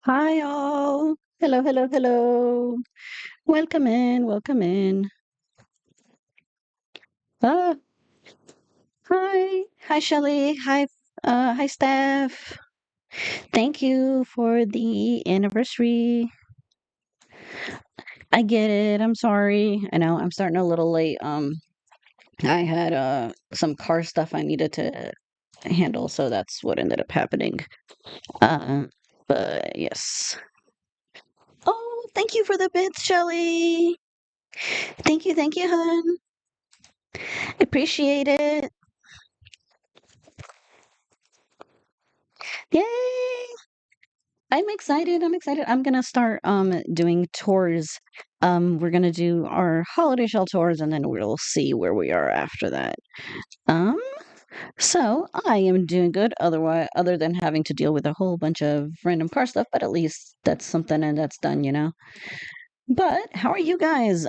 Hi all. Hello, hello, hello. Welcome in, welcome in. Ah, hi. Hi, Shelley. Hi, Steph. Thank you for the anniversary. I get it. I'm sorry. I know I'm starting a little late. I had some car stuff I needed to handle, so that's what ended up happening. Uh, but yes. Oh, thank you for the bits, Shelley. Thank you, hun. Appreciate it. Yay! I'm excited. I'm excited. I'm gonna start doing tours. We're gonna do our holiday shell tours and then we'll see where we are after that. Um, so I am doing good other than having to deal with a whole bunch of random car stuff, but at least that's something and that's done. But how are you guys?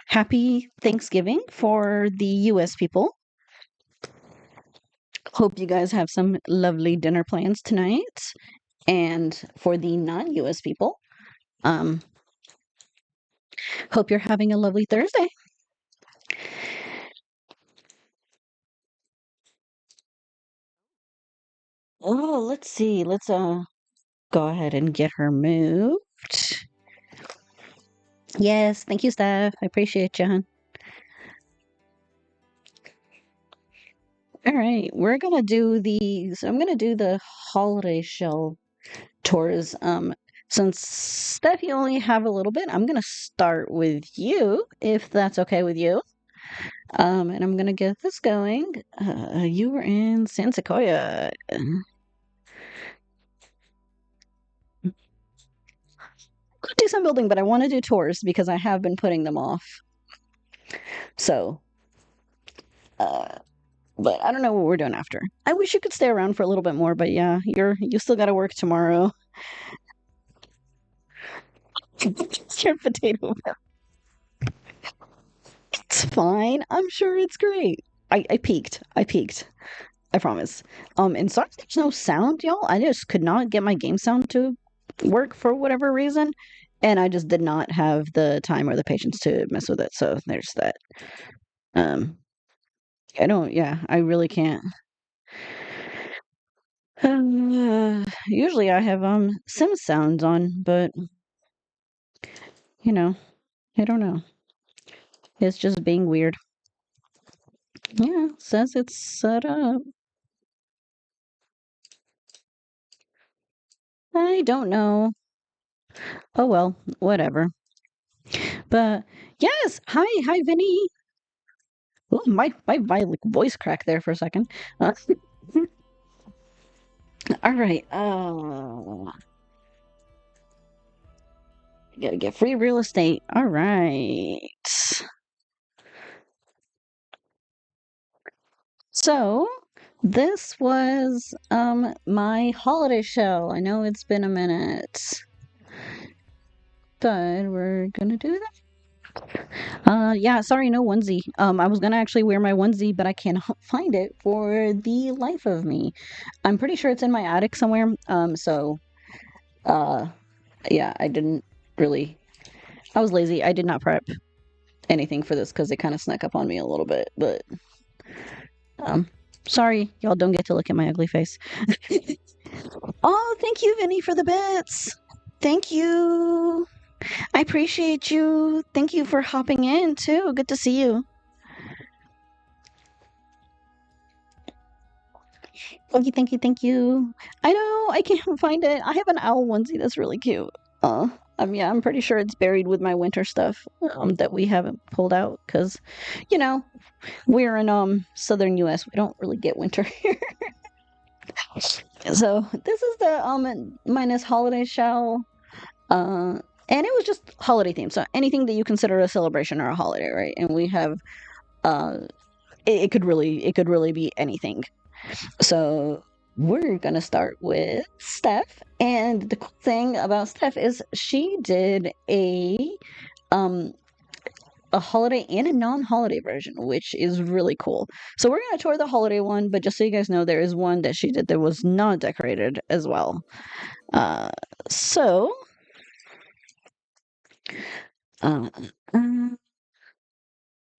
Happy Thanksgiving for the US people. Hope you guys have some lovely dinner plans tonight. And for the non-US people, um, hope you're having a lovely Thursday. Oh, let's see. Let's go ahead and get her moved. Yes, thank you, Steph. I appreciate you, hon. All right, we're gonna do I'm gonna do the holiday shell tours. Since Steph, you only have a little bit, I'm gonna start with you, if that's okay with you. And I'm gonna get this going. You were in San Sequoia. Could do some building, but I want to do tours because I have been putting them off. So, uh, but I don't know what we're doing after. I wish you could stay around for a little bit more, but yeah, you still got to work tomorrow. Your potato. It's fine. I'm sure it's great. I peaked. I peaked. I promise. And sorry, there's no sound, y'all. I just could not get my game sound to work for whatever reason, and I just did not have the time or the patience to mess with it. So there's that. Um, I don't. Yeah, I really can't. Usually I have sim sounds on, but you know, I don't know. It's just being weird. Yeah, says it's set up. I don't know. Oh well, whatever. But yes, hi, Vinny. Oh, my like, voice cracked there for a second. Uh, all right. Gotta get free real estate. All right. So this was my holiday show. I know it's been a minute, but we're gonna do that. Yeah, sorry, no onesie. I was gonna actually wear my onesie, but I can't find it for the life of me. I'm pretty sure it's in my attic somewhere. Uh, yeah, I didn't really. I was lazy. I did not prep anything for this because it kind of snuck up on me a little bit. But um, sorry, y'all don't get to look at my ugly face. Oh, thank you, Vinny, for the bits. Thank you. I appreciate you. Thank you for hopping in too. Good to see you. Thank you. I know I can't find it. I have an owl onesie that's really cute. Uh, yeah, I'm pretty sure it's buried with my winter stuff that we haven't pulled out because, you know, we're in southern U.S. We don't really get winter here. So this is the minus holiday show. And it was just holiday themed. So anything that you consider a celebration or a holiday, right? And we have uh, it could really be anything. So we're gonna start with Steph. And the cool thing about Steph is she did um a holiday and a non-holiday version, which is really cool. So we're gonna tour the holiday one, but just so you guys know, there is one that she did that was not decorated as well. Uh, So, uh, uh,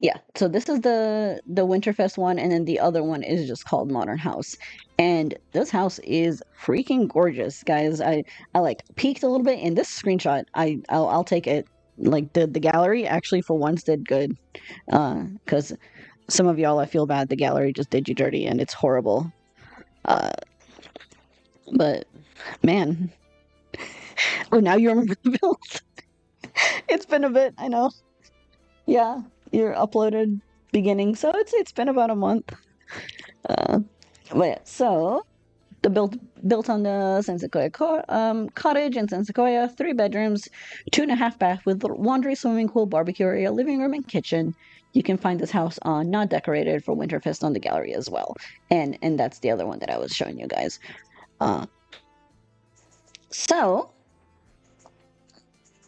yeah. So this is the Winterfest one, and then the other one is just called Modern House. And this house is freaking gorgeous, guys. I like peeked a little bit in this screenshot. I'll take it. Like the gallery actually for once did good. Because some of y'all I feel bad the gallery just did you dirty and it's horrible. Uh, but man, oh now you remember the build. It's been a bit, I know. Yeah, you're uploaded beginning, so it's been about a month. Uh, but yeah, so the built on the cottage in San Sequoia, 3 bedrooms, 2.5 bath with laundry, swimming pool, barbecue area, living room, and kitchen. You can find this house on Not Decorated for Winterfest on the gallery as well, and that's the other one that I was showing you guys. Uh, so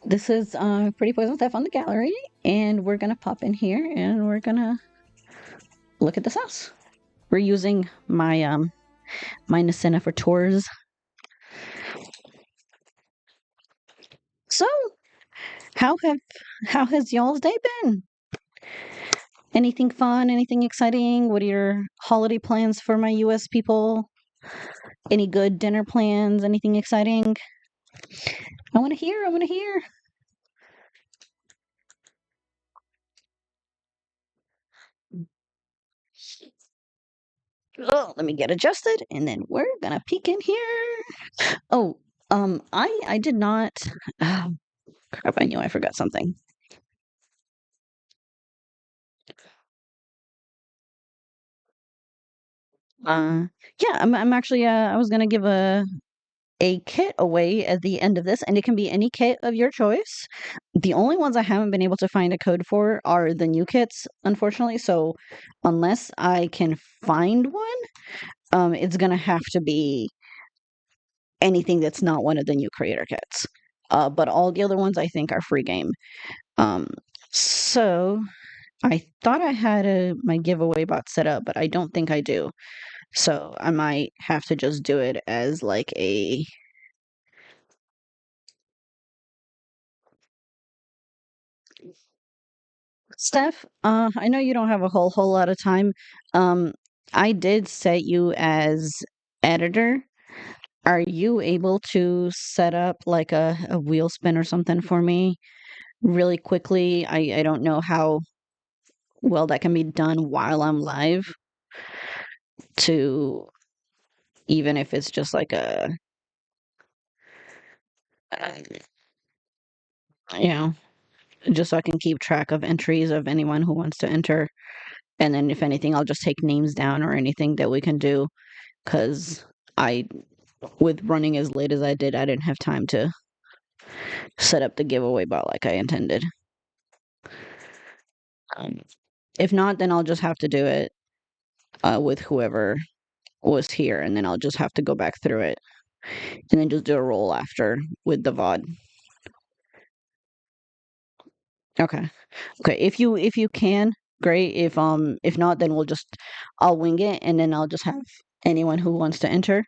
this is Pretty Poison Stuff on the gallery, and we're gonna pop in here and we're gonna look at this house. We're using my Nasina for tours. So, how have how has y'all's day been? Anything fun? Anything exciting? What are your holiday plans for my US people? Any good dinner plans? Anything exciting? I want to hear. I want to hear. Oh, let me get adjusted and then we're gonna peek in here. Oh, I did not. Oh, crap! I knew I forgot something. Uh, yeah, I'm actually I was gonna give a kit away at the end of this, and it can be any kit of your choice. The only ones I haven't been able to find a code for are the new kits, unfortunately. So unless I can find one, it's gonna have to be anything that's not one of the new creator kits. But all the other ones I think are free game. Um, so I thought I had my giveaway bot set up, but I don't think I do. So I might have to just do it as like a Steph, I know you don't have a whole lot of time. Um, I did set you as editor. Are you able to set up like a wheel spin or something for me really quickly? I don't know how well that can be done while I'm live to even if it's just like uh, you know, just so I can keep track of entries of anyone who wants to enter. And then if anything, I'll just take names down or anything that we can do because I with running as late as I did, I didn't have time to set up the giveaway bot like I intended. Um, if not, then I'll just have to do it with whoever was here, and then I'll just have to go back through it, and then just do a roll after with the VOD. Okay, okay. If you can, great. If not, then I'll wing it, and then I'll just have anyone who wants to enter.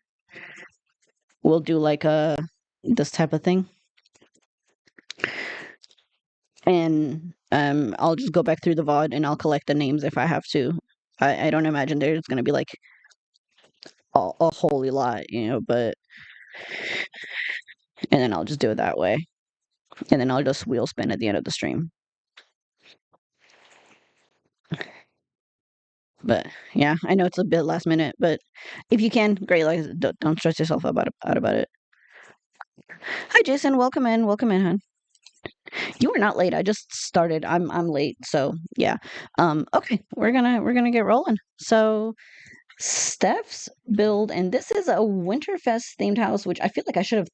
We'll do like this type of thing. And I'll just go back through the VOD and I'll collect the names if I have to. I don't imagine there's gonna be like a wholly lot, but and then I'll just do it that way. And then I'll just wheel spin at the end of the stream. But yeah, I know it's a bit last minute, but if you can, great. Like, don't stress yourself out about it. Hi, Jason. Welcome in, hon. You were not late. I just started. I'm late, so yeah. Okay, we're gonna get rolling. So Steph's build, and this is a Winterfest themed house, which I feel like I should have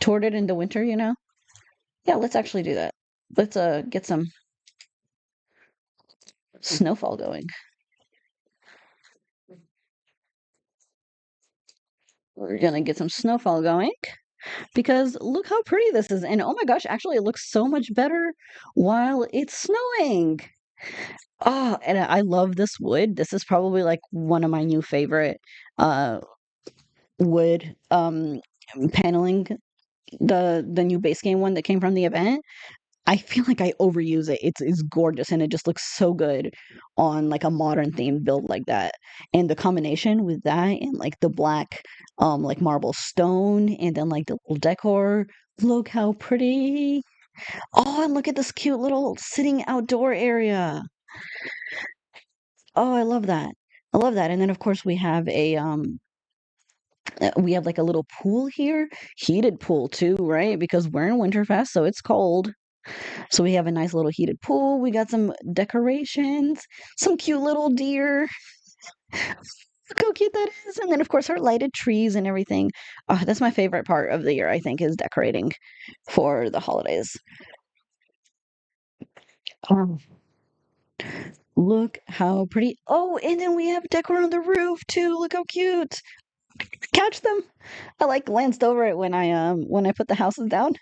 toured it in the winter. Yeah, let's actually do that. Let's get some snowfall going. We're gonna get some snowfall going because look how pretty this is. And oh my gosh, actually it looks so much better while it's snowing. Oh, and I love this wood. This is probably like one of my new favorite uh wood paneling the new base game one that came from the event. I feel like I overuse it. It's gorgeous and it just looks so good on like a modern themed build like that. And the combination with that and like the black like marble stone and then like the little decor. Look how pretty. Oh, and look at this cute little sitting outdoor area. Oh, I love that. I love that. And then of course we have like a little pool here, heated pool too, right? Because we're in Winterfest, so it's cold. So we have a nice little heated pool. We got some decorations, some cute little deer. Look how cute that is. And then of course our lighted trees and everything. Oh, that's my favorite part of the year, I think, is decorating for the holidays. Um, Look how pretty. Oh, and then we have decor on the roof too. Look how cute. Catch them. I like glanced over it when I put the houses down.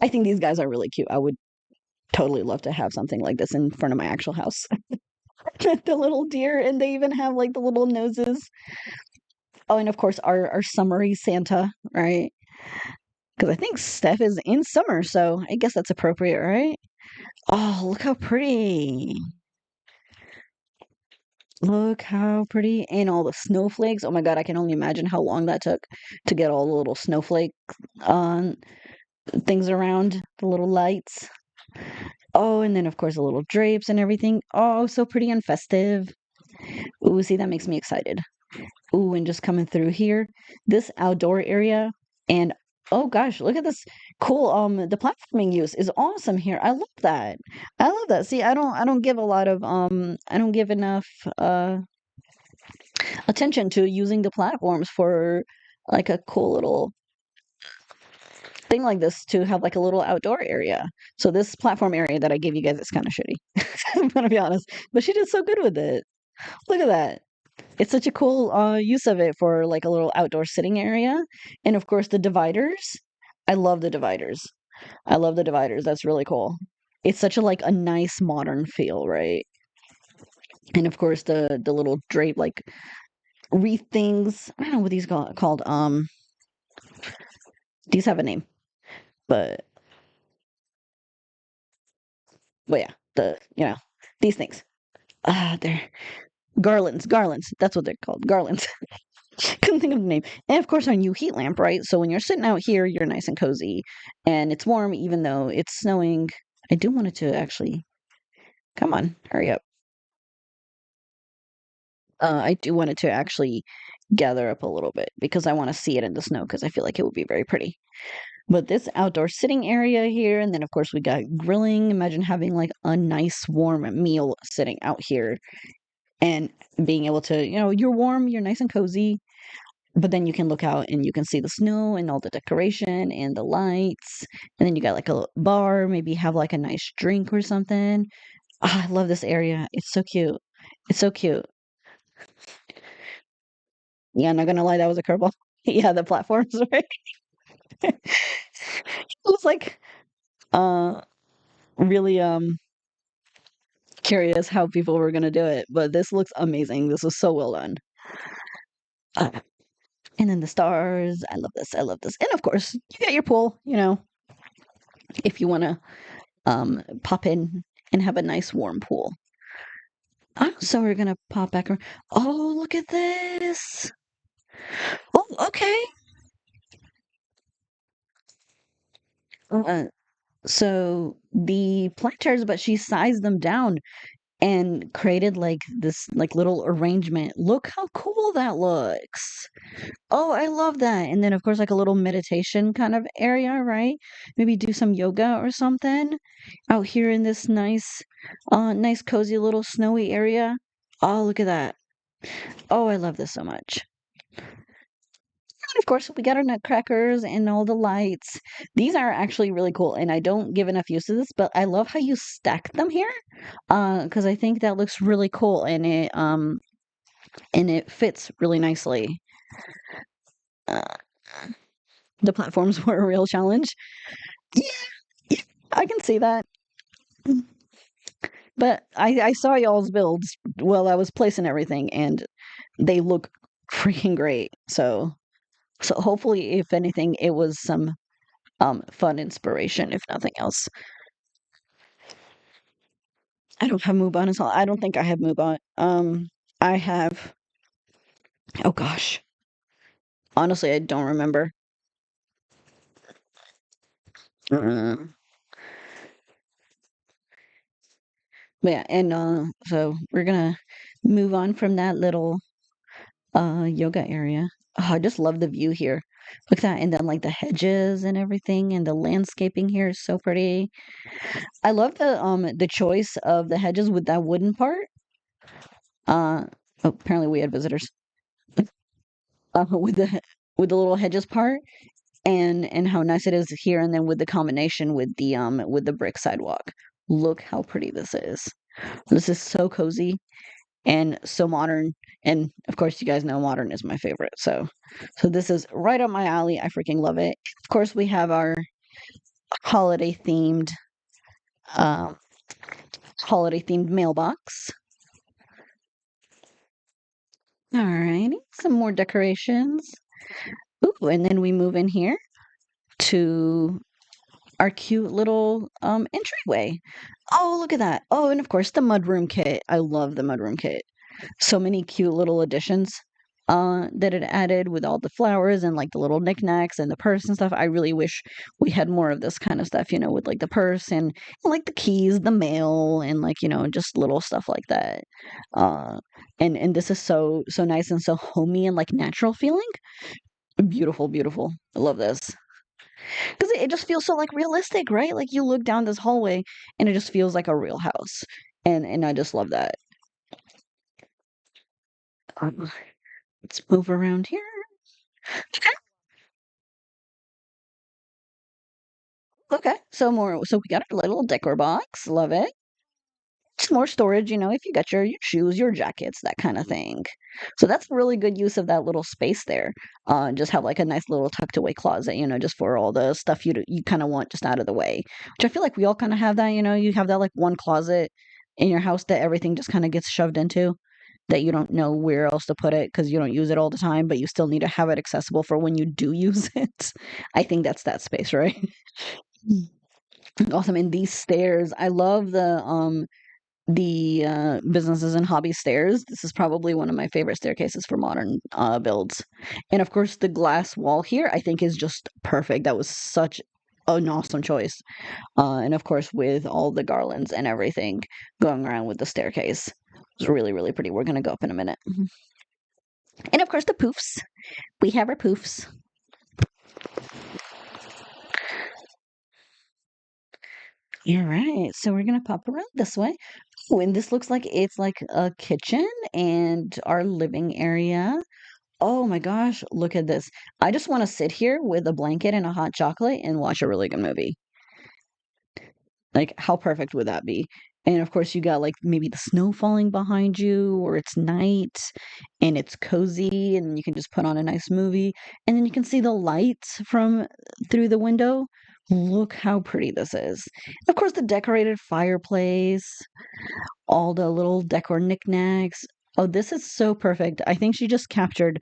I think these guys are really cute. I would totally love to have something like this in front of my actual house. The little deer, and they even have like the little noses. Oh, and of course our summery Santa, right? Because I think Steph is in summer, so I guess that's appropriate, right? Oh, look how pretty. Look how pretty. And all the snowflakes. Oh my God, I can only imagine how long that took to get all the little snowflake um things around, the little lights. Oh, and then of course the little drapes and everything. Oh, so pretty and festive. Ooh, see, that makes me excited. Ooh, and just coming through here, this outdoor area, and oh gosh, look at this cool. The platforming use is awesome here. I love that. I love that. See, I don't give a lot of I don't give enough attention to using the platforms for like a cool little thing like this to have like a little outdoor area. So this platform area that I gave you guys is kind of shitty. I'm gonna be honest, but she did so good with it. Look at that. It's such a cool use of it for like a little outdoor sitting area. And of course, the dividers. I love the dividers. I love the dividers. That's really cool. It's such a like a nice modern feel, right? And of course, the little drape like wreath things. I don't know what these called. These have a name, but yeah, these things. They're garlands. Garlands. That's what they're called. Garlands. Couldn't think of the name. And of course, our new heat lamp, right? So when you're sitting out here, you're nice and cozy and it's warm, even though it's snowing. I do want it to actually, come on, hurry up. I do want it to actually gather up a little bit because I want to see it in the snow because I feel like it would be very pretty. But this outdoor sitting area here, and then of course we got grilling. Imagine having like a nice warm meal sitting out here and being able to, you're warm, you're nice and cozy. But then you can look out and you can see the snow and all the decoration and the lights. And then you got like a bar, maybe have like a nice drink or something. I love this area. It's so cute. It's so cute. Yeah, not gonna lie, that was a curveball. Yeah, the platforms, right? It was like uh really curious how people were gonna do it, but this looks amazing. This was so well done. Uh, and then the stars. I love this. I love this. And of course, you got your pool, if you wanna pop in and have a nice warm pool. So we're gonna pop back around. Oh, look at this. Oh, okay. Uh, so the plant chairs, but she sized them down and created like this like little arrangement. Look how cool that looks. Oh, I love that. And then of course like a little meditation kind of area, right? Maybe do some yoga or something out here in this nice cozy little snowy area. Oh, look at that. Oh, I love this so much. And of course, we got our nutcrackers and all the lights. These are actually really cool, and I don't give enough use to this, but I love how you stack them here. Because I think that looks really cool, and it fits really nicely. Uh, the platforms were a real challenge. Yeah, yeah, I can see that. But I saw y'all's builds while I was placing everything, and they look freaking great. So So hopefully, if anything, it was some fun inspiration, if nothing else. I don't have Mubon as well. I don't think I have Mubon. I have. Oh gosh, honestly, I don't remember. Mm. But yeah, and so we're gonna move on from that little yoga area. Oh, I just love the view here. Look at that, and then like the hedges and everything, and the landscaping here is so pretty. I love the choice of the hedges with that wooden part. Uh, oh, apparently we had visitors. With the little hedges part, and how nice it is here, and then with the combination with the brick sidewalk. Look how pretty this is. This is so cozy and so modern. And of course, you guys know modern is my favorite. So this is right up my alley. I freaking love it. Of course, we have our holiday themed um, holiday themed mailbox. All righty, some more decorations. Ooh, and then we move in here to our cute little entryway. Oh, look at that. Oh, and of course the mudroom kit. I love the mudroom kit. So many cute little additions that it added with all the flowers and like the little knickknacks and the purse and stuff. I really wish we had more of this kind of stuff, with like the purse and like the keys, the mail, and like, just little stuff like that. Uh and this is so nice and so homey and like natural feeling. Beautiful, beautiful. I love this. Because it just feels so like realistic, right? Like you look down this hallway and it just feels like a real house. And I just love that. Um, let's move around here. Okay, so we got our little decor box. Love it. It's more storage, if you got your shoes, your jackets, that kind of thing. So that's really good use of that little space there. Just have like a nice little tucked away closet, just for all the stuff you kind of want just out of the way. Which I feel like we all kind of have that, you have that like one closet in your house that everything just kind of gets shoved into, that you don't know where else to put it because you don't use it all the time, but you still need to have it accessible for when you do use it. I think that's that space, right? Awesome. And these stairs, I love the businesses and hobby stairs. This is probably one of my favorite staircases for modern builds. And of course, the glass wall here, I think, is just perfect. That was such an awesome choice. And of course, with all the garlands and everything going around with the staircase. It's really, really pretty. We're going to go up in a minute. And of course, the poofs. We have our poofs. All right. So we're going to pop around this way. Oh, and this looks like it's like a kitchen and our living area. Oh my gosh, look at this. I just want to sit here with a blanket and a hot chocolate and watch a really good movie. Like, how perfect would that be? And of course, you got like maybe the snow falling behind you, or it's night and it's cozy, and you can just put on a nice movie. And then you can see the lights from through the window. Look how pretty this is. Of course, the decorated fireplace, all the little decor knickknacks. Oh, this is so perfect. I think she just captured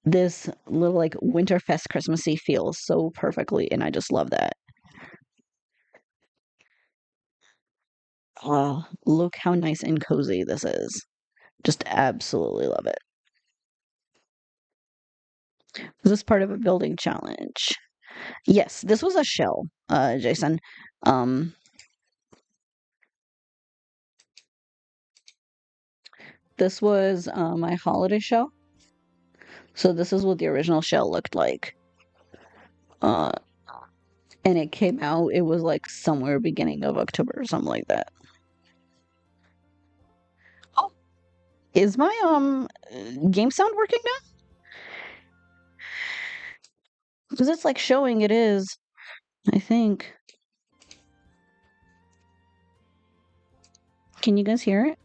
this little like Winterfest Christmassy feel so perfectly, and I just love that. Oh, look how nice and cozy this is. Just absolutely love it. Is this part of a building challenge? Yes, this was a shell, Jason. Um, this was my holiday shell. So this is what the original shell looked like. Uh, and it came out, it was like somewhere beginning of October or something like that. Oh, is my game sound working now? Because it's like showing it is, I think. Can you guys hear it?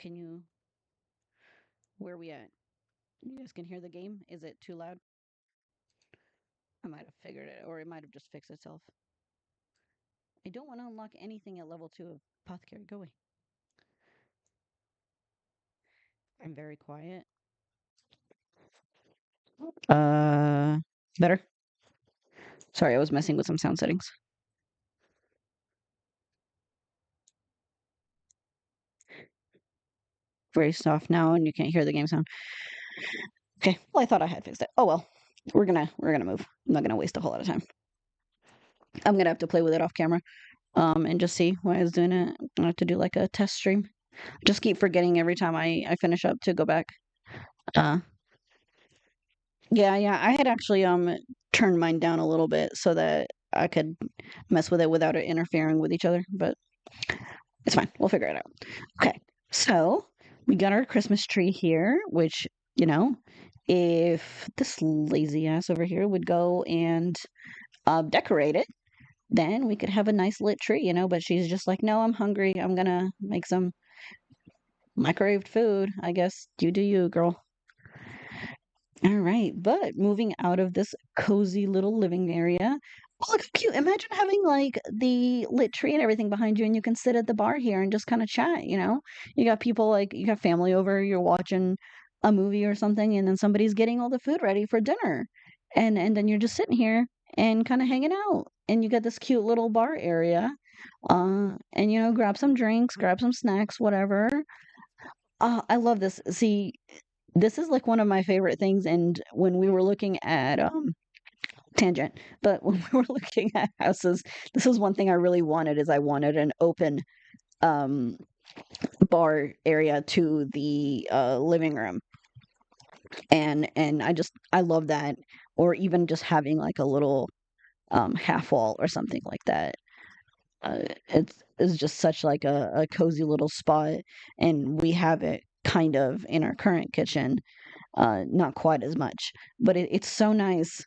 Can you, where are we at? You guys can hear the game? Is it too loud? I might have figured it, or it might have just fixed itself. I don't want to unlock anything at level 2 of Apothecary. Go away. I'm very quiet. Uh, Better? Sorry, I was messing with some sound settings. Very soft now, and you can't hear the game sound. Okay, well, I thought I had fixed it. Oh well, we're gonna move. I'm not gonna waste a whole lot of time. I'm gonna have to play with it off camera, and just see why I was doing it. I'm gonna have to do like a test stream. Just keep forgetting every time I finish up to go back. Uh, yeah, I had actually turned mine down a little bit so that I could mess with it without it interfering with each other, but it's fine. We'll figure it out. Okay, so we got our Christmas tree here, which, you know, if this lazy ass over here would go and decorate it, then we could have a nice lit tree, but she's just like, no, I'm hungry. I'm gonna make some microwaved food. I guess you do you, girl. All right, but moving out of this cozy little living area. Oh, look how cute. Imagine having like the lit tree and everything behind you, and you can sit at the bar here and just kind of chat. You got people like you got family over, you're watching a movie or something, and then somebody's getting all the food ready for dinner. And then you're just sitting here and kind of hanging out. And you got this cute little bar area. And grab some drinks, grab some snacks, whatever. I love this. See, this is like one of my favorite things. And when we were looking at tangent, but when we were looking at houses, this is one thing I really wanted is I wanted an open um bar area to the living room. And I love that. Or even just having like a little half wall or something like that. It's just such like a cozy little spot, and we have it kind of in our current kitchen, not quite as much, but it's so nice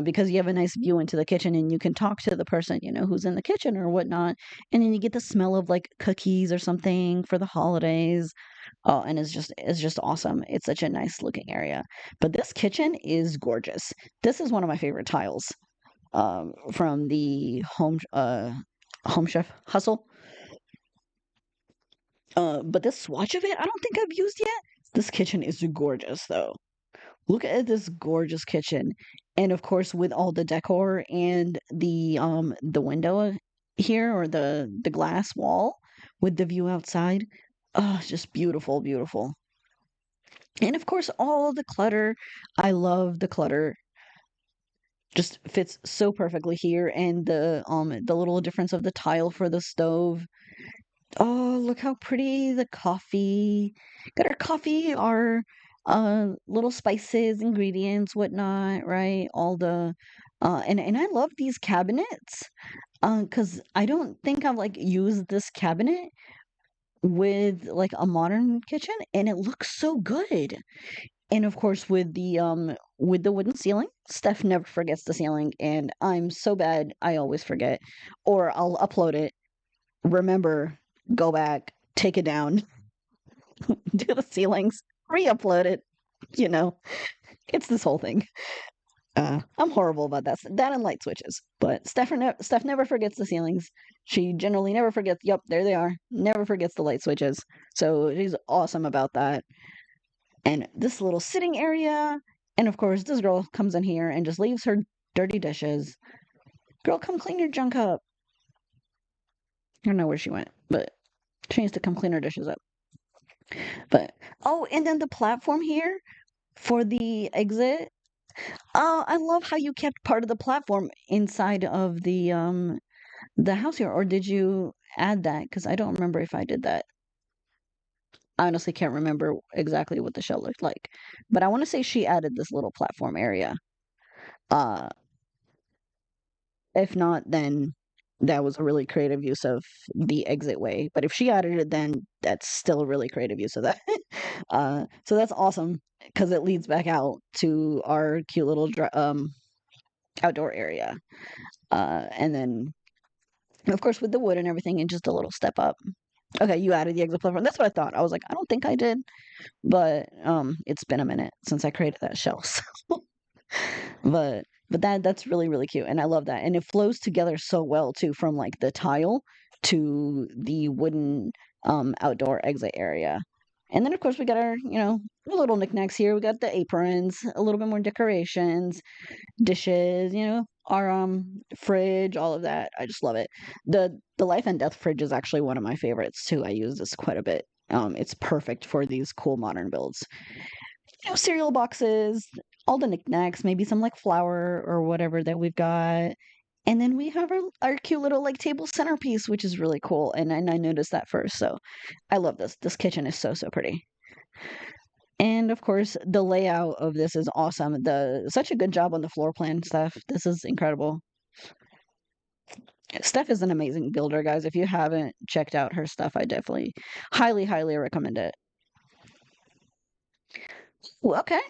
because you have a nice view into the kitchen and you can talk to the person, who's in the kitchen or whatnot. And then you get the smell of like cookies or something for the holidays. Oh, and it's just awesome. It's such a nice looking area. But this kitchen is gorgeous. This is one of my favorite tiles from the Home Chef Hustle. But this swatch of it, I don't think I've used yet. This kitchen is gorgeous, though. Look at this gorgeous kitchen, and of course, with all the decor and the window here, or the glass wall with the view outside. Oh, it's just beautiful, beautiful. And of course, all the clutter. I love the clutter. Just fits so perfectly here, and the little difference of the tile for the stove. Oh, look how pretty the coffee. Got our coffee, our little spices, ingredients, whatnot, right? All the and I love these cabinets. 'Cause I don't think I've like used this cabinet with like a modern kitchen, and it looks so good. And of course with the wooden ceiling, Steph never forgets the ceiling, and I'm so bad I always forget. Or I'll upload it, remember, go back, take it down, do the ceilings, re-upload it. You know, it's this whole thing. I'm horrible about that and light switches. But Steph never forgets the ceilings. She generally never forgets. Yep, there they are. Never forgets the light switches. So she's awesome about that. And this little sitting area, and of course, this girl comes in here and just leaves her dirty dishes. Girl, come clean your junk up. I don't know where she went, but she needs to come clean her dishes up. But oh, and then the platform here for the exit. Oh, I love how you kept part of the platform inside of the house here. Or did you add that? Because I don't remember if I did that. I honestly can't remember exactly what the shell looked like. But I want to say she added this little platform area. Uh, if not, then that was a really creative use of the exit way. But if she added it, then that's still a really creative use of that. So that's awesome because it leads back out to our cute little outdoor area. And then, of course, with the wood and everything, and just a little step up. Okay, you added the exit platform. That's what I thought. I was like, I don't think I did, but it's been a minute since I created that shell. So, but that's really really cute, and I love that, and it flows together so well too, from like the tile to the wooden outdoor exit area. And then of course we got our little knickknacks here. We got the aprons, a little bit more decorations, dishes, our fridge, all of that. I just love it. The life and death fridge is actually one of my favorites too. I use this quite a bit. It's perfect for these cool modern builds. Cereal boxes, all the knickknacks, maybe some like flour or whatever that we've got. And then we have our cute little like table centerpiece, which is really cool. And I noticed that first. So I love this. This kitchen is so, so pretty. And of course, the layout of this is awesome. Such a good job on the floor plan stuff. This is incredible. Steph is an amazing builder, guys. If you haven't checked out her stuff, I definitely highly, highly recommend it. Ooh, okay.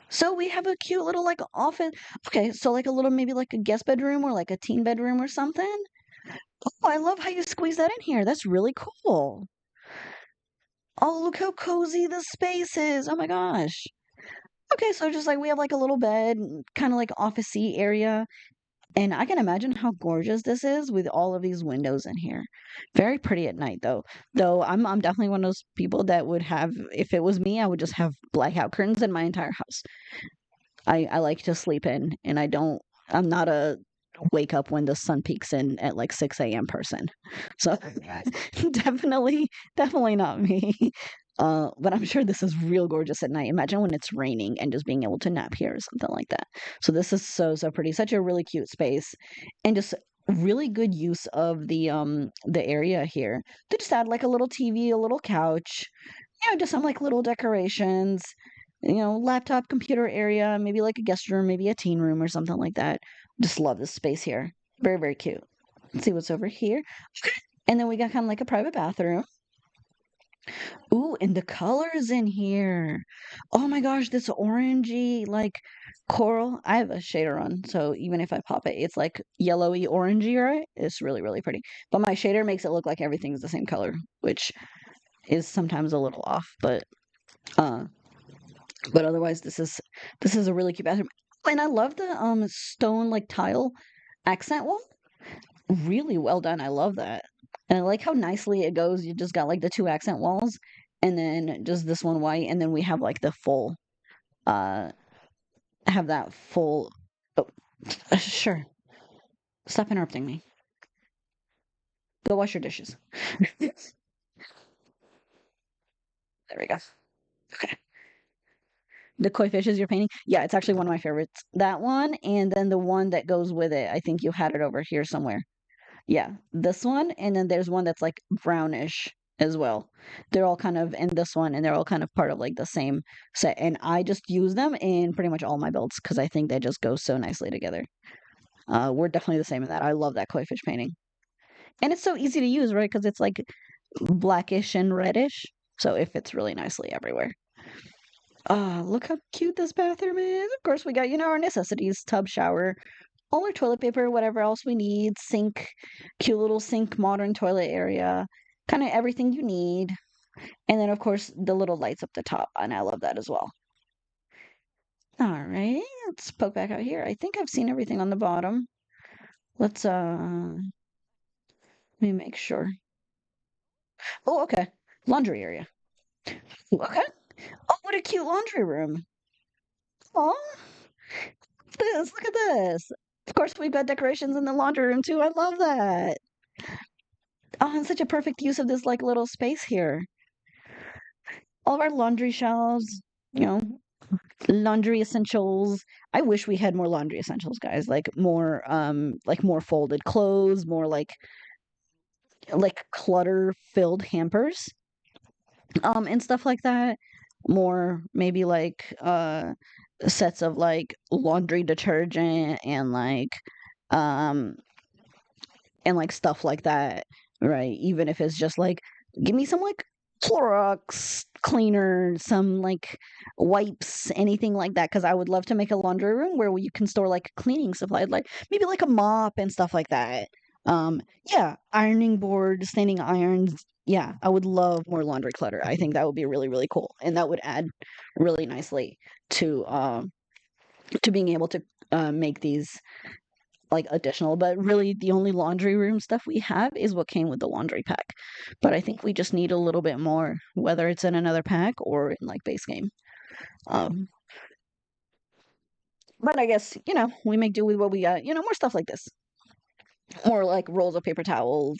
So we have a cute little like office. Okay, so like a little maybe like a guest bedroom or like a teen bedroom or something. Oh, I love how you squeeze that in here. That's really cool. Oh, look how cozy the space is. Oh my gosh. Okay, so just like we have like a little bed, kind of like office-y area. And I can imagine how gorgeous this is with all of these windows in here. Very pretty at night though. Though I'm definitely one of those people that would have, if it was me, I would just have blackout curtains in my entire house. I like to sleep in, and I'm not a wake up when the sun peeks in at like 6 a.m. person. So definitely not me. But I'm sure this is real gorgeous at night. Imagine when it's raining and just being able to nap here or something like that. So this is so, so pretty. Such a really cute space, and just really good use of the area here. They just add like a little TV, a little couch, just some like little decorations, laptop computer area, maybe like a guest room, maybe a teen room or something like that. Just love this space here. Very, very cute. Let's see what's over here. And then we got kind of like a private bathroom. Ooh, and the colors in here. Oh my gosh, this orangey, like coral. I have a shader on, so even if I pop it, it's like yellowy orangey, right? It's really, really pretty. But my shader makes it look like everything's the same color, which is sometimes a little off, uh but otherwise this is a really cute bathroom. And I love the stone like tile accent wall. Really well done. I love that. And I like how nicely it goes. You just got like the two accent walls and then just this one white, and then we have like the full uh have that full. Oh, sure. Stop interrupting me. Go wash your dishes. There we go. Okay. The koi fishes you're painting? Yeah, it's actually one of my favorites. That one, and then the one that goes with it. I think you had it over here somewhere. Yeah, this one, and then there's one that's like brownish as well. They're all kind of in this one, and they're all kind of part of like the same set. And I just use them in pretty much all my builds because I think they just go so nicely together. We're definitely the same in that. I love that koi fish painting, and it's so easy to use, right? Because it's like blackish and reddish, so it fits really nicely everywhere. Look how cute this bathroom is. Of course, we got, our necessities, tub, shower, all our toilet paper, whatever else we need, sink, cute little sink, modern toilet area, kind of everything you need. And then, of course, the little lights up the top, and I love that as well. All right, let's poke back out here. I think I've seen everything on the bottom. Let me make sure. Oh, okay. Laundry area. Okay. Oh, what a cute laundry room. Oh, look at this. Of course, we've got decorations in the laundry room too. I love that. Oh, and such a perfect use of this like little space here. All of our laundry shelves, you know, laundry essentials. I wish we had more laundry essentials, guys. Like more folded clothes, more like clutter filled hampers, and stuff like that. More maybe like sets of like laundry detergent um and like stuff like that, right? Even if it's just like, give me some like Clorox cleaner, some like wipes, anything like that. Because I would love to make a laundry room where you can store like cleaning supplies, like maybe like a mop and stuff like that. Yeah, ironing board, standing irons, yeah, I would love more laundry clutter. I think that would be really, really cool. And that would add really nicely to being able to make these like additional, but really the only laundry room stuff we have is what came with the laundry pack. But I think we just need a little bit more, whether it's in another pack or in like base game. Um, but I guess, we make do with what we got, more stuff like this. More like rolls of paper towels,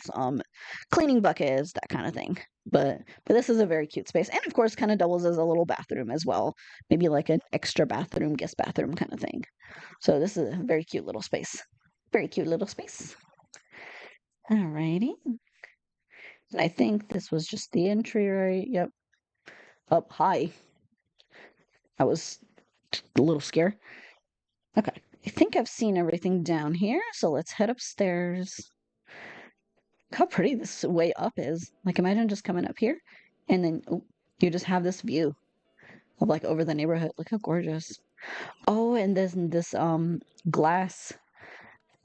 cleaning buckets, that kind of thing. But this is a very cute space. And of course kind of doubles as a little bathroom as well. Maybe like an extra bathroom, guest bathroom kind of thing. So this is a very cute little space. Very cute little space. Alrighty. And I think this was just the entry, right? Yep. Up high. I was a little scared. Okay. I think I've seen everything down here, so let's head upstairs. Look how pretty this way up is. Like, imagine just coming up here, and then you just have this view of like over the neighborhood. Look how gorgeous. Oh, and there's this glass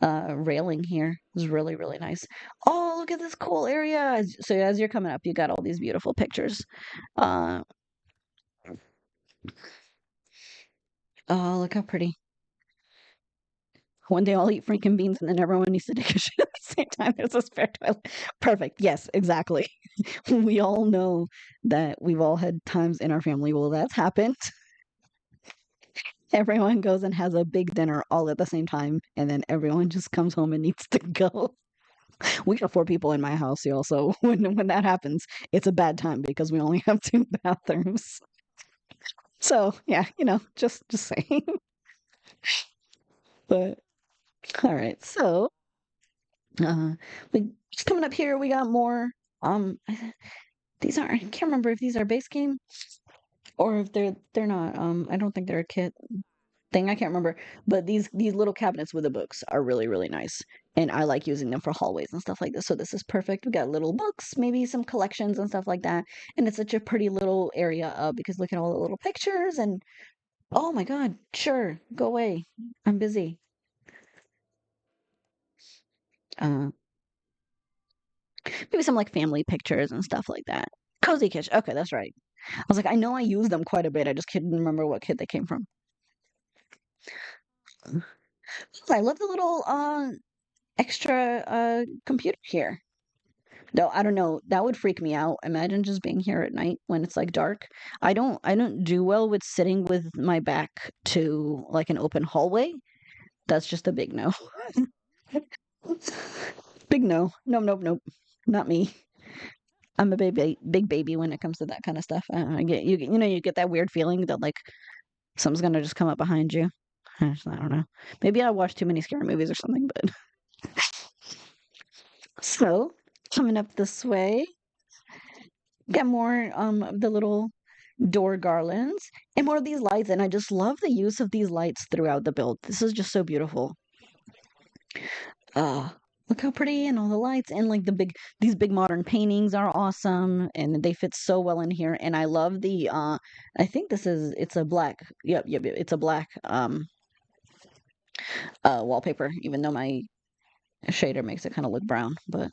railing here is really, really nice. Oh, look at this cool area. So as you're coming up, you got all these beautiful pictures. Uh, oh, look how pretty. When they all eat freaking beans and then everyone needs to take a shit at the same time. There's a spare toilet. Perfect. Yes, exactly. We all know that we've all had times in our family where that's happened. Everyone goes and has a big dinner all at the same time, and then everyone just comes home and needs to go. We got 4 people in my house, y'all. So when that happens, it's a bad time because we only have 2 bathrooms. So yeah, just saying. But all right, so uh, we just coming up here. We got more. Um, these aren't. I can't remember if these are base game or if they're not. I don't think they're a kit thing. I can't remember. But these little cabinets with the books are really, really nice. And I like using them for hallways and stuff like this. So this is perfect. We got little books, maybe some collections and stuff like that. And it's such a pretty little area because look at all the little pictures and oh my God, sure, go away. I'm busy. Uh, maybe some like family pictures and stuff like that. Cozy kitchen. Okay, that's right. I was like, I know I use them quite a bit. I just couldn't remember what kit they came from. I love the little extra computer here. Though I don't know, that would freak me out. Imagine just being here at night when it's like dark. I don't do well with sitting with my back to like an open hallway. That's just a big no. Big no. Nope, nope, nope. Not me. I'm a big baby when it comes to that kind of stuff. I get you get that weird feeling that like something's gonna just come up behind you. I don't know. Maybe I watched too many scary movies or something, but so coming up this way, got more of the little door garlands and more of these lights, and I just love the use of these lights throughout the build. This is just so beautiful. Uh Look how pretty and all the lights and like these big modern paintings are awesome and they fit so well in here. And I love the I think it's a black. Yep, it's a black wallpaper, even though my shader makes it kind of look brown. But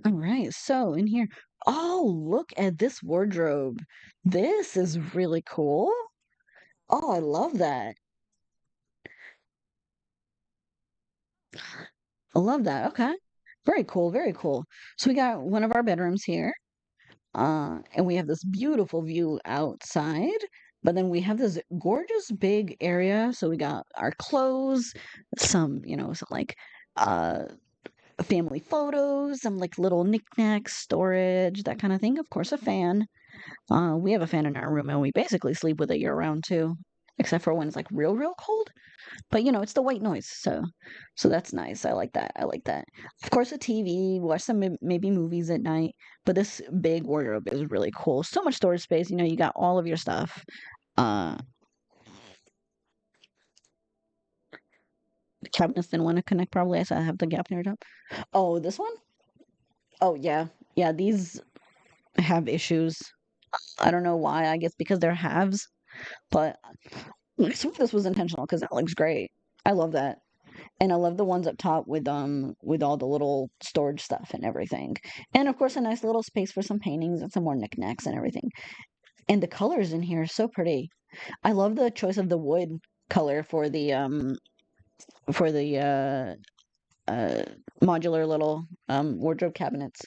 all right, so in here, oh, look at this wardrobe. This is really cool. Oh, I love that. I love that. Okay. Very cool, very cool. So we got one of our bedrooms here. And we have this beautiful view outside, but then we have this gorgeous big area. So we got our clothes, some like uh family photos, some like little knickknacks, storage, that kind of thing. Of course, a fan. We have a fan in our room and we basically sleep with it year round too, except for when it's like real, real cold. But it's the white noise, so that's nice. I like that. I like that. Of course, a TV. Watch some maybe movies at night. But this big wardrobe is really cool. So much storage space. You got all of your stuff. Uh, the cabinets didn't want to connect probably, so I have the gap near the top. Oh, this one? Oh yeah, yeah. These have issues. I don't know why. I guess because they're halves. But some of this was intentional because that looks great. I love that. And I love the ones up top with all the little storage stuff and everything. And of course a nice little space for some paintings and some more knickknacks and everything. And the colors in here are so pretty. I love the choice of the wood color for the uh modular little wardrobe cabinets.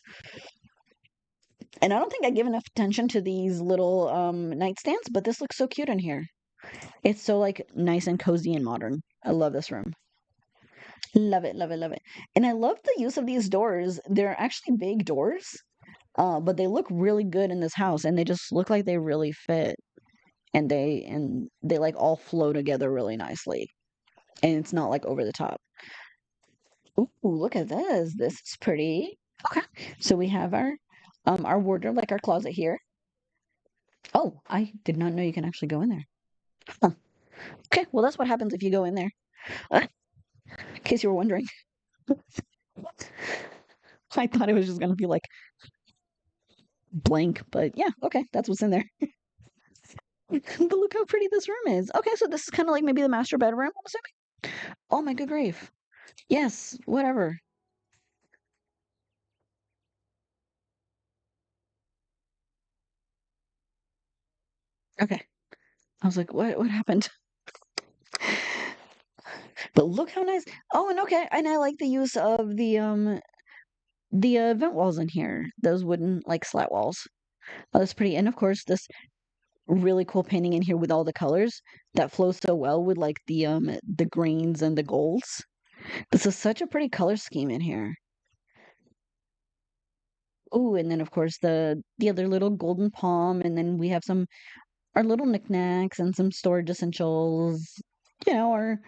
And I don't think I give enough attention to these little nightstands, but this looks so cute in here. It's so like nice and cozy and modern. I love this room. Love it, love it, love it. And I love the use of these doors. They're actually big doors, but they look really good in this house, and they just look like they really fit, and they like all flow together really nicely. And it's not like over the top. Ooh, look at this. This is pretty. Okay. So we have our wardrobe, like our closet here. Oh, I did not know you can actually go in there. Huh. Okay, well that's what happens if you go in there. In case you were wondering. I thought it was just gonna be like blank, but yeah, okay, that's what's in there. But look how pretty this room is. Okay, so this is kind of like maybe the master bedroom, I'm assuming. Oh my good grief. Yes, whatever. Okay. I was like, what happened? But look how nice. Oh, and okay, and I like the use of the vent walls in here. Those wooden like slat walls. Oh, that's pretty. And of course, this really cool painting in here with all the colors that flows so well with like the greens and the golds. This is such a pretty color scheme in here. Oh, and then of course the other little golden palm, and then we have some our little knickknacks and some storage essentials, our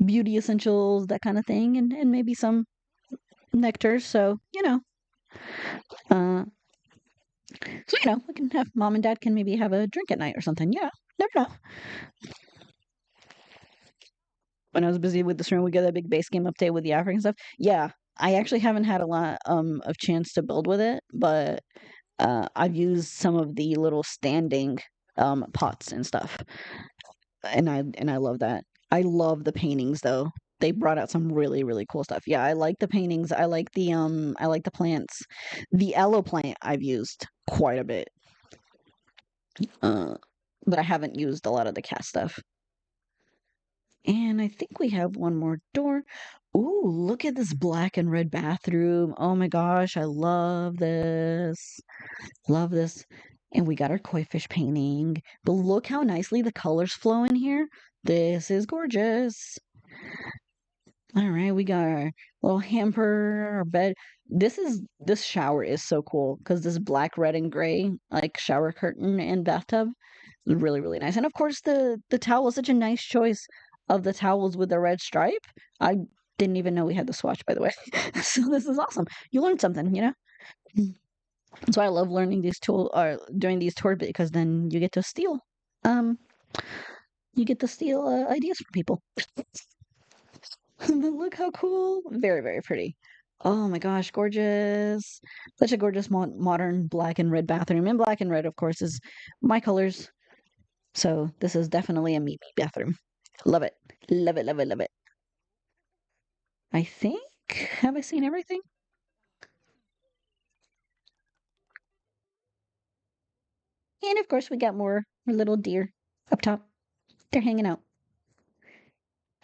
beauty essentials, that kind of thing, and maybe some nectars. So, uh, we can have mom and dad can maybe have a drink at night or something. Yeah, never know. When I was busy with this room, we got that big base game update with the African stuff. Yeah, I actually haven't had a lot of chance to build with it, but I've used some of the little standing pots and stuff, and I love that. I love the paintings though. They brought out some really really cool stuff. Yeah, I like the paintings. I like the plants. The aloe plant I've used quite a bit. Uh, but I haven't used a lot of the cast stuff. And I think we have one more door. Ooh, look at this black and red bathroom. Oh my gosh, I love this. Love this. And we got our koi fish painting. But look how nicely the colors flow in here. This is gorgeous. All right, we got our little hamper, our bed. This shower is so cool because this black, red, and gray like shower curtain and bathtub is really, really nice. And of course the towel is such a nice choice of the towels with the red stripe. I didn't even know we had the swatch, by the way. So this is awesome. You learned something. That's why I love learning these doing these tours because then um you get to steal ideas from people. But look how cool. Very, very pretty. Oh my gosh, gorgeous. Such a gorgeous modern black and red bathroom. And black and red, of course, is my colors. So this is definitely a me bathroom. Love it. Love it, love it, love it. I think, have I seen everything? And of course, we got more little deer up top. They're hanging out.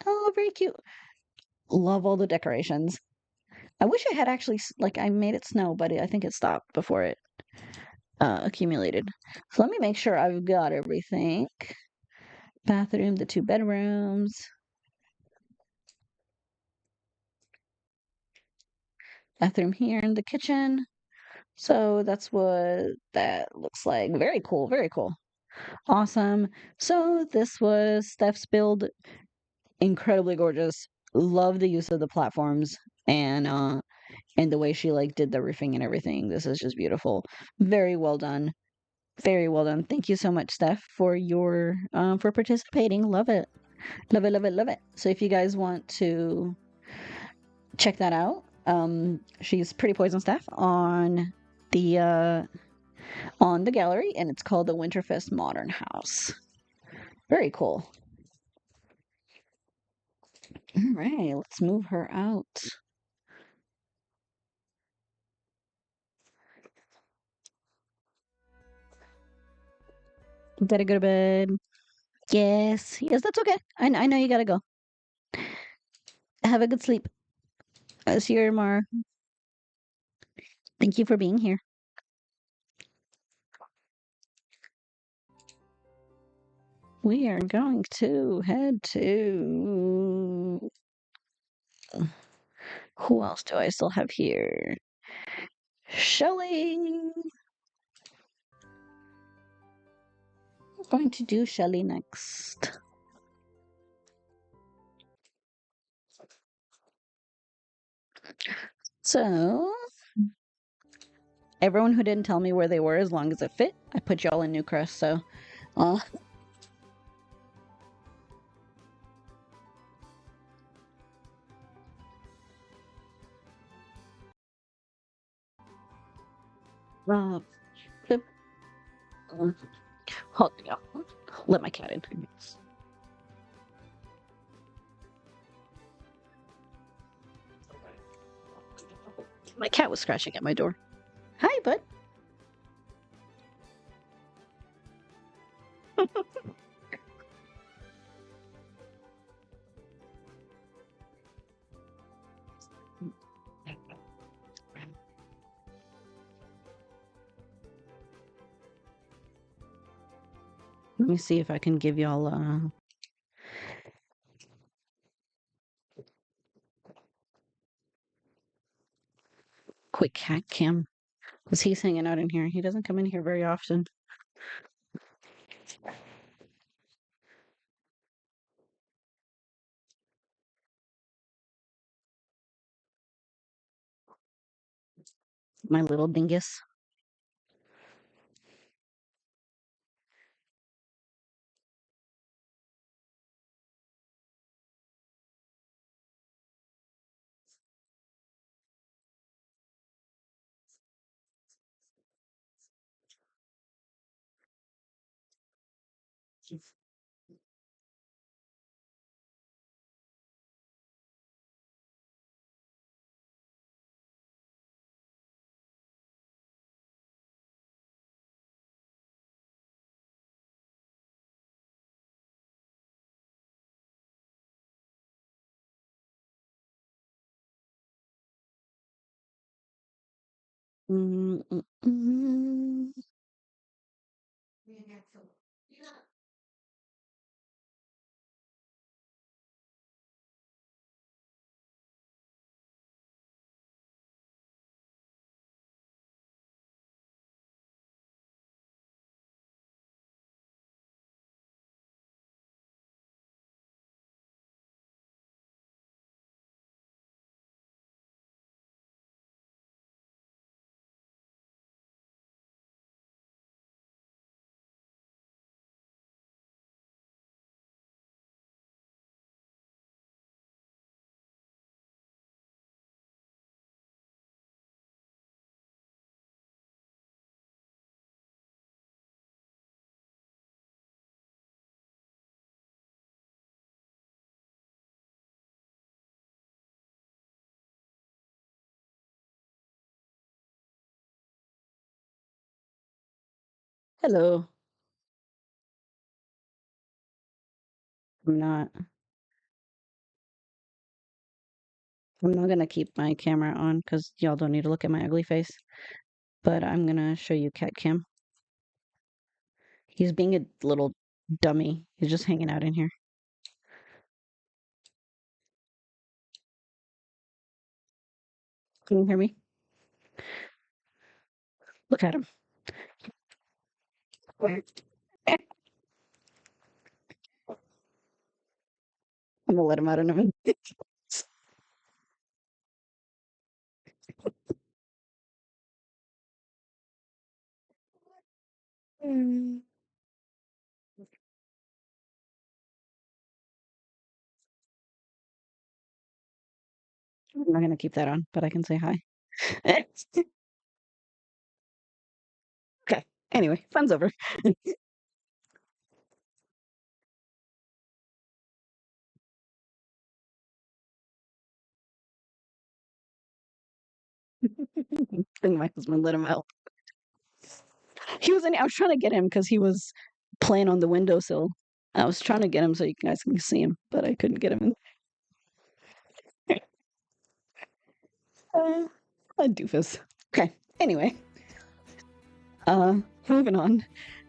Oh, very cute. Love all the decorations. I wish I had actually, like, I made it snow, but I think it stopped before it accumulated. So let me make sure I've got everything. Bathroom, the two bedrooms. Bathroom here in the kitchen. So that's what that looks like. Very cool, very cool. Awesome. So this was Steph's build. Incredibly gorgeous. Love the use of the platforms and the way she like did the roofing and everything. This is just beautiful. Very well done. Very well done. Thank you so much, Steph, for your for participating. Love it. Love it, love it, love it. So if you guys want to check that out, she's Pretty Poison Steph on the gallery, and it's called the Winterfest Modern House. Very cool. All right, let's move her out. Better go to bed. Yes, yes, that's okay. I know you gotta go. Have a good sleep. I'll see you tomorrow. Thank you for being here. We are going to head to. Who else do I still have here? Shelly. We're going to do Shelly next. So, everyone who didn't tell me where they were, as long as it fit, I put y'all in Newcrest. So, uh, uh, flip. Hold, yeah. Let my cat in. My cat was scratching at my door. Hi, bud. Let me see if I can give y'all a quick cat cam. Because he's hanging out in here. He doesn't come in here very often. My little dingus. Mm, mm, mm. Hello. I'm not. I'm not gonna keep my camera on because y'all don't need to look at my ugly face. But I'm gonna show you Cat Cam. He's being a little dummy. He's just hanging out in here. Can you hear me? Look at him. I'm gonna let him out in a minute. I'm not gonna keep that on, but I can say hi. Okay. Anyway, fun's over. I think my husband let him out. I was trying to get him because he was playing on the windowsill. I was trying to get him so you guys can see him, but I couldn't get him in. Uh, a doofus. Okay. Anyway, moving on.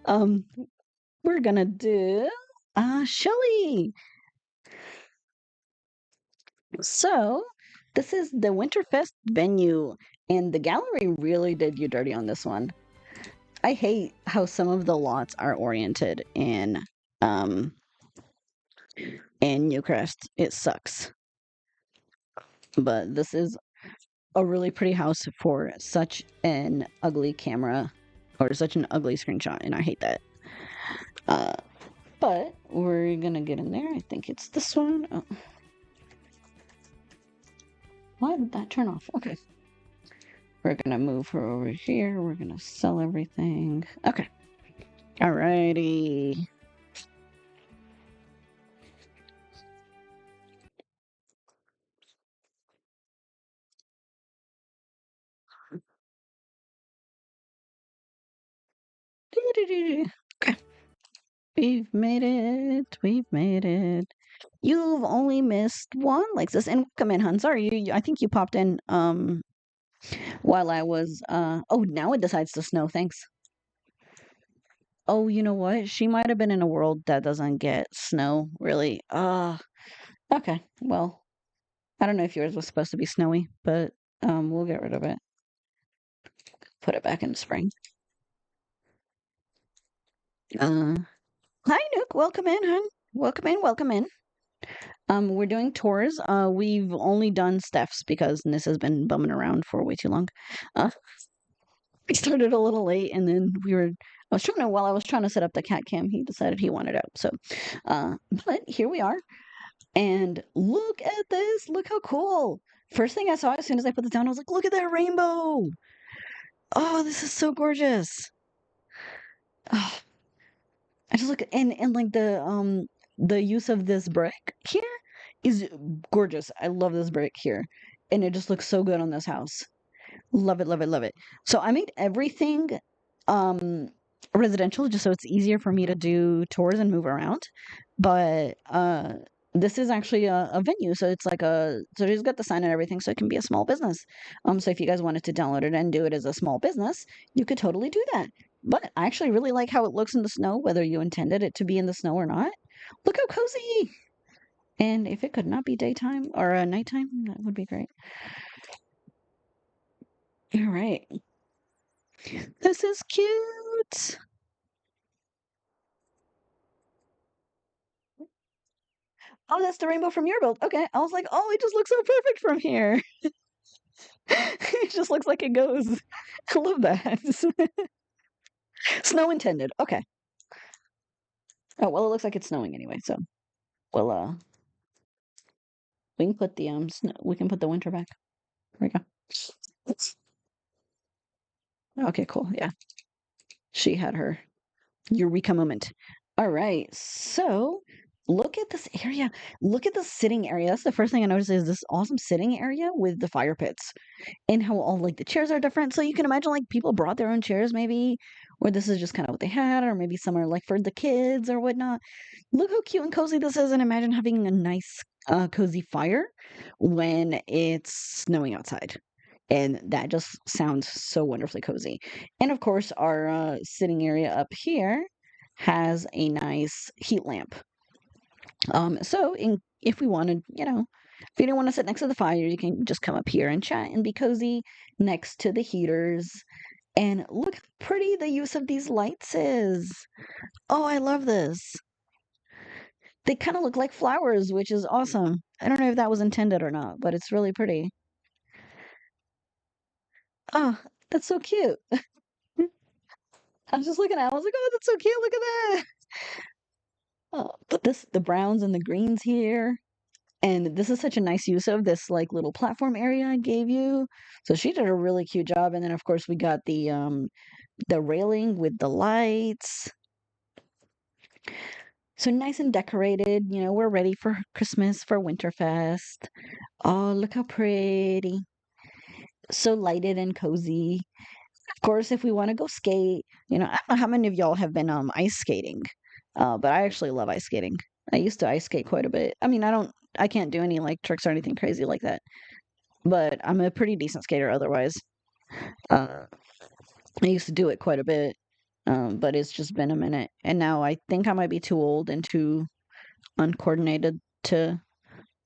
Um, we're gonna do Shelly. So this is the Winterfest venue, and the gallery really did you dirty on this one. I hate how some of the lots are oriented um in Newcrest. It sucks. But this is a really pretty house for such an ugly camera or such an ugly screenshot, and I hate that. But we're gonna get in there. I think it's this one. Oh. Why did that turn off? Okay. We're gonna move her over here. We're gonna sell everything. Okay. Alrighty. Okay. We've made it. We've made it. You've only missed one like this. And come in, hun. Sorry, I think you popped in while I was oh, now it decides to snow. Thanks. Oh, you know what? She might have been in a world that doesn't get snow, really. Okay. Well, I don't know if yours was supposed to be snowy, but we'll get rid of it. Put it back in spring. Hi, Nook. Welcome in, hun. Welcome in. Welcome in. We're doing tours. We've only done Steph's because Nis has been bumming around for way too long. We started a little late, and then while I was trying to set up the cat cam, he decided he wanted out. So, but here we are. And look at this. Look how cool. First thing I saw as soon as I put this down, I was like, look at that rainbow. Oh, this is so gorgeous. Oh, I just look at, and like the use of this brick here is gorgeous. I love this brick here. And it just looks so good on this house. Love it, love it, love it. So I made everything residential just so it's easier for me to do tours and move around. But this is actually a venue, so it's like so it's got the sign and everything, so it can be a small business. So if you guys wanted to download it and do it as a small business, you could totally do that. But I actually really like how it looks in the snow, whether you intended it to be in the snow or not. Look how cozy! And if it could not be daytime or nighttime, that would be great. All right. This is cute. Oh, that's the rainbow from your build. Okay. I was like, oh, it just looks so perfect from here. It just looks like it goes. I love that. Snow intended. Okay. Oh, well, it looks like it's snowing anyway, so well we can put the we can put the winter back. There we go. Okay, cool. Yeah. She had her eureka moment. All right. So look at this area. Look at the sitting area. That's the first thing I noticed is this awesome sitting area with the fire pits and how all like the chairs are different. So you can imagine like people brought their own chairs maybe, or this is just kind of what they had, or maybe some are like for the kids or whatnot. Look how cute and cozy this is, and imagine having a nice cozy fire when it's snowing outside. And that just sounds so wonderfully cozy. And of course, our sitting area up here has a nice heat lamp. If we wanted, if you didn't want to sit next to the fire, you can just come up here and chat and be cozy next to the heaters. And look how pretty the use of these lights is. Oh, I love this. They kind of look like flowers, which is awesome. I don't know if that was intended or not, but it's really pretty. Oh, that's so cute. I was just looking at it. I was like, oh, that's so cute. Look at that. Oh, but the browns and the greens here. And this is such a nice use of this like little platform area I gave you. So she did a really cute job. And then of course we got the railing with the lights. So nice and decorated. We're ready for Christmas, for Winterfest. Oh, look how pretty. so lighted and cozy. Of course, if we want to go skate, I don't know how many of y'all have been ice skating, but I actually love ice skating. I used to ice skate quite a bit. I mean, I can't do any like tricks or anything crazy like that, but I'm a pretty decent skater otherwise. Uh, I used to do it quite a bit, but it's just been a minute, and now I think I might be too old and too uncoordinated to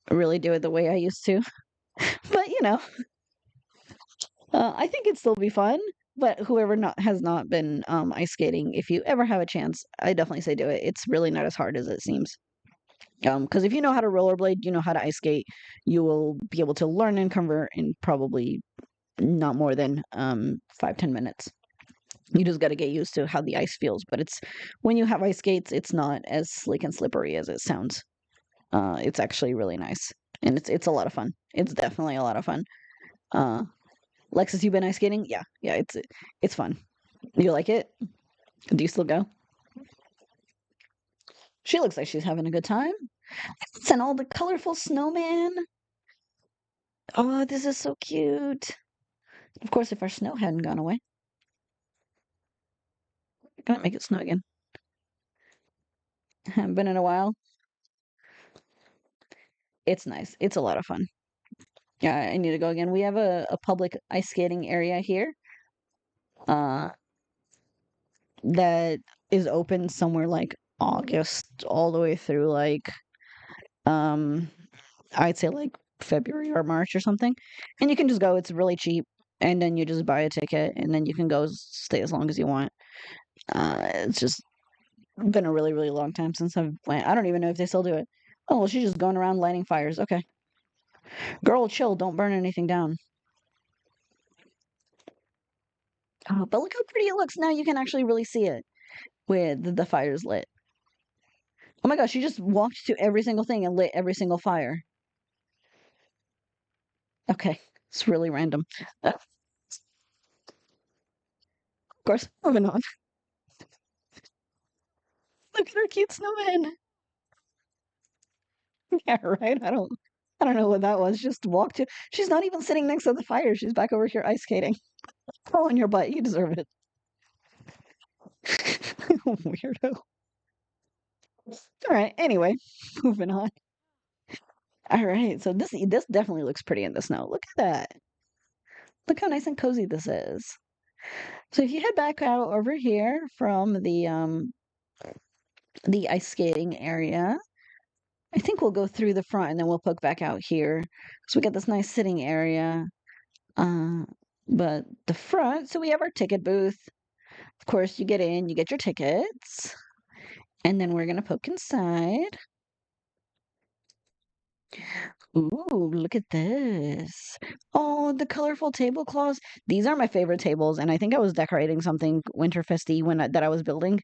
really do it the way I used to. But I think it'd still be fun. But whoever not has not been ice skating, if you ever have a chance, I definitely say do it. It's really not as hard as it seems. Because if you know how to rollerblade, you know how to ice skate, you will be able to learn and convert in probably not more than 5-10 minutes. You just got to get used to how the ice feels. But it's when you have ice skates, it's not as slick and slippery as it sounds. It's actually really nice, and it's a lot of fun. It's definitely a lot of fun. Uh, Lexus, you've been ice skating? Yeah, yeah, it's fun. You like it? Do you still go? She looks like she's having a good time. And all the colorful snowman. Oh, this is so cute. Of course, if our snow hadn't gone away, we're gonna make it snow again. Haven't been in a while. It's nice. It's a lot of fun. Yeah, I need to go again. We have a public ice skating area here. Uh, that is open somewhere like August all the way through like um I'd say like February or March or something. And you can just go, it's really cheap. And then you just buy a ticket and then you can go stay as long as you want. It's just been a really, really long time since I've went. I don't even know if they still do it. Oh, well, she's just going around lighting fires. Okay. Girl, chill, don't burn anything down. Oh, but look how pretty it looks now. You can actually really see it with the fires lit. Oh my gosh, she just walked to every single thing and lit every single fire. Okay, it's really random. Of course, moving on. Look at her cute snowman. Yeah, right. I don't know what that was. Just walked to. She's not even sitting next to the fire. She's back over here ice skating. Fall on your butt. You deserve it. Weirdo. All right. Anyway, moving on. All right. So this definitely looks pretty in the snow. Look at that. Look how nice and cozy this is. So if you head back out over here from the ice skating area, I think we'll go through the front and then we'll poke back out here. So we got this nice sitting area. Uh, but the front, so we have our ticket booth. Of course, you get in, you get your tickets, and then we're gonna poke inside. Ooh, look at this. Oh, the colorful tablecloths. These are my favorite tables, and I think I was decorating something Winterfesty that I was building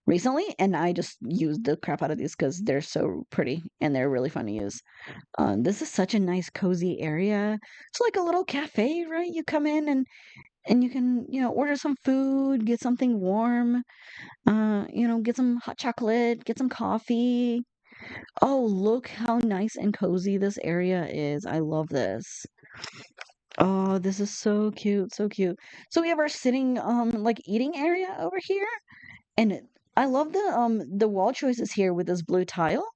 recently, and I just used the crap out of these because they're so pretty and they're really fun to use. This is such a nice, cozy area. It's like a little cafe, right? You come in and you can, order some food, get something warm, get some hot chocolate, get some coffee. Oh, look how nice and cozy this area is. I love this. Oh, this is so cute, so cute. So we have our sitting like eating area over here, and I love the wall choices here with this blue tile.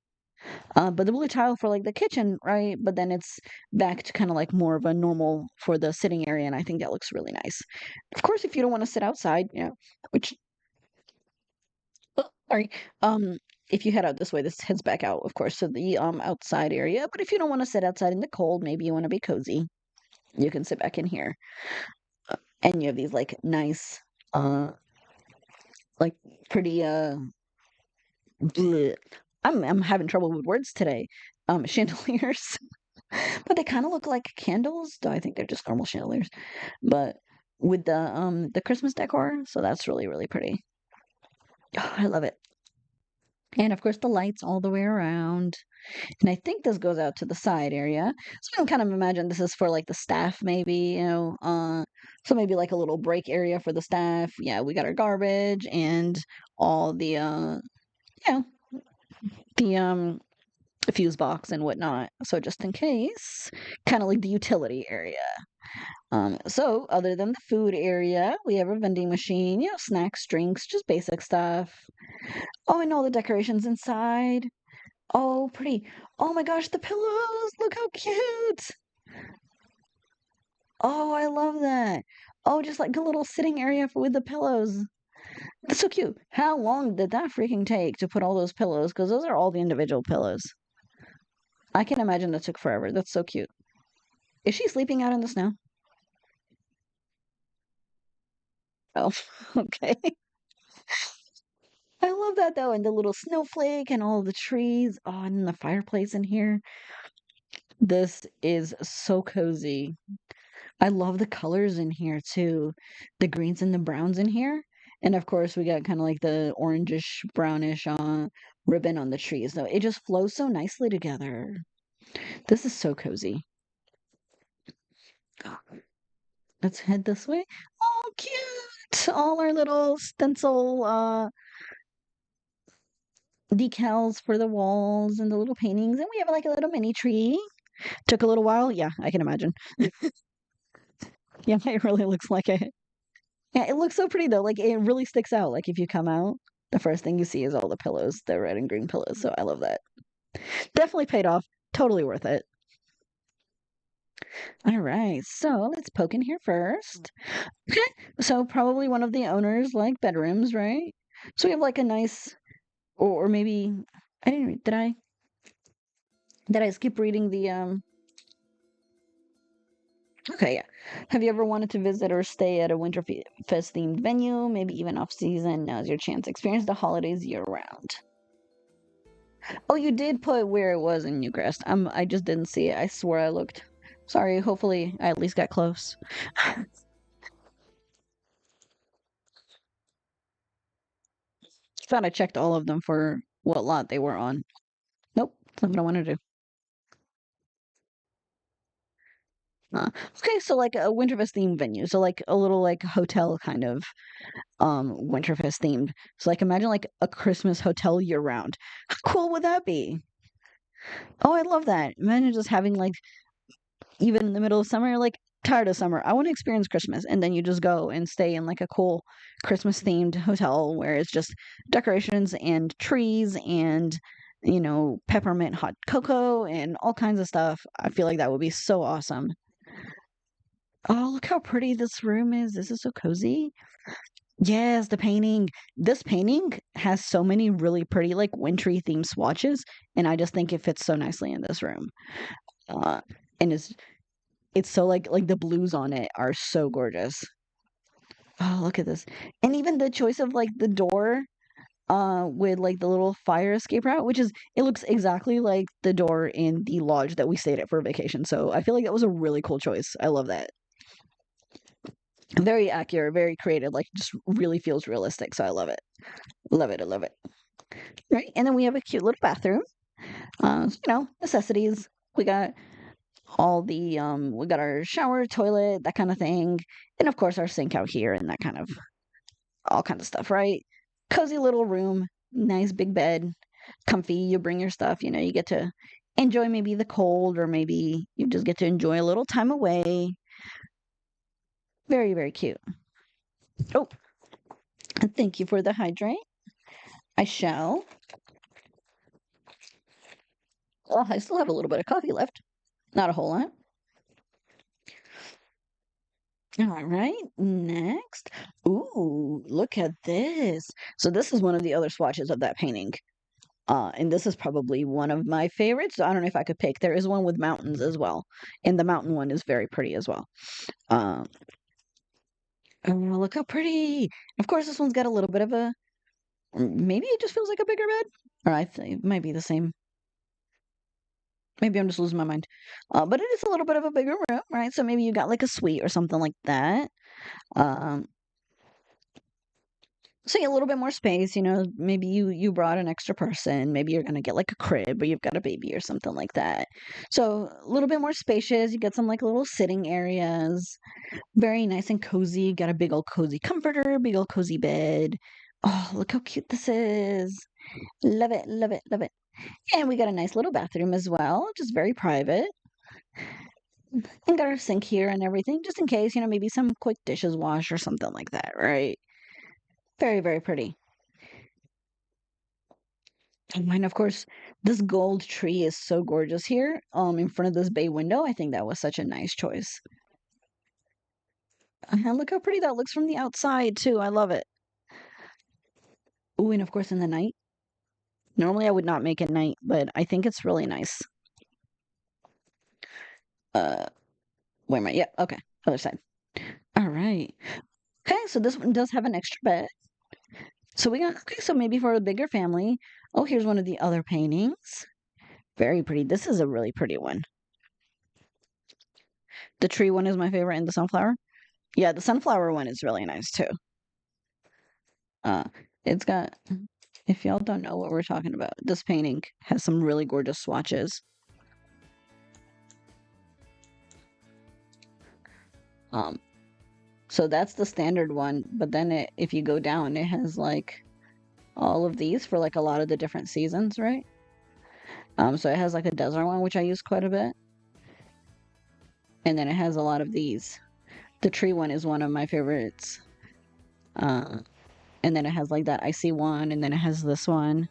But the blue tile for like the kitchen, right? But then it's back to kind of like more of a normal for the sitting area, and I think that looks really nice. Of course, if you don't want to sit outside, which sorry, if you head out this way, this heads back out, of course, to the outside area. But if you don't want to sit outside in the cold, maybe you want to be cozy, you can sit back in here. And you have these like nice, uh, like pretty bleh. I'm having trouble with words today. Chandeliers. But they kind of look like candles, though I think they're just normal chandeliers. But with the Christmas decor, so that's really, really pretty. Oh, I love it. And of course the lights all the way around. And I think this goes out to the side area. So I can kind of imagine this is for like the staff maybe, so maybe like a little break area for the staff. Yeah, we got our garbage and all the you know, the fuse box and whatnot. So just in case, kind of like the utility area. So other than the food area, we have a vending machine, snacks, drinks, just basic stuff. Oh, and all the decorations inside. Oh, pretty. Oh my gosh, the pillows. Look how cute. Oh, I love that. Oh, just like a little sitting area with the pillows. That's so cute. How long did that freaking take to put all those pillows? Because those are all the individual pillows. I can imagine that took forever. That's so cute. Is she sleeping out in the snow? Oh, okay. I love that though. And the little snowflake and all the trees. Oh, and the fireplace in here. This is so cozy. I love the colors in here too. The greens and the browns in here. And of course, we got kind of like the orangish, brownish ribbon on the trees, though. It just flows so nicely together. This is so cozy. Let's head this way. Oh, cute! All our little stencil decals for the walls and the little paintings. And we have like a little mini tree. Took a little while. Yeah, I can imagine. Yeah, it really looks like it. Yeah, it looks so pretty though. Like it really sticks out. Like if you come out, the first thing you see is all the pillows, the red and green pillows. So I love that. Definitely paid off. Totally worth it. All right, so let's poke in here first. Okay, so probably one of the owners like bedrooms, right? So we have like a nice, or maybe I didn't read. Did I skip reading the Okay, yeah. Have you ever wanted to visit or stay at a Winterfest themed venue, maybe even off season? Now's your chance. Experience the holidays year round. Oh, you did put where it was in Newcrest. I just didn't see it. I swear I looked. Sorry, hopefully I at least got close. Thought I checked all of them for what lot they were on. Nope, that's not what I want to do. Okay, so like a Winterfest themed venue. So like a little like hotel kind of Winterfest themed. So like imagine like a Christmas hotel year round. How cool would that be? Oh, I love that. Imagine just having like even in the middle of summer, you're like tired of summer. I want to experience Christmas. And then you just go and stay in like a cool Christmas themed hotel where it's just decorations and trees and peppermint hot cocoa and all kinds of stuff. I feel like that would be so awesome. Oh, look how pretty this room is. This is so cozy. Yes, the painting. This painting has so many really pretty, like wintry themed swatches, and I just think it fits so nicely in this room. Uh, and it's so like the blues on it are so gorgeous. Oh, look at this. And even the choice of like the door with like the little fire escape route, which is it looks exactly like the door in the lodge that we stayed at for vacation. So I feel like that was a really cool choice. I love that. Very accurate, very creative, like just really feels realistic. So I love it. Love it. I love it. Right. And then we have a cute little bathroom. Necessities. We got we got our shower, toilet, that kind of thing. And of course our sink out here and that kind of all kinds of stuff, right? Cozy little room, nice big bed, comfy. You bring your stuff, you get to enjoy maybe the cold or maybe you just get to enjoy a little time away. Very, very cute. Oh, and thank you for the hydrate. I shall. Oh, I still have a little bit of coffee left. Not a whole lot. All right, next. Ooh, look at this. So this is one of the other swatches of that painting. And this is probably one of my favorites. I don't know if I could pick. There is one with mountains as well. And the mountain one is very pretty as well. Um, oh, look how pretty. Of course, this one's got a little bit of maybe it just feels like a bigger bed. Or I think it might be the same. Maybe I'm just losing my mind. But it is a little bit of a bigger room, right? So maybe you got like a suite or something like that. Um, so yeah, a little bit more space, maybe you brought an extra person, maybe you're gonna get like a crib or you've got a baby or something like that. So a little bit more spacious, you get some like little sitting areas, very nice and cozy. You got a big old cozy comforter, big old cozy bed. Oh, look how cute this is. Love it, love it, love it. And we got a nice little bathroom as well, just very private. And got our sink here and everything, just in case, maybe some quick dishes wash or something like that, right? Very, very pretty. And mine, of course, this gold tree is so gorgeous here, in front of this bay window. I think that was such a nice choice. And look how pretty that looks from the outside, too. I love it. Ooh, and of course, in the night. Normally, I would not make it night, but I think it's really nice. Uh, where am I? Yeah, okay. Other side. All right. Okay, so this one does have an extra bed. So okay, so maybe for a bigger family. Oh, here's one of the other paintings. Very pretty. This is a really pretty one. The tree one is my favorite, and the sunflower. Yeah, the sunflower one is really nice too. Uh, it's got, if y'all don't know what we're talking about, this painting has some really gorgeous swatches. So that's the standard one, but then if you go down, it has like all of these for like a lot of the different seasons, right? So it has like a desert one, which I use quite a bit. And then it has a lot of these. The tree one is one of my favorites. And then it has like that icy one, and then it has this one.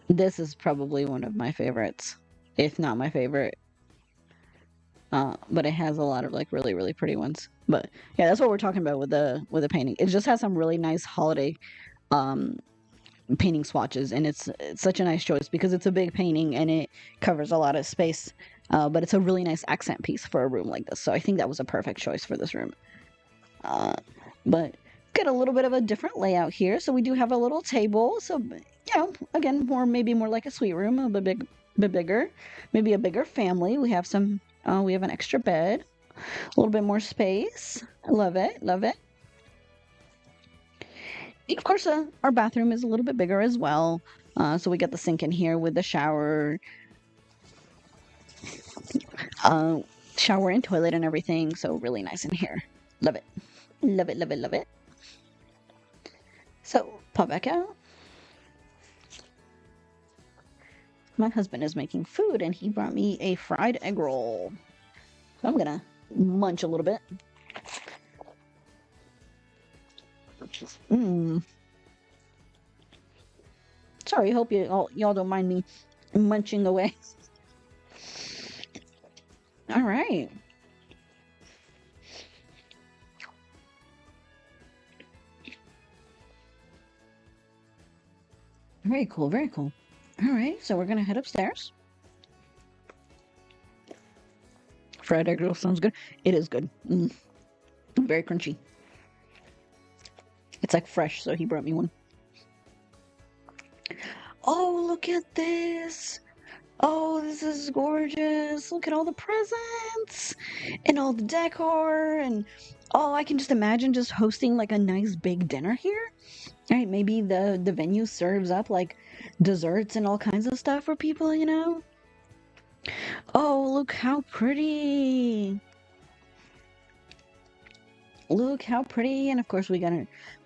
This is probably one of my favorites, if not my favorite. But it has a lot of like really, really pretty ones. But yeah, that's what we're talking about with the painting. It just has some really nice holiday painting swatches, and it's such a nice choice because it's a big painting and it covers a lot of space. But it's a really nice accent piece for a room like this. So I think that was a perfect choice for this room. But get a little bit of a different layout here. So we do have a little table. So again, maybe more like a suite room, a bit bigger, maybe a bigger family. We have we have an extra bed, a little bit more space. I love it, love it. Of course, our bathroom is a little bit bigger as well. So we got the sink in here with the shower, shower and toilet and everything. So really nice in here. Love it, love it, love it, love it. So pop back out. My husband is making food, and he brought me a fried egg roll. So I'm gonna munch a little bit. Sorry, hope y'all don't mind me munching away. All right. Very cool, very cool. All right, so we're gonna head upstairs. Fried egg roll sounds good. It is good. Very crunchy. It's like fresh, so he brought me one. Oh, look at this. Oh, this is gorgeous. Look at all the presents and all the decor. And I can just imagine just hosting like a nice big dinner here. All right, maybe the venue serves up like desserts and all kinds of stuff for people, Oh, look how pretty. Look how pretty. And of course, we got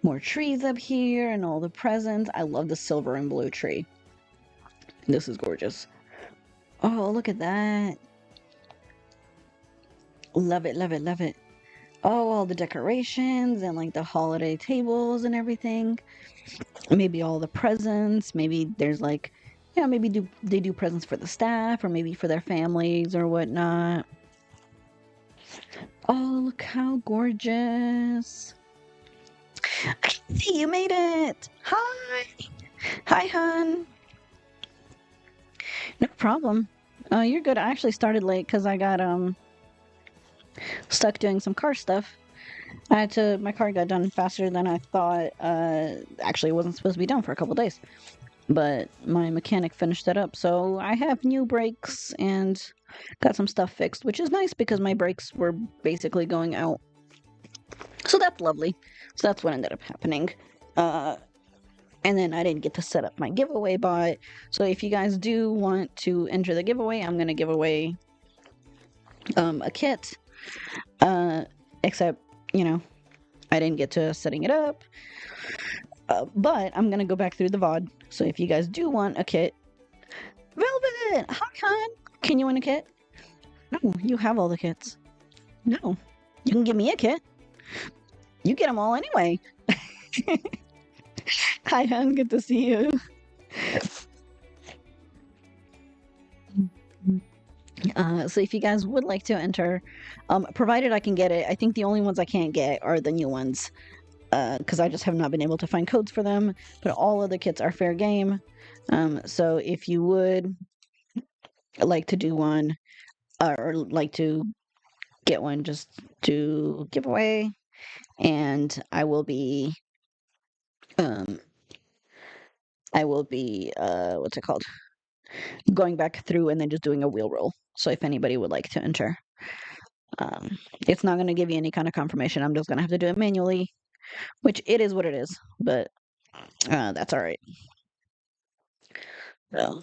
more trees up here and all the presents. I love the silver and blue tree. This is gorgeous. Oh, look at that. Love it, love it, love it. Oh, all the decorations and like the holiday tables and everything. Maybe all the presents. Maybe there's like, maybe they do presents for the staff or maybe for their families or whatnot. Oh, look how gorgeous. I see you made it. Hi. Hi, hon. No problem. You're good. I actually started late because I got stuck doing some car stuff. My car got done faster than I thought. Actually, it wasn't supposed to be done for a couple days. But my mechanic finished it up. So I have new brakes and got some stuff fixed, which is nice because my brakes were basically going out. So that's lovely. So that's what ended up happening. And then I didn't get to set up my giveaway bot. So if you guys do want to enter the giveaway, I'm going to give away a kit. Except, I didn't get to setting it up. But I'm going to go back through the VOD So if you guys do want a kit, Velvet, hi, hon. Can you win a kit? No, you have all the kits. No, you can give me a kit. You get them all anyway. Hi, hon. Good to see you. So if you guys would like to enter, provided I can get it, I think the only ones I can't get are the new ones, because I just have not been able to find codes for them. But all of the kits are fair game. So if you would like to do one, or like to get one just to give away, and I will be what's it called, going back through and then just doing a wheel roll. So if anybody would like to enter, it's not going to give you any kind of confirmation. I'm just going to have to do it manually, which it is what it is, but that's all right. So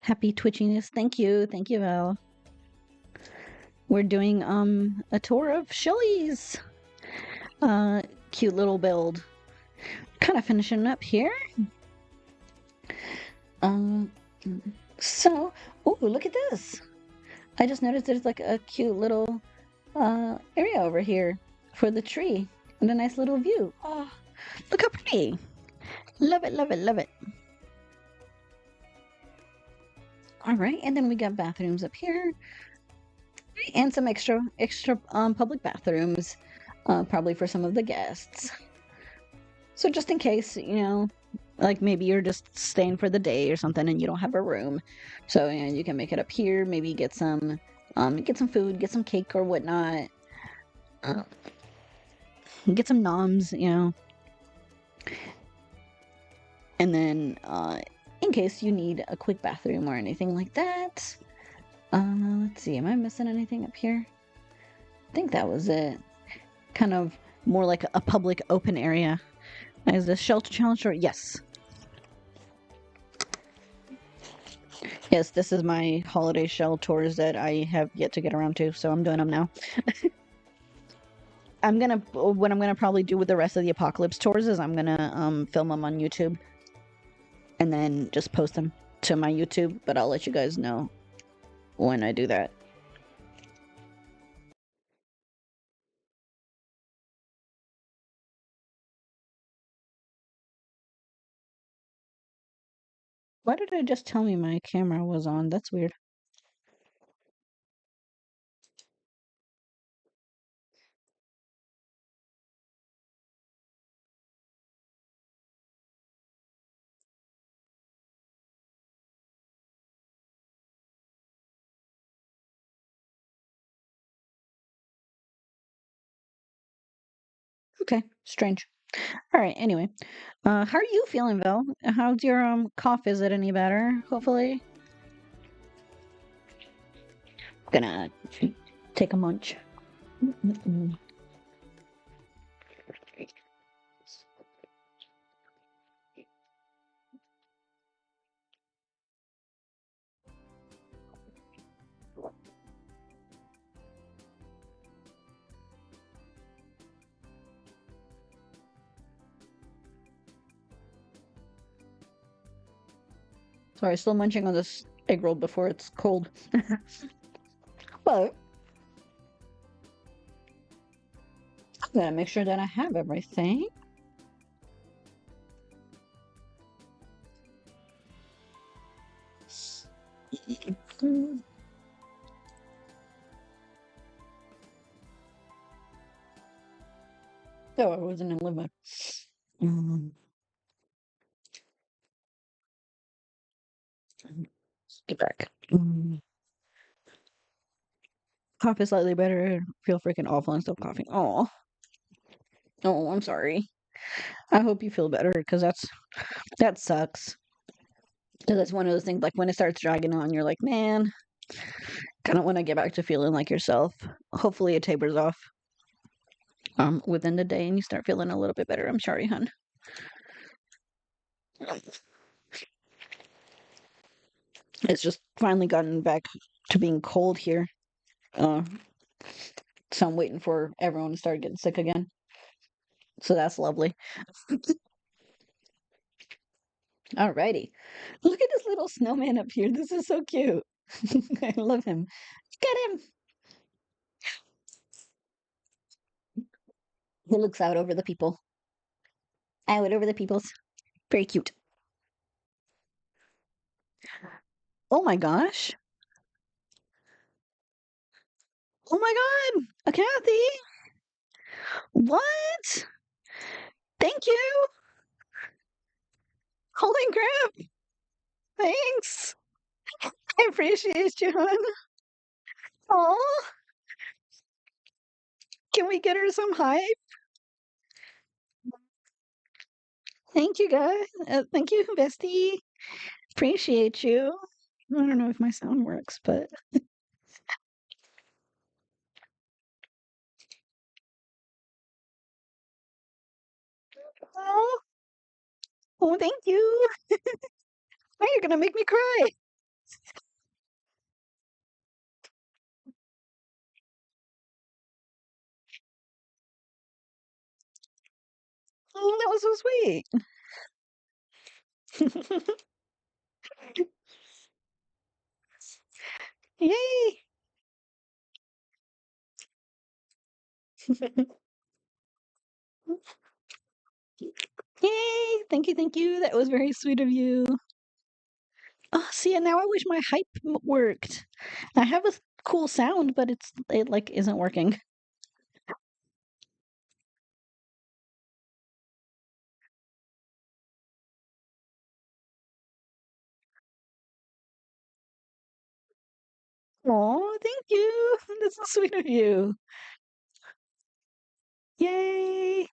happy twitchiness. Thank you, Val. We're doing a tour of Shilly's cute little build. Kind of finishing up here. So, ooh, look at this. I just noticed there's like a cute little area over here for the tree and a nice little view. Oh, look how pretty. Love it, love it, love it. All right, and then we got bathrooms up here and some extra public bathrooms, probably for some of the guests. So just in case, you know, like maybe you're just staying for the day or something and you don't have a room, so you know, you can make it up here. Maybe get some food, get some cake or whatnot, get some noms, you know, and then in case you need a quick bathroom or anything like that. Let's see, am I missing anything up here? I think that was it. Kind of more like a public open area. Is this shelter challenge? Yes. Yes, this is my holiday shell tours that I have yet to get around to, so I'm doing them now. What I'm gonna probably do with the rest of the apocalypse tours is I'm gonna film them on YouTube and then just post them to my YouTube, but I'll let you guys know when I do that. Why did it just tell me my camera was on? That's weird. Okay, strange. All right, anyway. How are you feeling, Val? How's your cough? Is it any better? Hopefully. Gonna take a munch. Sorry, still munching on this egg roll before it's cold. But I'm gonna make sure that I have everything. Oh, I wasn't in limbo. Get back. Cough is slightly better. Feel freaking awful and still coughing. Oh, I'm sorry. I hope you feel better because that sucks. Because it's one of those things like when it starts dragging on, you're like, man, kind of want to get back to feeling like yourself. Hopefully, it tapers off within the day and you start feeling a little bit better. I'm sorry, hun. It's just finally gotten back to being cold here. So I'm waiting for everyone to start getting sick again. So that's lovely. Alrighty. Look at this little snowman up here. This is so cute. I love him. Get him. He looks out over the people. Out over the peoples. Very cute. Oh my gosh. Oh my God. Kathy. What? Thank you. Holy crap. Thanks. I appreciate you, hon. Oh, can we get her some hype? Thank you, guys. Thank you, bestie. Appreciate you. I don't know if my sound works, but oh, oh, thank you. Now you're gonna make me cry. Oh, that was so sweet. Yay! Yay! Thank you, thank you. That was very sweet of you. Oh, see, and now I wish my hype worked. I have a cool sound, but it like isn't working. Oh, thank you. That's so sweet of you. Yay!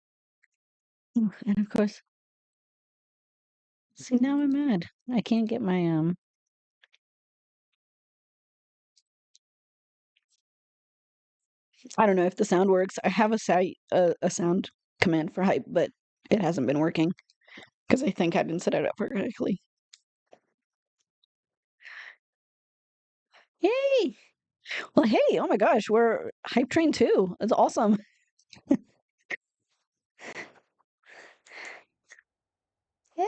Oh, and of course, see now I'm mad. I can't get my I don't know if the sound works. I have a sound command for hype, but it hasn't been working because I think I didn't set it up correctly. Yay! Well, hey, oh my gosh, we're hype train too. It's awesome. Yay,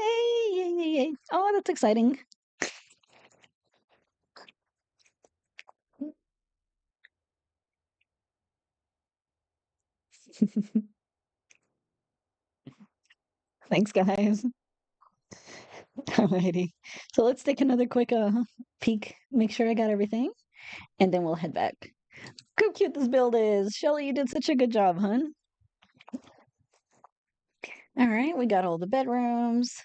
yay, yay, yay. Oh, that's exciting. Thanks, guys. Alrighty. So let's take another quick peek, make sure I got everything, and then we'll head back. Look how cute this build is. Shelly, you did such a good job, hun. All right, we got all the bedrooms,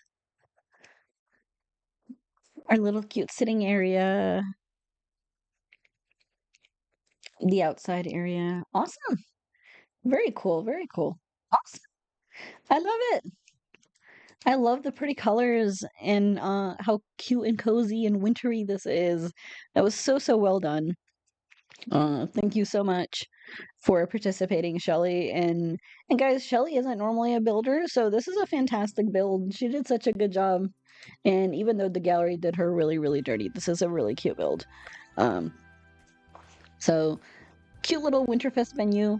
our little cute sitting area, the outside area. Awesome. Very cool. Very cool. Awesome. I love it. I love the pretty colors and how cute and cozy and wintry this is. That was so, so well done. Thank you so much for participating, Shelly. And guys, Shelly isn't normally a builder, so this is a fantastic build. She did such a good job. And even though the gallery did her really, really dirty, this is a really cute build. Um, so cute little Winterfest venue.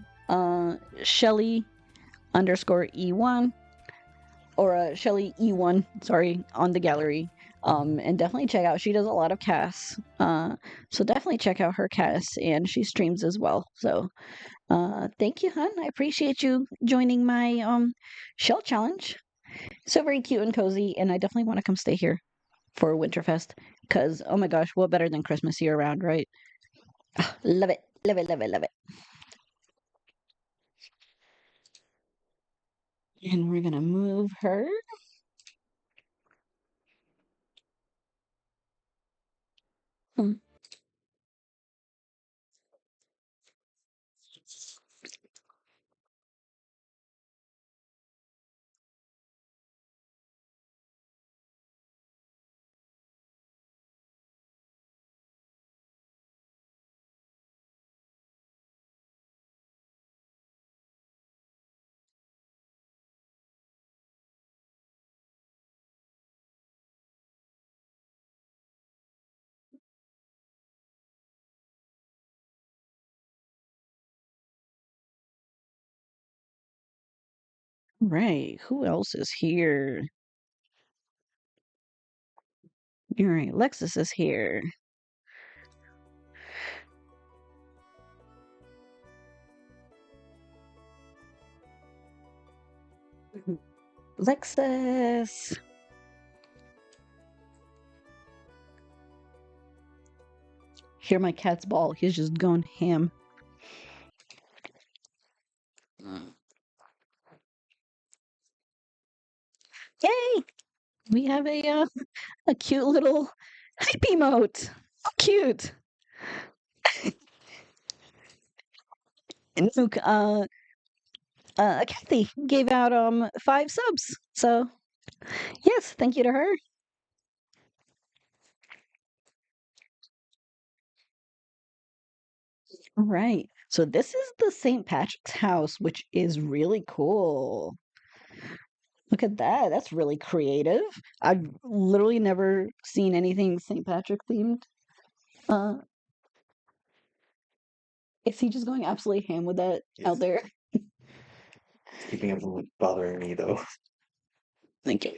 Shelly underscore E1 or Shelly E1, sorry, on the gallery. And definitely check out. She does a lot of casts, so definitely check out her casts, and she streams as well. So, thank you, hun. I appreciate you joining my shell challenge. So very cute and cozy, and I definitely want to come stay here for Winterfest because oh my gosh, what better than Christmas year round, right? Ah, love it, love it, love it, love it. And we're gonna move her. Hmm. Right. Who else is here? All right, Lexus is here. Lexus. Hear my cat's ball. He's just going ham. Yay! We have a cute little hype emote. Oh, cute. And Luke, Kathy gave out 5 subs. So yes, thank you to her. All right. So this is the St. Patrick's house, which is really cool. Look at that. That's really creative. I've literally never seen anything St. Patrick themed. Uh, is he just going absolutely ham with that out Yes. there? Keeping him from bothering me though. Thank you.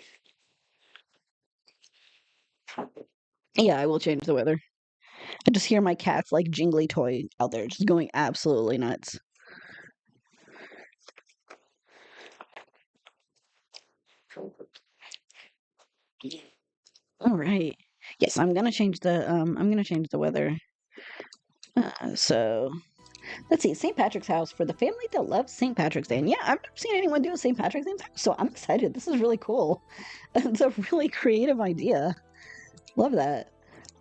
Yeah, I will change the weather. I just hear my cat's like jingly toy out there, just going absolutely nuts. All right. Yes, I'm gonna change the weather. So let's see, St. Patrick's house for the family that loves St. Patrick's Day. And yeah, I've never seen anyone do a St. Patrick's Day house, so I'm excited. This is really cool. It's a really creative idea. Love that.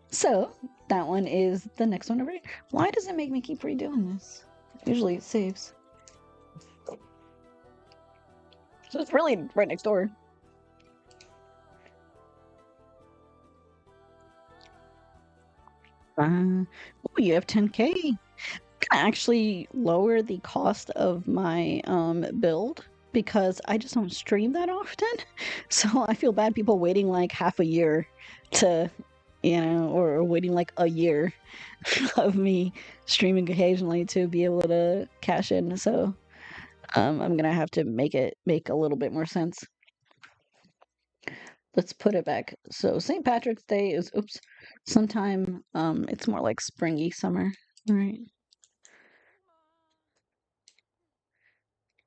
So that one is the next one over here. Why does it make me keep redoing this? Usually it saves. So it's really right next door. Oh, you have 10K. Gonna actually lower the cost of my build because I just don't stream that often. So I feel bad people waiting like half a year to, or waiting like a year of me streaming occasionally to be able to cash in. So I'm gonna have to make it make a little bit more sense. Let's put it back. So St. Patrick's Day is sometime it's more like springy summer. All right.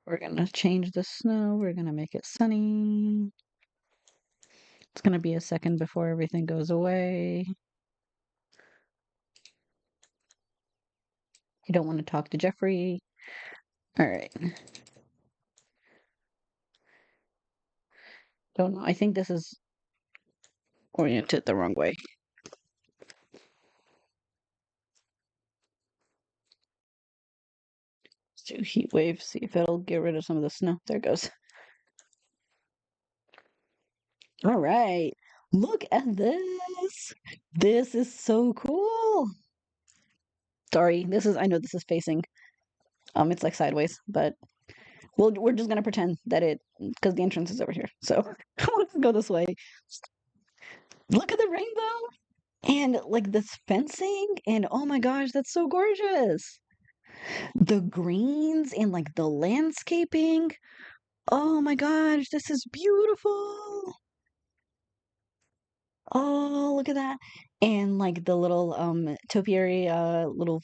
We're gonna change the snow. We're gonna make it sunny. It's gonna be a second before everything goes away. You don't want to talk to Jeffrey. All right. Don't know. I think this is oriented the wrong way. Let's do heat wave. See if it'll get rid of some of the snow. There it goes. All right. Look at this. This is so cool. Sorry, I know this is facing, it's like sideways, but we're just gonna pretend that because the entrance is over here. So let's go this way. Look at the rainbow and like this fencing, and oh my gosh, that's so gorgeous. The greens and like the landscaping. Oh my gosh, this is beautiful. Oh, look at that. And like the little topiary little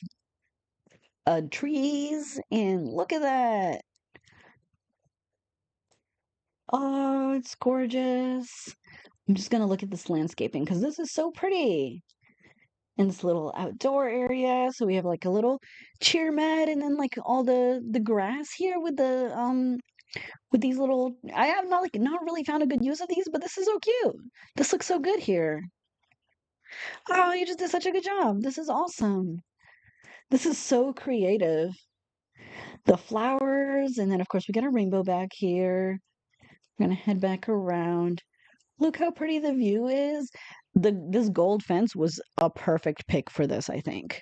trees, and look at that. Oh, it's gorgeous. I'm just gonna look at this landscaping because this is so pretty. And this little outdoor area, so we have like a little cheer mat, and then like all the grass here with these little. I have not really found a good use of these, but this is so cute. This looks so good here. Oh, you just did such a good job. This is awesome. This is so creative. The flowers, and then of course we got a rainbow back here. We're gonna head back around. Look how pretty the view is. This gold fence was a perfect pick for this, I think.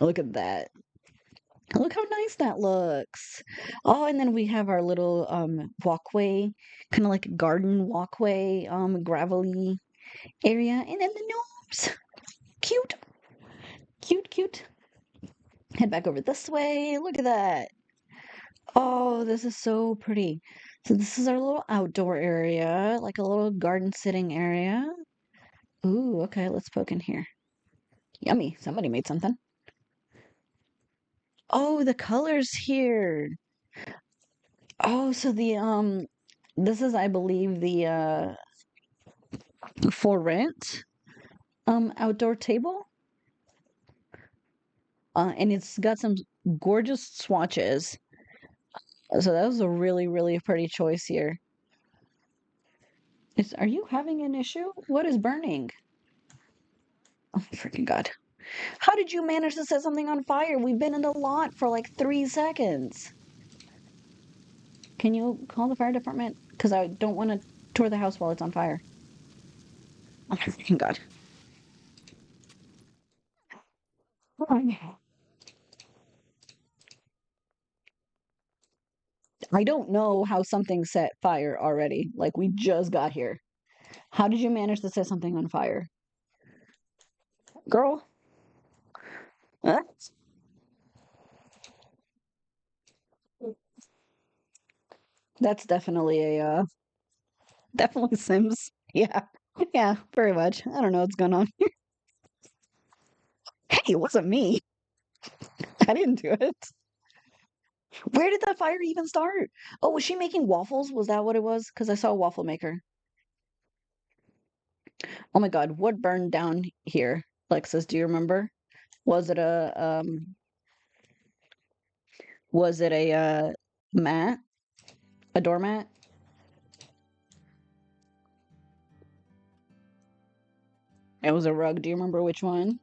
Look at that. Look how nice that looks. Oh, and then we have our little walkway, kind of like a garden walkway, gravelly area. And then the gnomes. Cute. Cute, cute. Head back over this way. Look at that. Oh, this is so pretty. So this is our little outdoor area, like a little garden sitting area. Ooh, okay, let's poke in here. Yummy. Somebody made something. Oh, the colors here. Oh, so this is, I believe, the for rent outdoor table. And it's got some gorgeous swatches. So that was a really, really pretty choice here. Are you having an issue? What is burning? Oh, freaking God. How did you manage to set something on fire? We've been in the lot for like 3 seconds. Can you call the fire department? Because I don't want to tour the house while it's on fire. Oh, freaking God. I don't know how something set fire already. Like, we just got here. How did you manage to set something on fire? Girl? Huh? That's definitely definitely Sims. Yeah. Yeah, very much. I don't know what's going on. Hey, it wasn't me. I didn't do it. Where did that fire even start? Oh, was she making waffles? Was that what it was? Because I saw a waffle maker. Oh my God, what burned down here? Lexus, do you remember? Was it a mat? A doormat? It was a rug. Do you remember which one?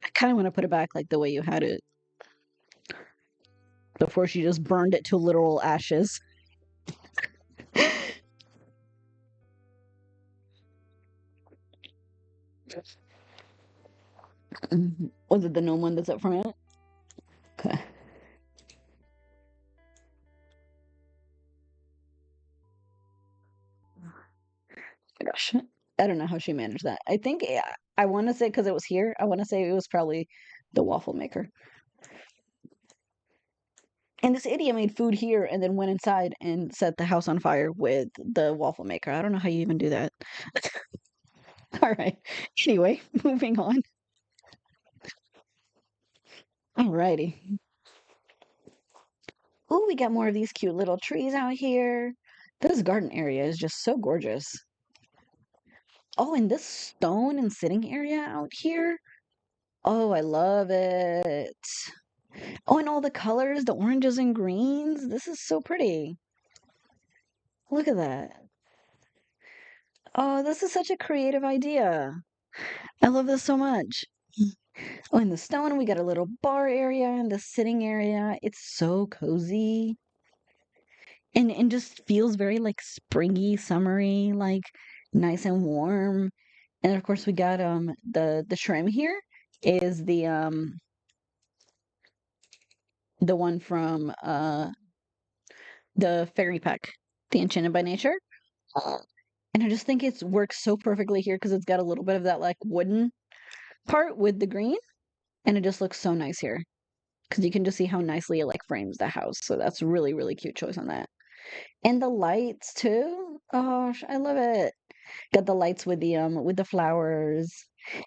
I kind of want to put it back like the way you had it before she just burned it to literal ashes. Was it the gnome one that's up front? Okay. Gosh, I don't know how she managed that. I think I want to say because it was here. I want to say it was probably the waffle maker. And this idiot made food here and then went inside and set the house on fire with the waffle maker. I don't know how you even do that. All right. Anyway, moving on. Alrighty. Oh, we got more of these cute little trees out here. This garden area is just so gorgeous. Oh, and this stone and sitting area out here. Oh, I love it. Oh, and all the colors, the oranges and greens. This is so pretty. Look at that. Oh, this is such a creative idea. I love this so much. Oh, in the stone, we got a little bar area and the sitting area. It's so cozy. And just feels very like springy, summery, like nice and warm. And of course we got the trim here is the one from the fairy pack, the Enchanted by Nature. Uh, And I just think it's works so perfectly here because it's got a little bit of that like wooden part with the green, and it just looks so nice here because you can just see how nicely it like frames the house. So that's really, really cute choice on that. And the lights too. Oh, I love it. Got the lights with the flowers.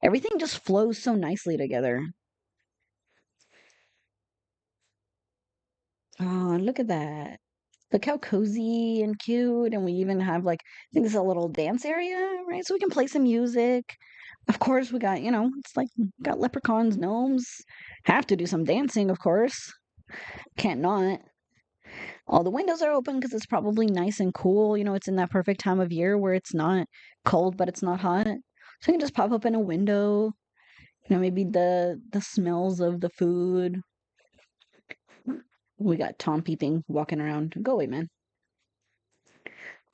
Everything just flows so nicely together. Oh, look at that. Look how cozy and cute. And we even have like, I think this is a little dance area, right? So we can play some music. Of course, we got, it's like got leprechauns, gnomes. Have to do some dancing, of course. Can't not. All the windows are open because it's probably nice and cool. It's in that perfect time of year where it's not cold, but it's not hot. So you can just pop open a window. Maybe the smells of the food. We got Tom peeping, walking around. Go away, man.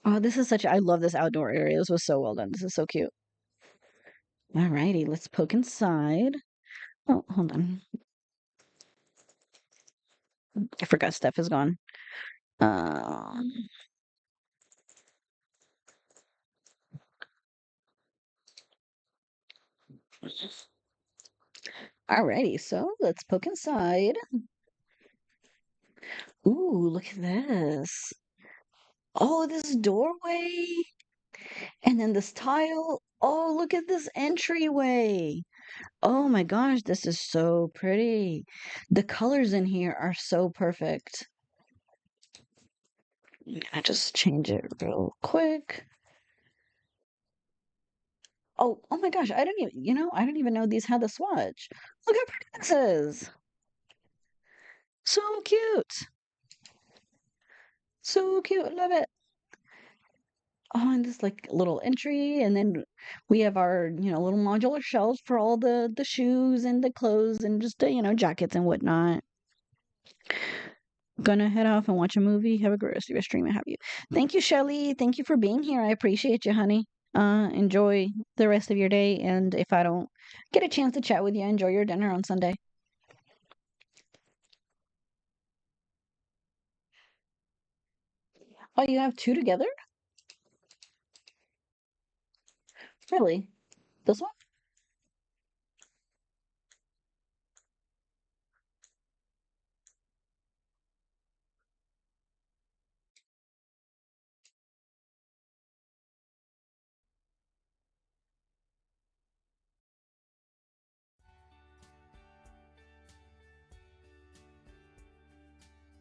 Oh, this is I love this outdoor area. This was so well done. This is so cute. Alrighty, let's poke inside. Oh, hold on. I forgot Steph is gone. Um, Alrighty, so let's poke inside. Ooh, look at this. Oh, this doorway. And then this tile. Oh, look at this entryway. Oh my gosh, this is so pretty. The colors in here are so perfect. I just change it real quick. Oh my gosh, I didn't even, I didn't even know these had the swatch. Look how pretty this is. So cute. So cute. Love it. Oh, and this like little entry, and then we have our, little modular shelves for all the shoes and the clothes and just jackets and whatnot. Gonna head off and watch a movie. Have a great rest of your stream. I have you. Thank you, Shelly. Thank you for being here. I appreciate you, honey. Enjoy the rest of your day, and if I don't get a chance to chat with you, enjoy your dinner on Sunday. Oh, you have two together? Really? This one?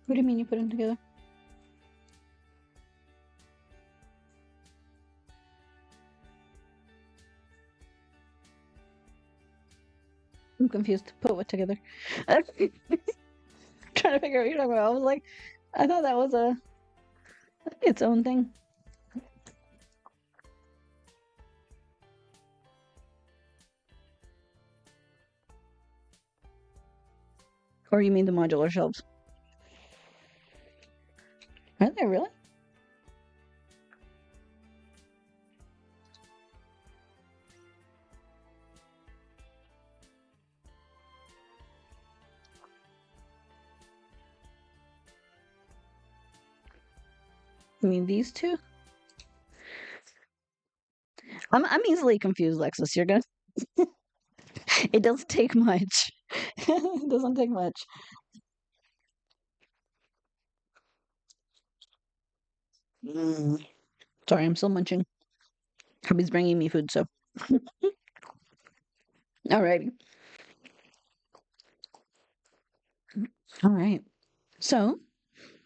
What do you mean you put them together? I'm confused. Put what together? Trying to figure out what you're talking about. I was like, I thought that was its own thing. Or you mean the modular shelves? Are they really? I mean these two? I'm easily confused, Lexus. You're gonna. It doesn't take much. It doesn't take much. Mm. Sorry, I'm still munching. Hubby's bringing me food, so. Alrighty. All right. So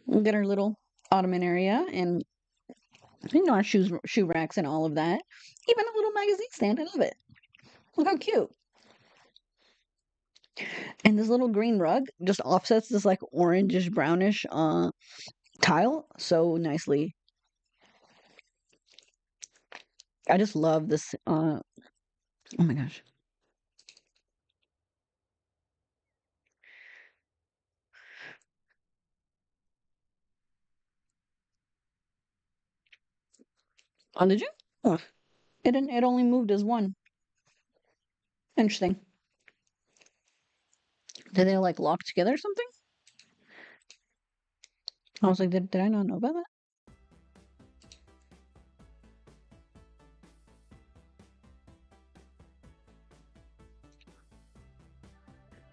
we'll get our little ottoman area and our shoe racks and all of that. Even a little magazine stand. I love it. Look how cute. And this little green rug just offsets this like orangish brownish tile so nicely. I just love this oh my gosh. Oh, did you? Oh, it only moved as one. Interesting. Did they like lock together or something? I was like, did I not know about that?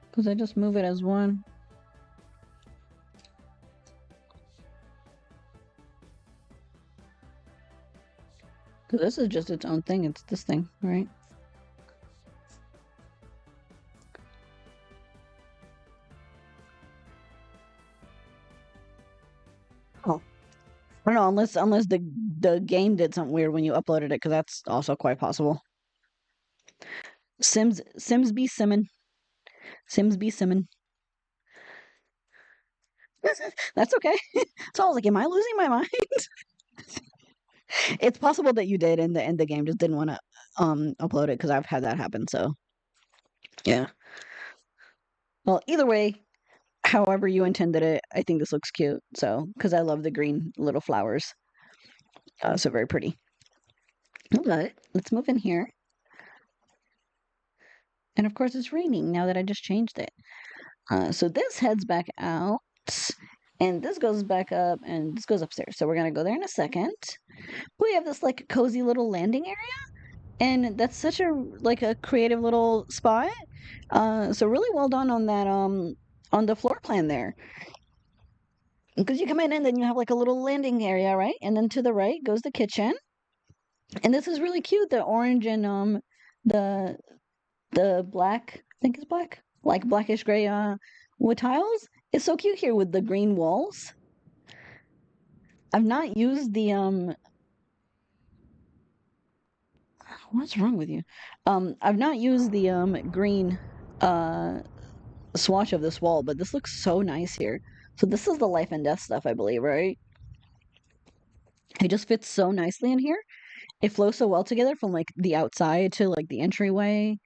Because I just move it as one. Because this is just its own thing. It's this thing, right? Oh, I don't know. Unless the game did something weird when you uploaded it, because that's also quite possible. Sims be simmin. Sims be simmin. That's okay. So I was like, am I losing my mind? It's possible that you did, and the game just didn't want to upload it because I've had that happen. So yeah. Well, either way, however you intended it, I think this looks cute. So because I love the green little flowers, so very pretty. But let's move in here. And of course, it's raining now that I just changed it. So this heads back out, and this goes back up, and this goes upstairs. So we're gonna go there in a second. We have this like cozy little landing area, and that's such a like a creative little spot. So really well done on that on the floor plan there. Because you come in and then you have like a little landing area, right? And then to the right goes the kitchen. And this is really cute. The orange and the the black, I think it's black, like blackish gray wood tiles. It's so cute here with the green walls. I've not used the what's wrong with you? I've not used the green uh swatch of this wall, but this looks so nice here. So this is the life and death stuff, I believe, right? It just fits so nicely in here. It flows so well together from like the outside to like the entryway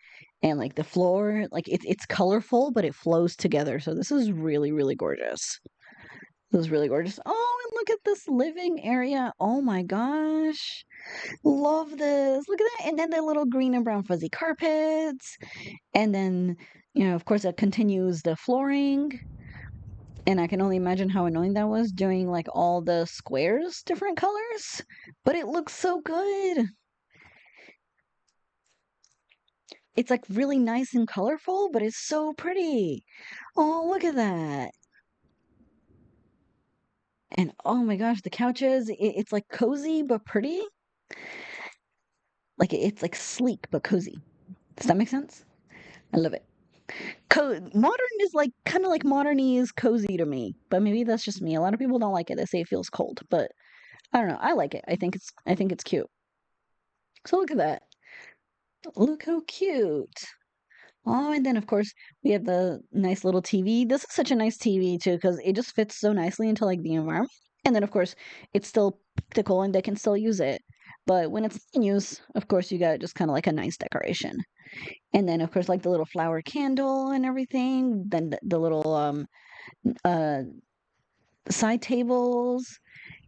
and like the floor. Like it's colorful, but it flows together. So this is really, really gorgeous. This is really gorgeous. Oh, and look at this living area. Oh my gosh. Love this. Look at that. And then the little green and brown fuzzy carpets. And then, of course, that continues the flooring. And I can only imagine how annoying that was doing like all the squares different colors. But it looks so good. It's like really nice and colorful, but it's so pretty. Oh, look at that. And oh my gosh, the couches, it's like cozy but pretty. Like it's like sleek but cozy. Does that make sense? I love it. Modern is like kind of like modern-y cozy to me, but maybe that's just me. A lot of people don't like it. They say it feels cold, but I don't know. I like it. I think it's cute. So look at that. Look how cute. Oh, and then of course we have the nice little TV. This is such a nice TV too because it just fits so nicely into like the environment. And then of course it's still practical and they can still use it. But when it's in use, of course you got just kind of like a nice decoration. And then of course like the little flower candle and everything. Then the little uh side tables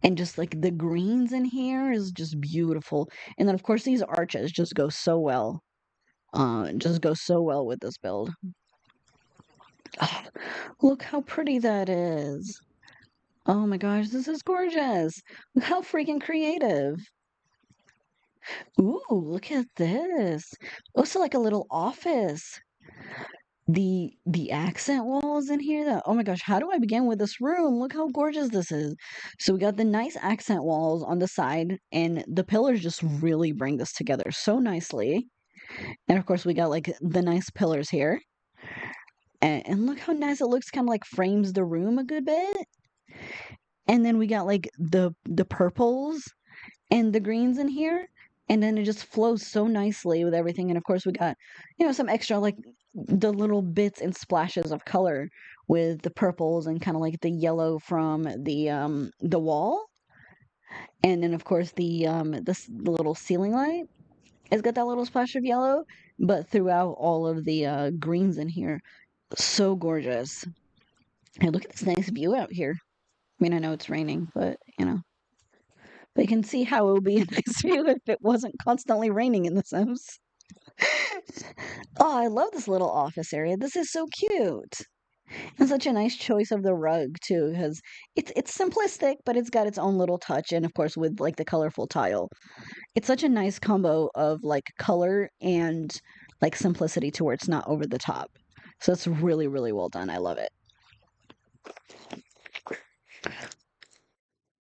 and just like the greens in here is just beautiful. And then of course these arches just go so well. Just go so well with this build. Oh, look how pretty that is. Oh my gosh, this is gorgeous. How freaking creative. Ooh, look at this. Also like a little office. The accent walls in here that, oh my gosh, how do I begin with this room? Look how gorgeous this is. So we got the nice accent walls on the side and the pillars just really bring this together so nicely. And of course we got like the nice pillars here. And look how nice it looks, kind of like frames the room a good bit. And then we got like the purples and the greens in here. And then it just flows so nicely with everything. And of course we got, some extra like the little bits and splashes of color with the purples and kind of like the yellow from the wall. And then of course the little ceiling light has got that little splash of yellow, but throughout all of the greens in here. So gorgeous. Hey, look at this nice view out here. I mean, I know it's raining, but you can see how it would be a nice view if it wasn't constantly raining in The Sims. Oh, I love this little office area. This is so cute. And such a nice choice of the rug too, because it's simplistic, but it's got its own little touch, and of course with like the colorful tile. It's such a nice combo of like color and like simplicity to where it's not over the top. So it's really, really well done. I love it.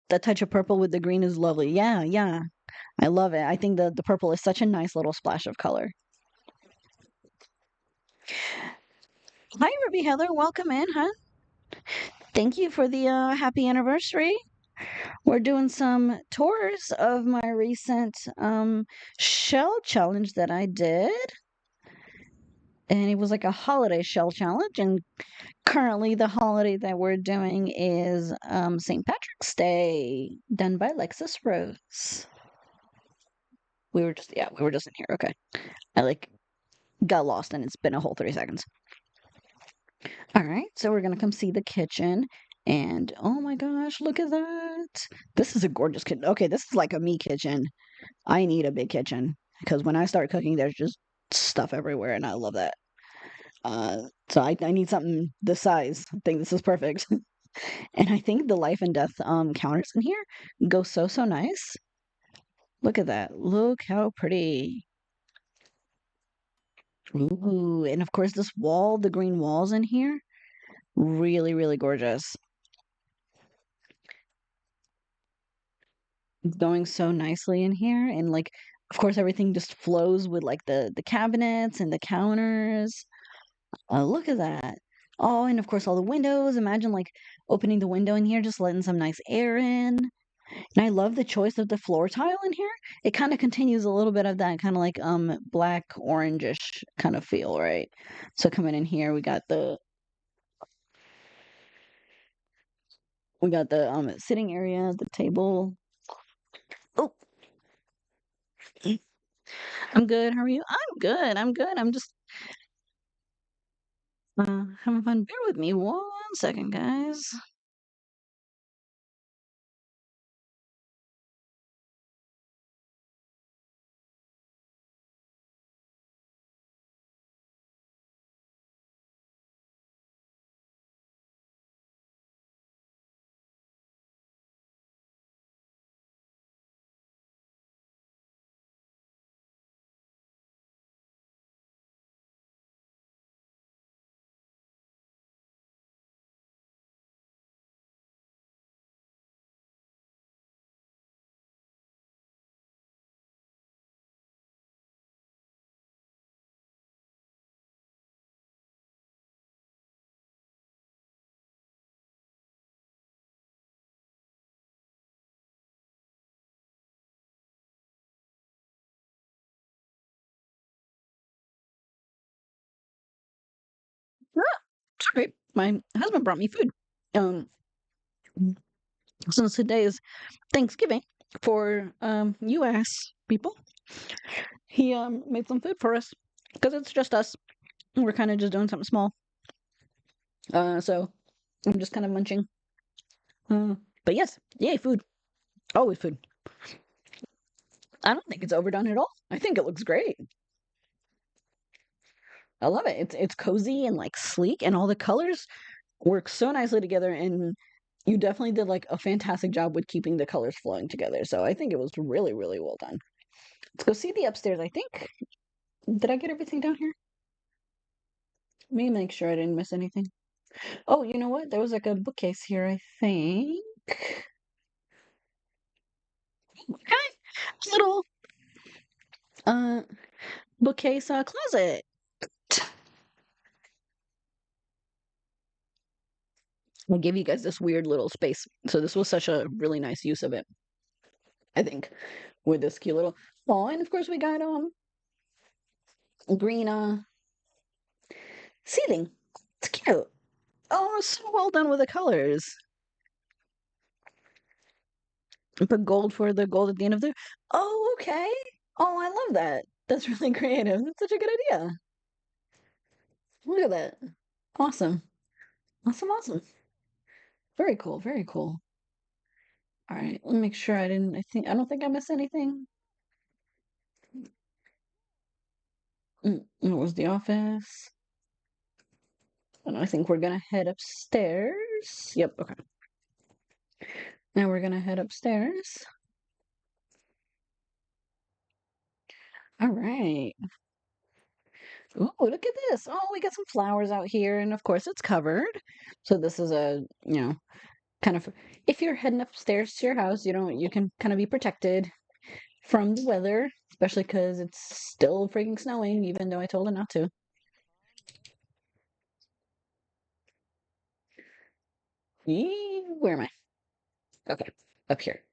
That touch of purple with the green is lovely. Yeah, yeah. I love it. I think the purple is such a nice little splash of color. Hi, Ruby Heather. Welcome in, huh? Thank you for the happy anniversary. We're doing some tours of my recent shell challenge that I did. And it was like a holiday shell challenge. And currently, the holiday that we're doing is St. Patrick's Day, done by Lexus Rose. We were just in here. Okay. I like got lost and it's been a whole 30 seconds. All right, so we're gonna come see the kitchen. And oh my gosh, look at that. This is a gorgeous kitchen. Okay, this is like a me kitchen. I need a big kitchen because when I start cooking, there's just stuff everywhere, and I love that. So I need something this size. I think this is perfect. And I think the life and death counters in here go so so nice. Look at that. Look how pretty. Ooh, and of course this wall, the green walls in here, really, really gorgeous. It's going so nicely in here, and like, of course, everything just flows with like the cabinets and the counters. Look at that. Oh, and of course, all the windows. Imagine like opening the window in here, just letting some nice air in. And I love the choice of the floor tile in here. It kind of continues a little bit of that kind of like black orangish kind of feel, right? So coming in here, we got the sitting area, the table. Oh, I'm good. How are you? I'm good. I'm good. I'm just having fun. Bear with me 1 second, guys. Ah, sorry, my husband brought me food. Um, since today is Thanksgiving for U.S. people, he made some food for us because it's just us. We're kind of just doing something small. So I'm just kind of munching. Uh, but yes, yay, food. Always food. I don't think it's overdone at all. I think it looks great. I love it. It's cozy and like sleek, and all the colors work so nicely together. And you definitely did like a fantastic job with keeping the colors flowing together. So I think it was really, really well done. Let's go see the upstairs. I think. Did I get everything down here? Let me make sure I didn't miss anything. Oh, you know what? There was like a bookcase here, I think. Okay. Little uh bookcase closet. I gave you guys this weird little space. So this was such a really nice use of it, I think, with this cute little oh, and of course we got green ceiling. It's cute. Oh, so well done with the colors. Put gold for the gold at the end of the. Oh, okay. Oh, I love that. That's really creative. That's such a good idea. Look at that. Awesome. Awesome, awesome. Very cool, very cool. All right, let me make sure I don't think I missed anything. It was the office. And I think we're gonna head upstairs. Yep, okay. Now we're gonna head upstairs. All right. Oh, look at this. Oh, we got some flowers out here, and of course it's covered. So this is kind of if you're heading upstairs to your house, you can kind of be protected from the weather, especially because it's still freaking snowing, even though I told it not to. Where am I? Okay, up here.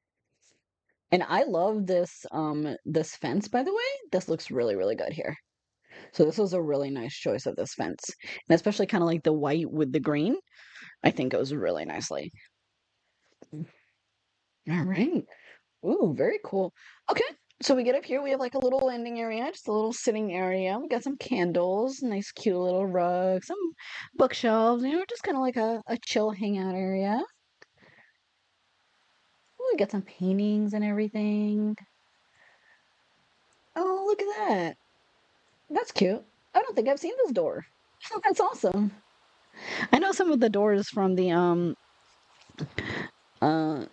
And I love this fence, by the way. This looks really, really good here. So this was a really nice choice of this fence. And especially kind of like the white with the green. I think it was really nicely. All right. Ooh, very cool. Okay. So we get up here, we have like a little landing area, just a little sitting area. We got some candles, nice cute little rug, some bookshelves, just kind of like a chill hangout area. Ooh, we got some paintings and everything. Oh, look at that. That's cute. I don't think I've seen this door. That's awesome. I know some of the doors uh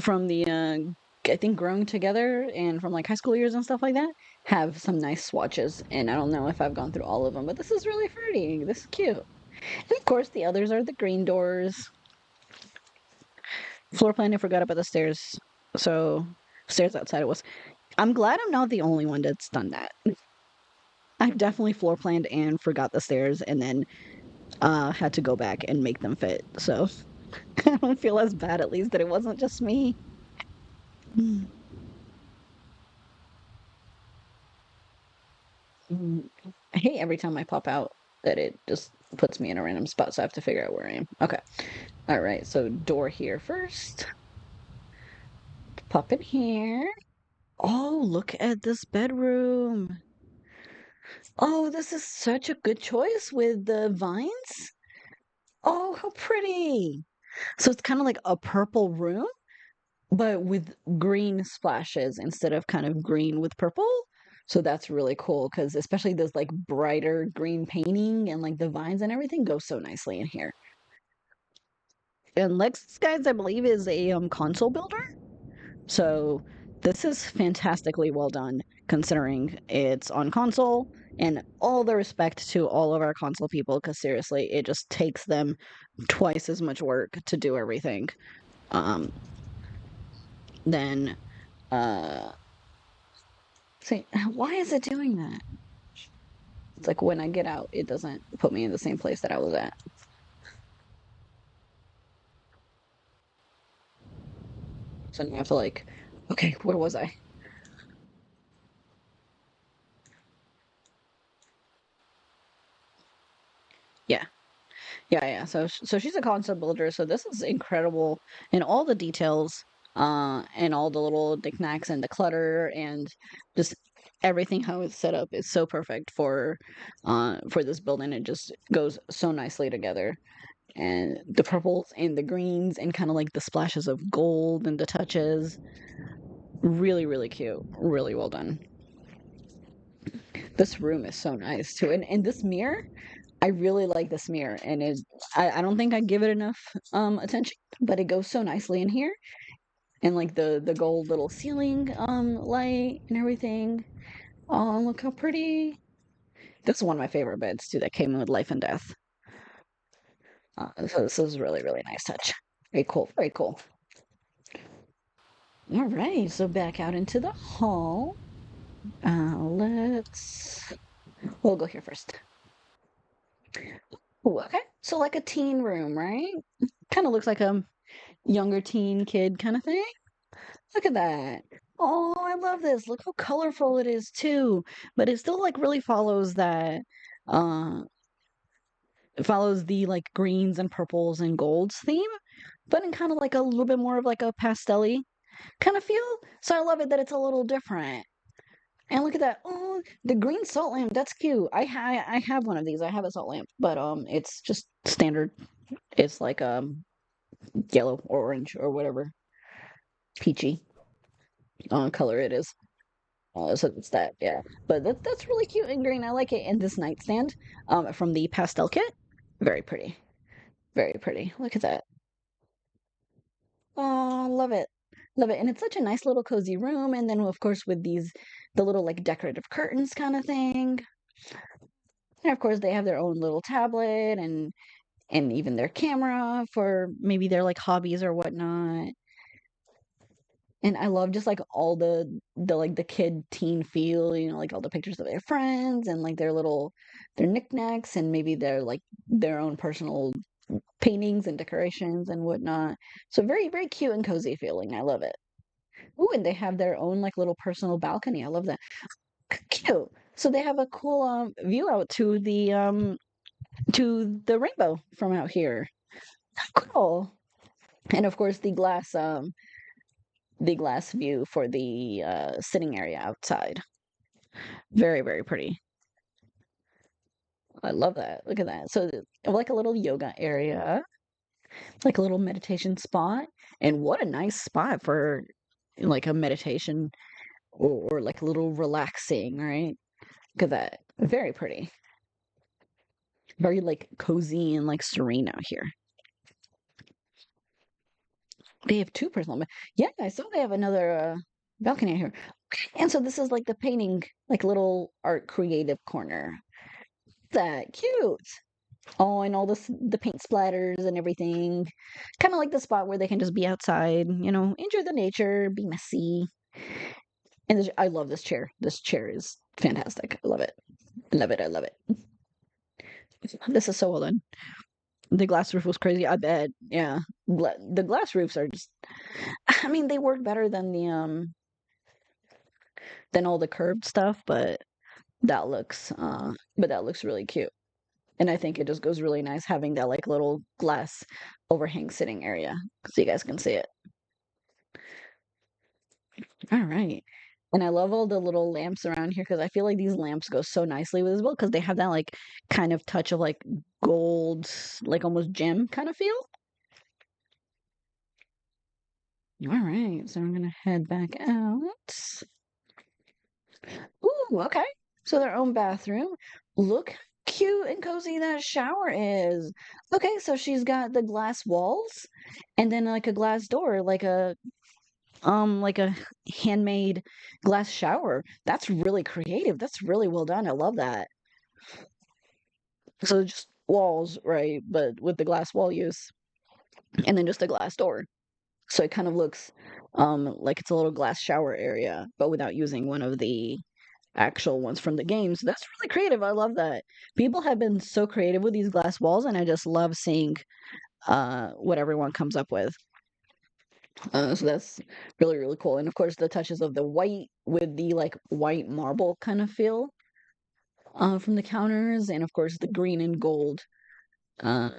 from the I think Growing Together and from like high school years and stuff like that have some nice swatches, and I don't know if I've gone through all of them, but this is really pretty. This is cute. And of course the others are the green doors. Floor plan, I forgot about the stairs. So stairs outside it was. I'm glad I'm not the only one that's done that. I've definitely floor planned and forgot the stairs and then had to go back and make them fit. So I don't feel as bad at least that it wasn't just me. Mm. Mm. I hate every time I pop out that it just puts me in a random spot, so I have to figure out where I am. Okay. All right, so door here first. Pop in here. Oh, look at this bedroom. Oh, this is such a good choice with the vines. Oh, how pretty. So it's kind of like a purple room, but with green splashes instead of kind of green with purple. So that's really cool because especially this like brighter green painting and like the vines and everything go so nicely in here. And Lex, guys, I believe is a console builder. So this is fantastically well done considering it's on console and all the respect to all of our console people because seriously, it just takes them twice as much work to do everything. Um, then see, why is it doing that? It's like when I get out, it doesn't put me in the same place that I was at. So now I have to like, okay, where was I? Yeah, yeah. So she's a concept builder. So this is incredible in all the details, and all the little knickknacks and the clutter and just everything how it's set up is so perfect for this building. It just goes so nicely together. And the purples and the greens and kind of like the splashes of gold and the touches. Really, really cute. Really well done. This room is so nice too. And this mirror, I really like this mirror. And I don't think I give it enough attention, but it goes so nicely in here. And like the gold little ceiling light and everything. Oh, look how pretty. This is one of my favorite beds too that came in with Life and Death. So this is really, really nice touch. Very cool. Very cool. All right, so back out into the hall. We'll go here first. Ooh, okay. So like a teen room, right? Kind of looks like a younger teen kid kind of thing. Look at that. Oh, I love this. Look how colorful it is too. But it still like really follows that uh it follows the like greens and purples and golds theme, but in kind of like a little bit more of like a pastel-y kind of feel. So I love it that it's a little different. And look at that. Oh, the green salt lamp. That's cute. I have one of these. I have a salt lamp, but it's just standard. It's like yellow or orange or whatever peachy color it is. So it's that, yeah. But that's really cute and green. I like it. And this nightstand from the pastel kit, very pretty, very pretty. Look at that. Oh, love it. Love it. And it's such a nice little cozy room. And then, of course, with the little like decorative curtains kind of thing. And of course, they have their own little tablet and even their camera for maybe their like hobbies or whatnot. And I love just like all the like the kid teen feel, like all the pictures of their friends and like their knickknacks and maybe their like their own personal paintings and decorations and whatnot. So very, very cute and cozy feeling. I love it. Ooh, and they have their own like little personal balcony. I love that. Cute. So they have a cool view out to the rainbow from out here. Cool. And of course the glass view for the sitting area outside. Very, very pretty. I love that. Look at that. So like a little yoga area, like a little meditation spot. And what a nice spot for like a meditation or like a little relaxing, right? Look at that. Very pretty. Very like cozy and like serene out here. They have two personal. Yeah, I saw they have another balcony out here. And so this is like the painting, like little art creative corner. That cute. Oh, and all the paint splatters and everything. Kind of like the spot where they can just be outside, enjoy the nature, be messy. And I love this chair. This chair is fantastic. I love it. I love it. I love it. This is so well done. The glass roof was crazy. I bet. Yeah. The glass roofs are just, I mean, they work better than all the curved stuff, but that looks really cute. And I think it just goes really nice having that like little glass overhang sitting area so you guys can see it. All right. And I love all the little lamps around here because I feel like these lamps go so nicely with this book because they have that like kind of touch of like gold, like almost gem kind of feel. All right. So I'm gonna head back out. Ooh, okay. So their own bathroom. Look how cute and cozy that shower is. Okay, so she's got the glass walls and then like a glass door, like a handmade glass shower. That's really creative. That's really well done. I love that. So just walls, right? But with the glass wall use and then just a glass door. So it kind of looks like it's a little glass shower area, but without using one of the actual ones from the games. That's really creative. I love that. People have been so creative with these glass walls, and I just love seeing what everyone comes up with. So that's really, really cool. And of course, the touches of the white with the like white marble kind of feel from the counters, and of course, the green and gold uh,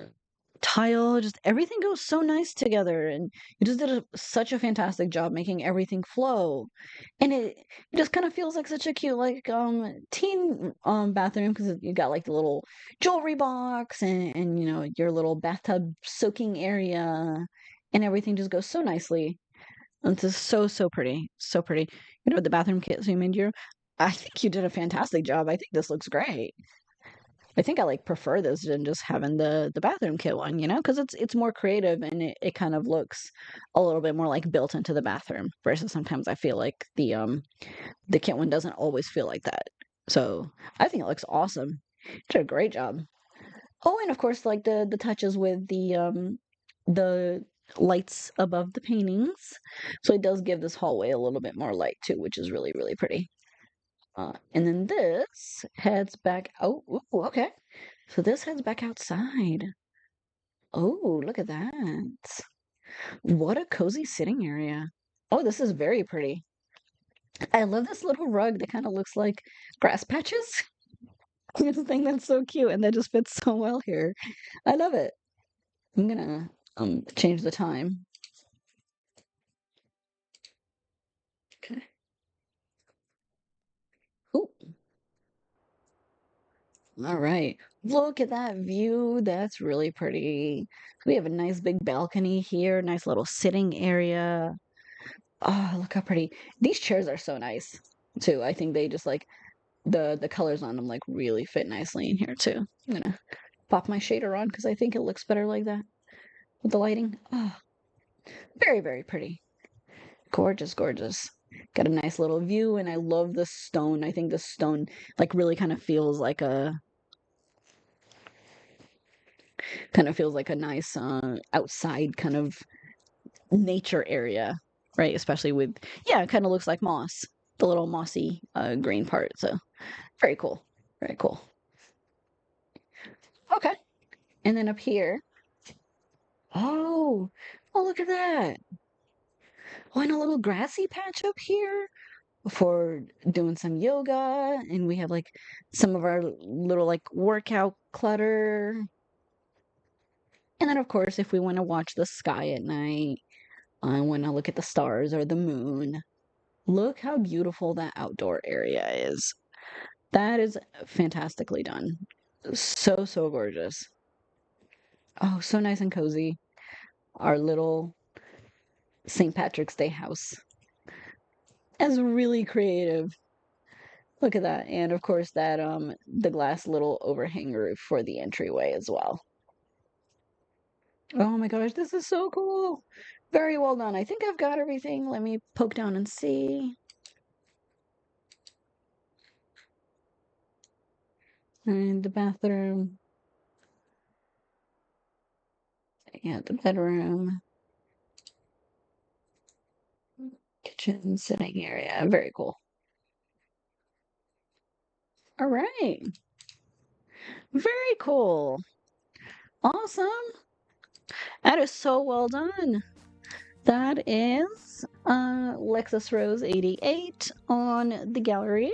tile. Just everything goes so nice together, and you just did such a fantastic job making everything flow. And it just kind of feels like such a cute like teen bathroom because you got like the little jewelry box and your little bathtub soaking area, and everything just goes so nicely. And it's just so pretty, so pretty. The bathroom kit you made, I think you did a fantastic job. I think this looks great. I think I like prefer this than just having the bathroom kit one, because it's more creative and it kind of looks a little bit more like built into the bathroom versus sometimes I feel like the kit one doesn't always feel like that. So I think it looks awesome. You did a great job. Oh, and of course, like the touches with the lights above the paintings, so it does give this hallway a little bit more light too, which is really really pretty. And then this heads back. Oh, ooh, okay. So this heads back outside. Oh, look at that. What a cozy sitting area. Oh, this is very pretty. I love this little rug that kind of looks like grass patches. This thing that's so cute and that just fits so well here. I love it. I'm gonna change the time. Okay. Ooh, all right. Look at that view. That's really pretty. We have a nice big balcony here, nice little sitting area. Oh, look how pretty. These chairs are so nice too. I think they just like the colors on them like really fit nicely in here too. I'm gonna pop my shader on because I think it looks better like that with the lighting. Oh, very, very pretty. Gorgeous, gorgeous. Got a nice little view, and I love the stone. I think the stone like really kind of feels like a nice outside kind of nature area, right? Especially with yeah, it kind of looks like moss, the little mossy green part. So very cool, very cool. Okay, and then up here, oh, oh look at that! Oh, and a little grassy patch up here for doing some yoga, and we have like some of our little like workout clutter. And then of course, if we want to watch the sky at night, I want to look at the stars or the moon. Look how beautiful that outdoor area is. That is fantastically done. So, so gorgeous. Oh, so nice and cozy. Our little St. Patrick's Day house is really creative. Look at that. And of course that the glass little overhang roof for the entryway as well. Oh my gosh, this is so cool. Very well done. I think I've got everything. Let me poke down and see. And the bathroom. Yeah, the bedroom, kitchen, sitting area. Very cool. All right. Very cool. Awesome. That is so well done. That is Lexus Rose 88 on the gallery.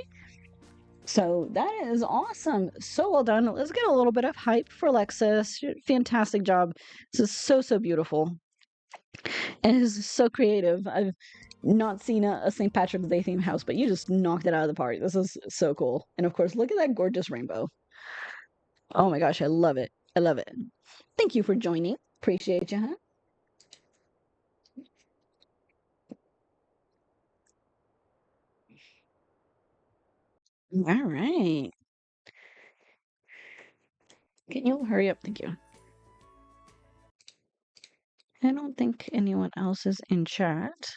So that is awesome. So well done. Let's get a little bit of hype for Lexus. Fantastic job. This is so, so beautiful. And it is so creative. I've not seen a St. Patrick's Day themed house, but you just knocked it out of the park. This is so cool. And of course, look at that gorgeous rainbow. Oh my gosh, I love it. I love it. Thank you for joining. Appreciate you, huh? All right. Can you hurry up? Thank you. I don't think anyone else is in chat.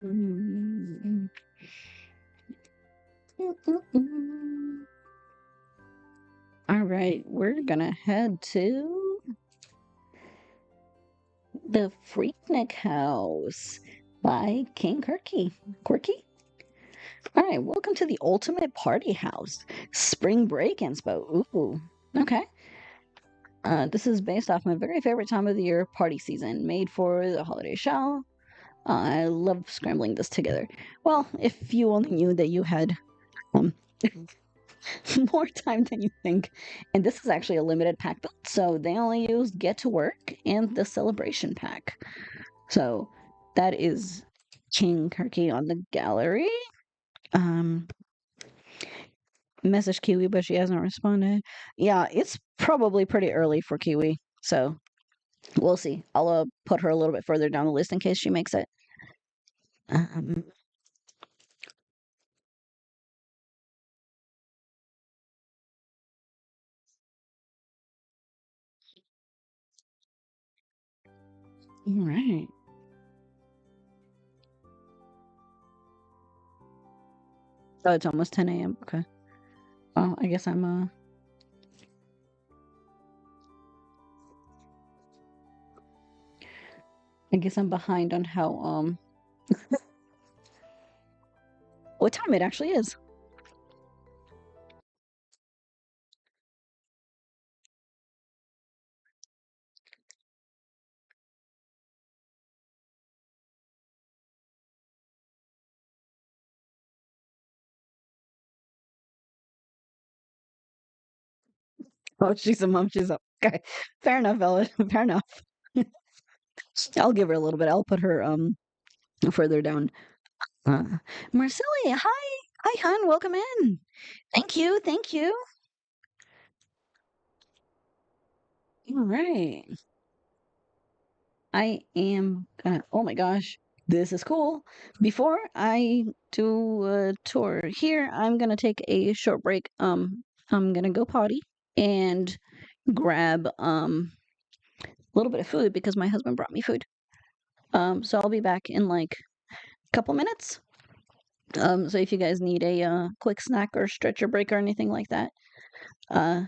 Mm. All right, we're gonna head to the Freaknik House by KingKuirky. Quirky? All right, welcome to the ultimate party house. Spring break inspo. Ooh, okay. This is based off my very favorite time of the year, party season, made for the holiday show. I love scrambling this together. Well, if you only knew that you had um, more time than you think. And this is actually a limited pack build, so they only used Get to Work and the Celebration pack. So that is KingKuirky on the gallery. Um, Message Kiwi, but she hasn't responded. Yeah, it's probably pretty early for Kiwi, so we'll see. I'll put her a little bit further down the list in case she makes it. Um, all right. Oh, it's almost 10 a.m. Okay. Well, I guess I'm behind on how what time it actually is. Oh, she's a mom. She's up. Okay. Fair enough, Ella. Fair enough. I'll give her a little bit. I'll put her further down. Uh, Marceli, hi. Hi, hon. Welcome in. Thank you. Thank you. All right. I am gonna, oh my gosh, this is cool. Before I do a tour here, I'm gonna take a short break. I'm gonna go potty and grab a little bit of food because my husband brought me food. So I'll be back in like a couple minutes. So if you guys need a quick snack or stretcher break or anything like that, uh,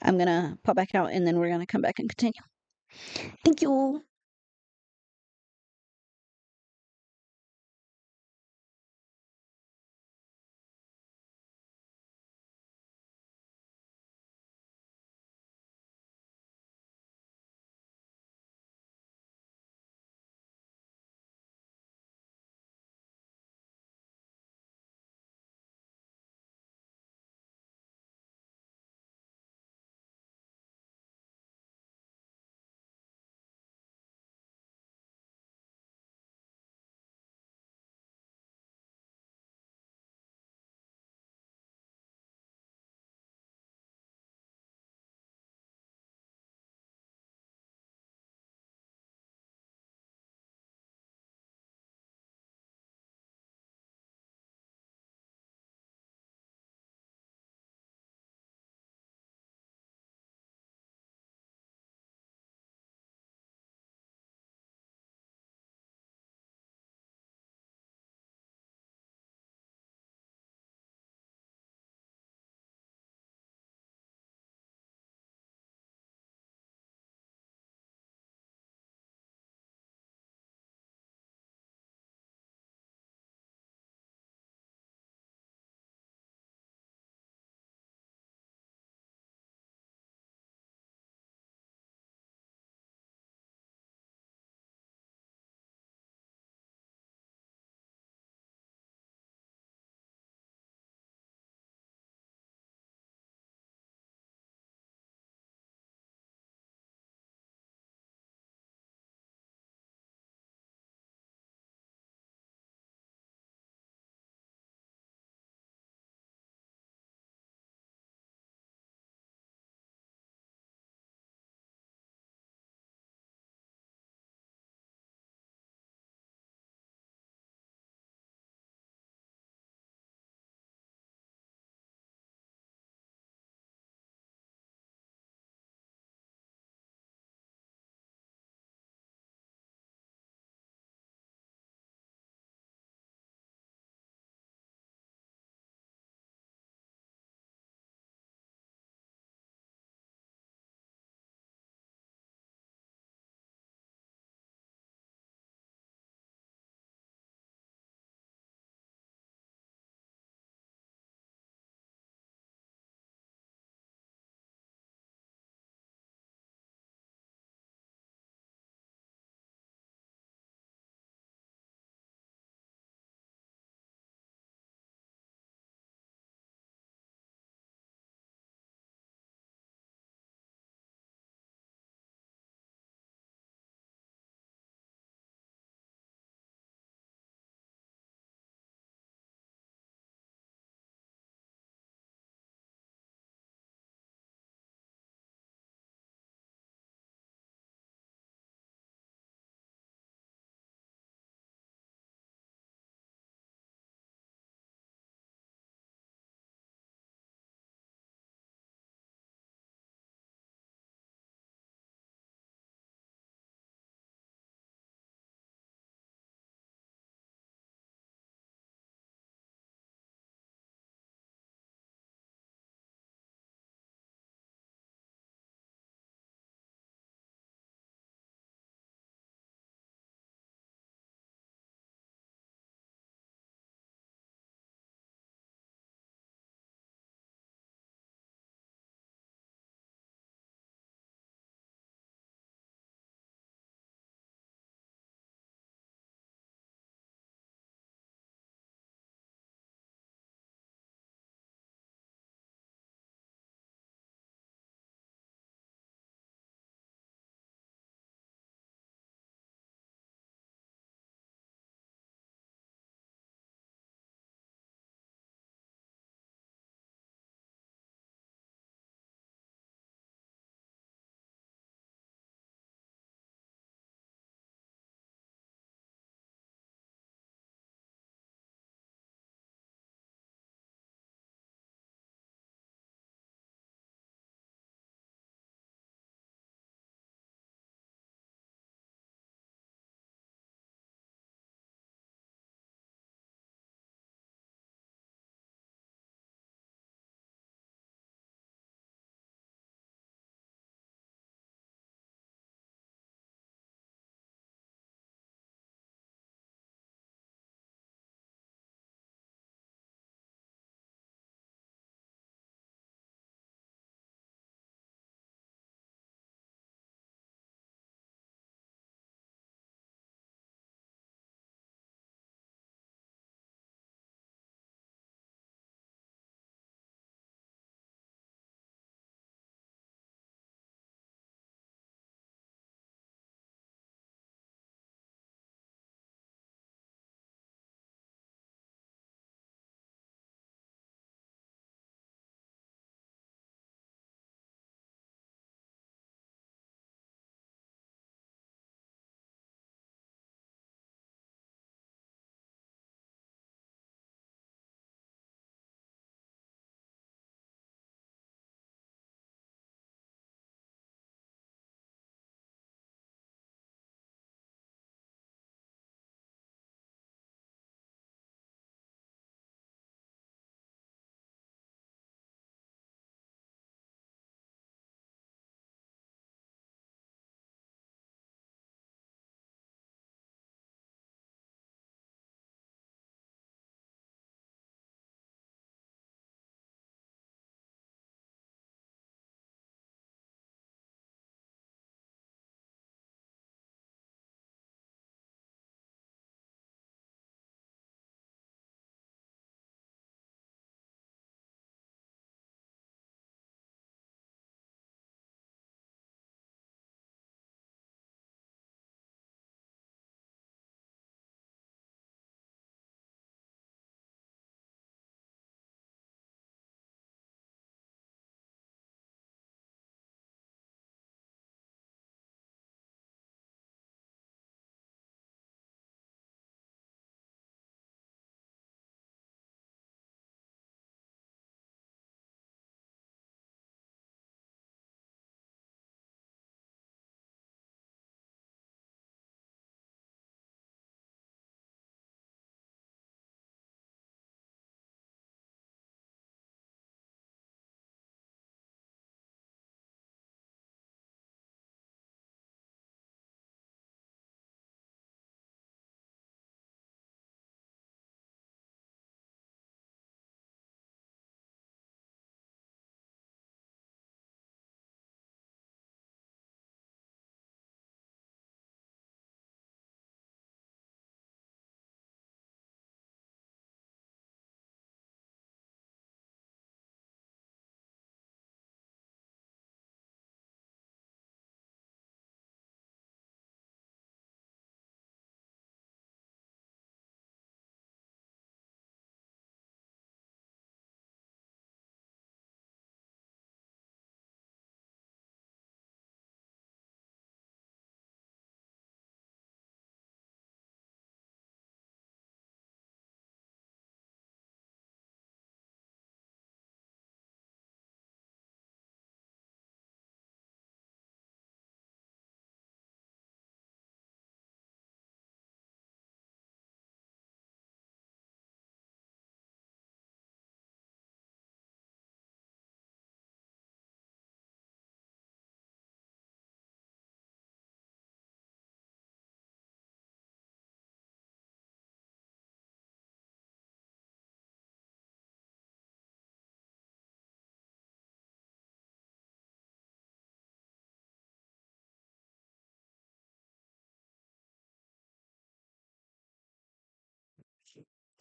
I'm gonna pop back out and then we're gonna come back and continue. Thank you.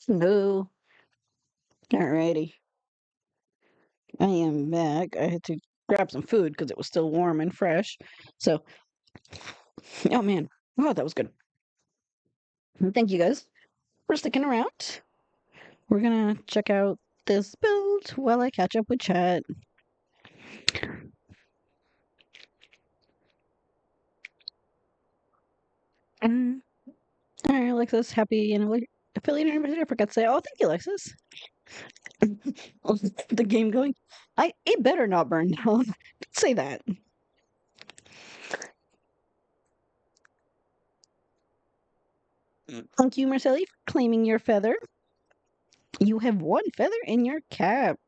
No. Alrighty. I am back. I had to grab some food because it was still warm and fresh. So, oh man. Oh, that was good. Thank you guys for sticking around. We're gonna check out this build while I catch up with chat. Mm. All right, Alexis, happy affiliate anniversary. I forgot to say, oh, thank you, Alexis. The game going. It better not burn down. Don't say that. Thank you, Marcelli, for claiming your feather. You have one feather in your cap.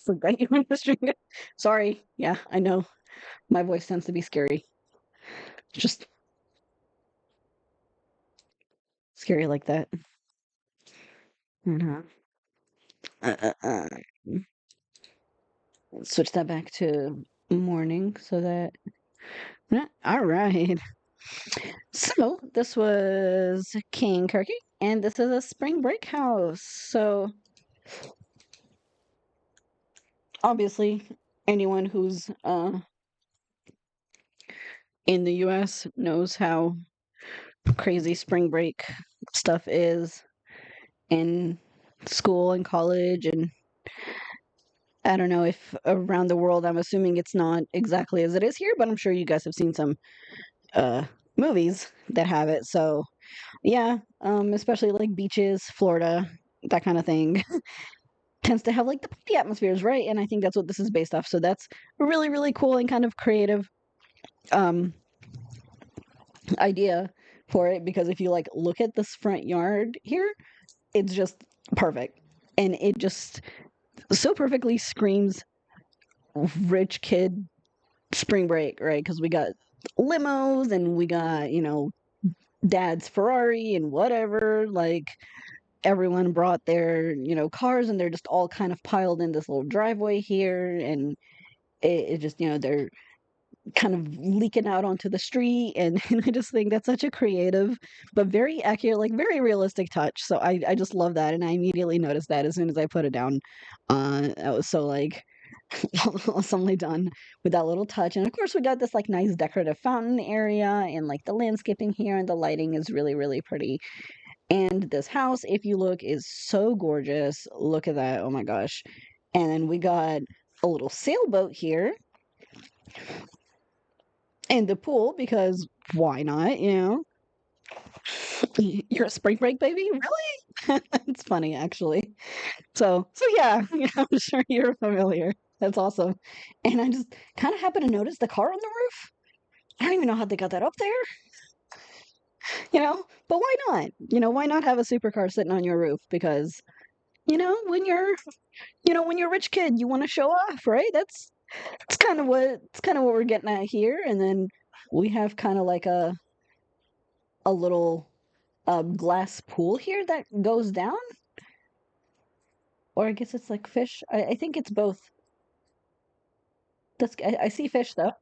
Forgot you were the string. Sorry. Yeah, I know. My voice tends to be scary. Just scary like that. Mhm. Switch that back to morning so that. All right. So this was KingKuirky, and this is a spring break house. So obviously, anyone who's in the US knows how crazy spring break stuff is in school and college, and I don't know if around the world. I'm assuming it's not exactly as it is here, but I'm sure you guys have seen some uh movies that have it. So yeah, especially like beaches, Florida, that kind of thing tends to have like the party atmospheres, right? And I think that's what this is based off. So that's really, really cool and kind of creative um idea for it, because if you like look at this front yard here, it's just perfect. And it just so perfectly screams rich kid spring break, right? Because we got limos and we got, dad's Ferrari and whatever. Like everyone brought their, cars, and they're just all kind of piled in this little driveway here. And it just, they're kind of leaking out onto the street. And I just think that's such a creative but very accurate, like very realistic touch. So I just love that. And I immediately noticed that as soon as I put it down. I was so like awesomely done with that little touch. And of course, we got this like nice decorative fountain area, and like the landscaping here and the lighting is really, really pretty. And this house, if you look, is so gorgeous. Look at that. Oh my gosh. And then we got a little sailboat here and the pool, because why not? You're a spring break baby? Really? It's funny actually. So yeah, I'm sure you're familiar. That's awesome. And I just kind of happened to notice the car on the roof. I don't even know how they got that up there, but why not? Why not have a supercar sitting on your roof? Because, when you're a rich kid, you want to show off, right? It's kind of what we're getting at here. And then we have kind of like a little glass pool here that goes down, or I guess it's like fish. I think it's both. I see fish though.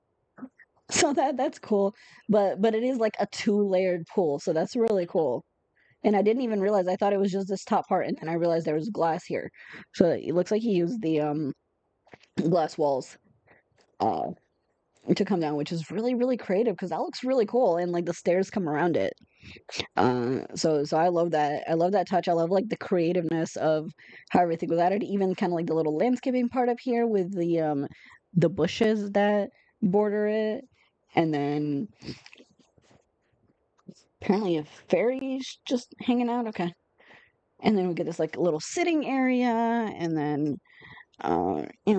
So that's cool. But it is like a two-layered pool, so that's really cool. And I didn't even realize. I thought it was just this top part, and then I realized there was glass here. So it looks like he used the glass walls uh to come down, which is really, really creative because that looks really cool. And like the stairs come around it. So I love that. I love that touch. I love like the creativeness of how everything was added, even kind of like the little landscaping part up here with the bushes that border it. And then apparently a fairy's just hanging out. Okay. And then we get this like little sitting area, and then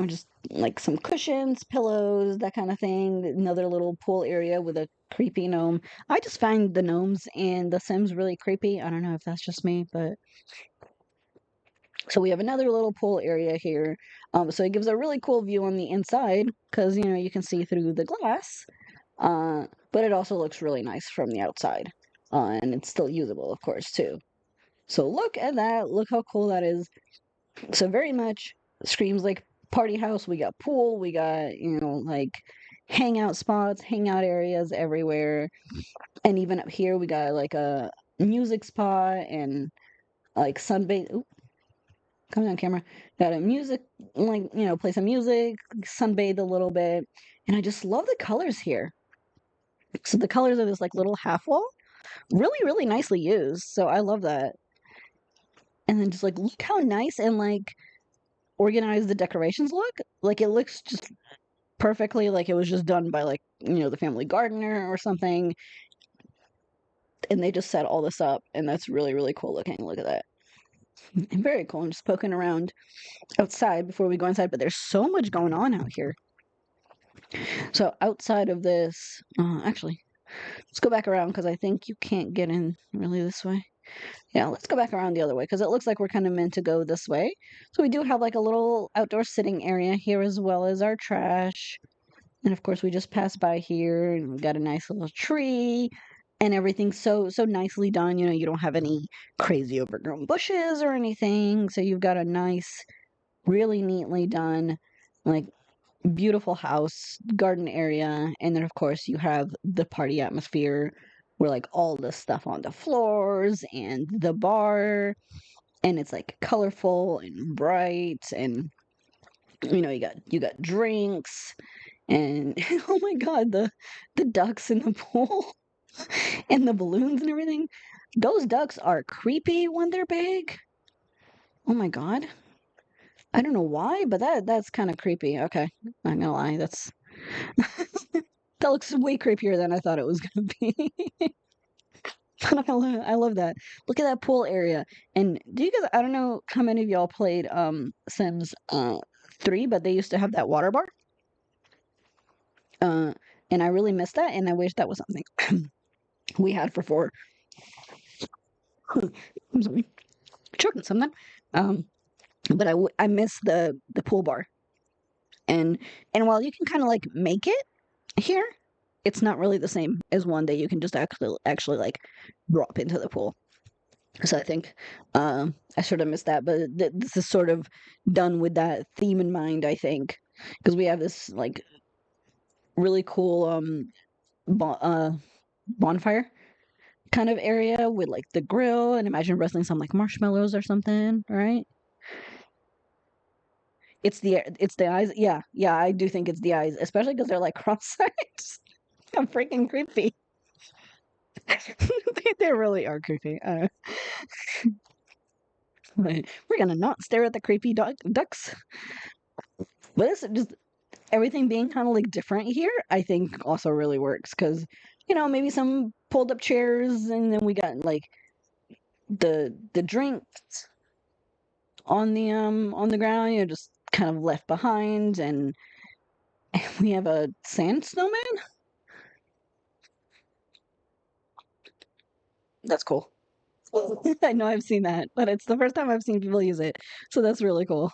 just like some cushions, pillows, that kind of thing. Another little pool area with a creepy gnome. I just find the gnomes in The Sims really creepy. I don't know if that's just me, but so we have another little pool area here. So it gives a really cool view on the inside because you can see through the glass. But it also looks really nice from the outside. And it's still usable, of course, too. So look at that. Look how cool that is. So very much screams like party house. We got pool, we got, like hangout spots, hangout areas everywhere. And even up here, we got like a music spot and like sunbathe. Oop, coming on camera. Got a music, like, play some music, sunbathe a little bit. And I just love the colors here. So the colors of this like little half wall, really, really nicely used. So I love that. And then just like look how nice and like organized the decorations look. Like it looks just perfectly like it was just done by like, the family gardener or something. And they just set all this up, and that's really, really cool looking. Look at that. And very cool. I'm just poking around outside before we go inside, but there's so much going on out here. So outside of this, actually, let's go back around because I think you can't get in really this way. Yeah, let's go back around the other way because it looks like we're kind of meant to go this way. So we do have like a little outdoor sitting area here as well as our trash. And of course, we just passed by here and we got a nice little tree and everything's so nicely done. You don't have any crazy overgrown bushes or anything. So you've got a nice, really neatly done, like beautiful house, garden area. And then, of course, you have the party atmosphere where like all the stuff on the floors and the bar. And it's like colorful and bright and you got drinks and oh my god, the ducks in the pool and the balloons and everything. Those ducks are creepy when they're big. Oh my god. I don't know why, but that's kind of creepy. Okay, not gonna lie, that looks way creepier than I thought it was gonna be. I love that. Look at that pool area. And do you guys? I don't know how many of y'all played Sims 3, but they used to have that water bar. Uh, and I really miss that, and I wish that was something we had for 4. I'm sorry, choking something. Um, but I miss the pool bar, and while you can kind of like make it here, it's not really the same as one that you can just actually like drop into the pool. So I think I sort of missed that, but this is sort of done with that theme in mind. I think because we have this like really cool bonfire kind of area with like the grill, and imagine roasting some like marshmallows or something, right? It's the eyes. Yeah, yeah, I do think it's the eyes, especially because they're like cross-eyed. I'm freaking creepy. They really are creepy. We're gonna not stare at the creepy ducks. But it's just everything being kind of like different here, I think also really works because maybe some pulled up chairs, and then we got like the drinks on the ground, just kind of left behind, and we have a sand snowman. That's cool. I know I've seen that, but it's the first time I've seen people use it, so that's really cool.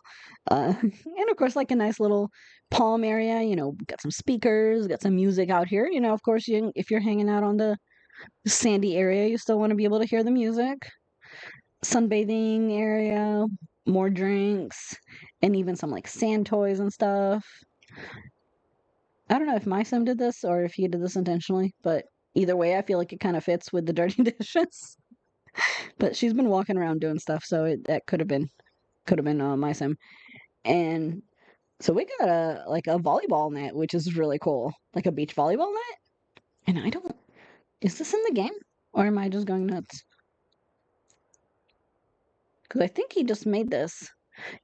And of course, like a nice little palm area. Got some speakers, got some music out here. Of course, if you're hanging out on the sandy area, you still want to be able to hear the music. Sunbathing area, more drinks, and even some like sand toys and stuff. I don't know if my sim did this or if he did this intentionally, but either way, I feel like it kind of fits with the dirty dishes. But she's been walking around doing stuff, so that could have been my sim. And so we got a volleyball net, which is really cool, like a beach volleyball net. And I don't, is this in the game or am I just going nuts? Because I think he just made this.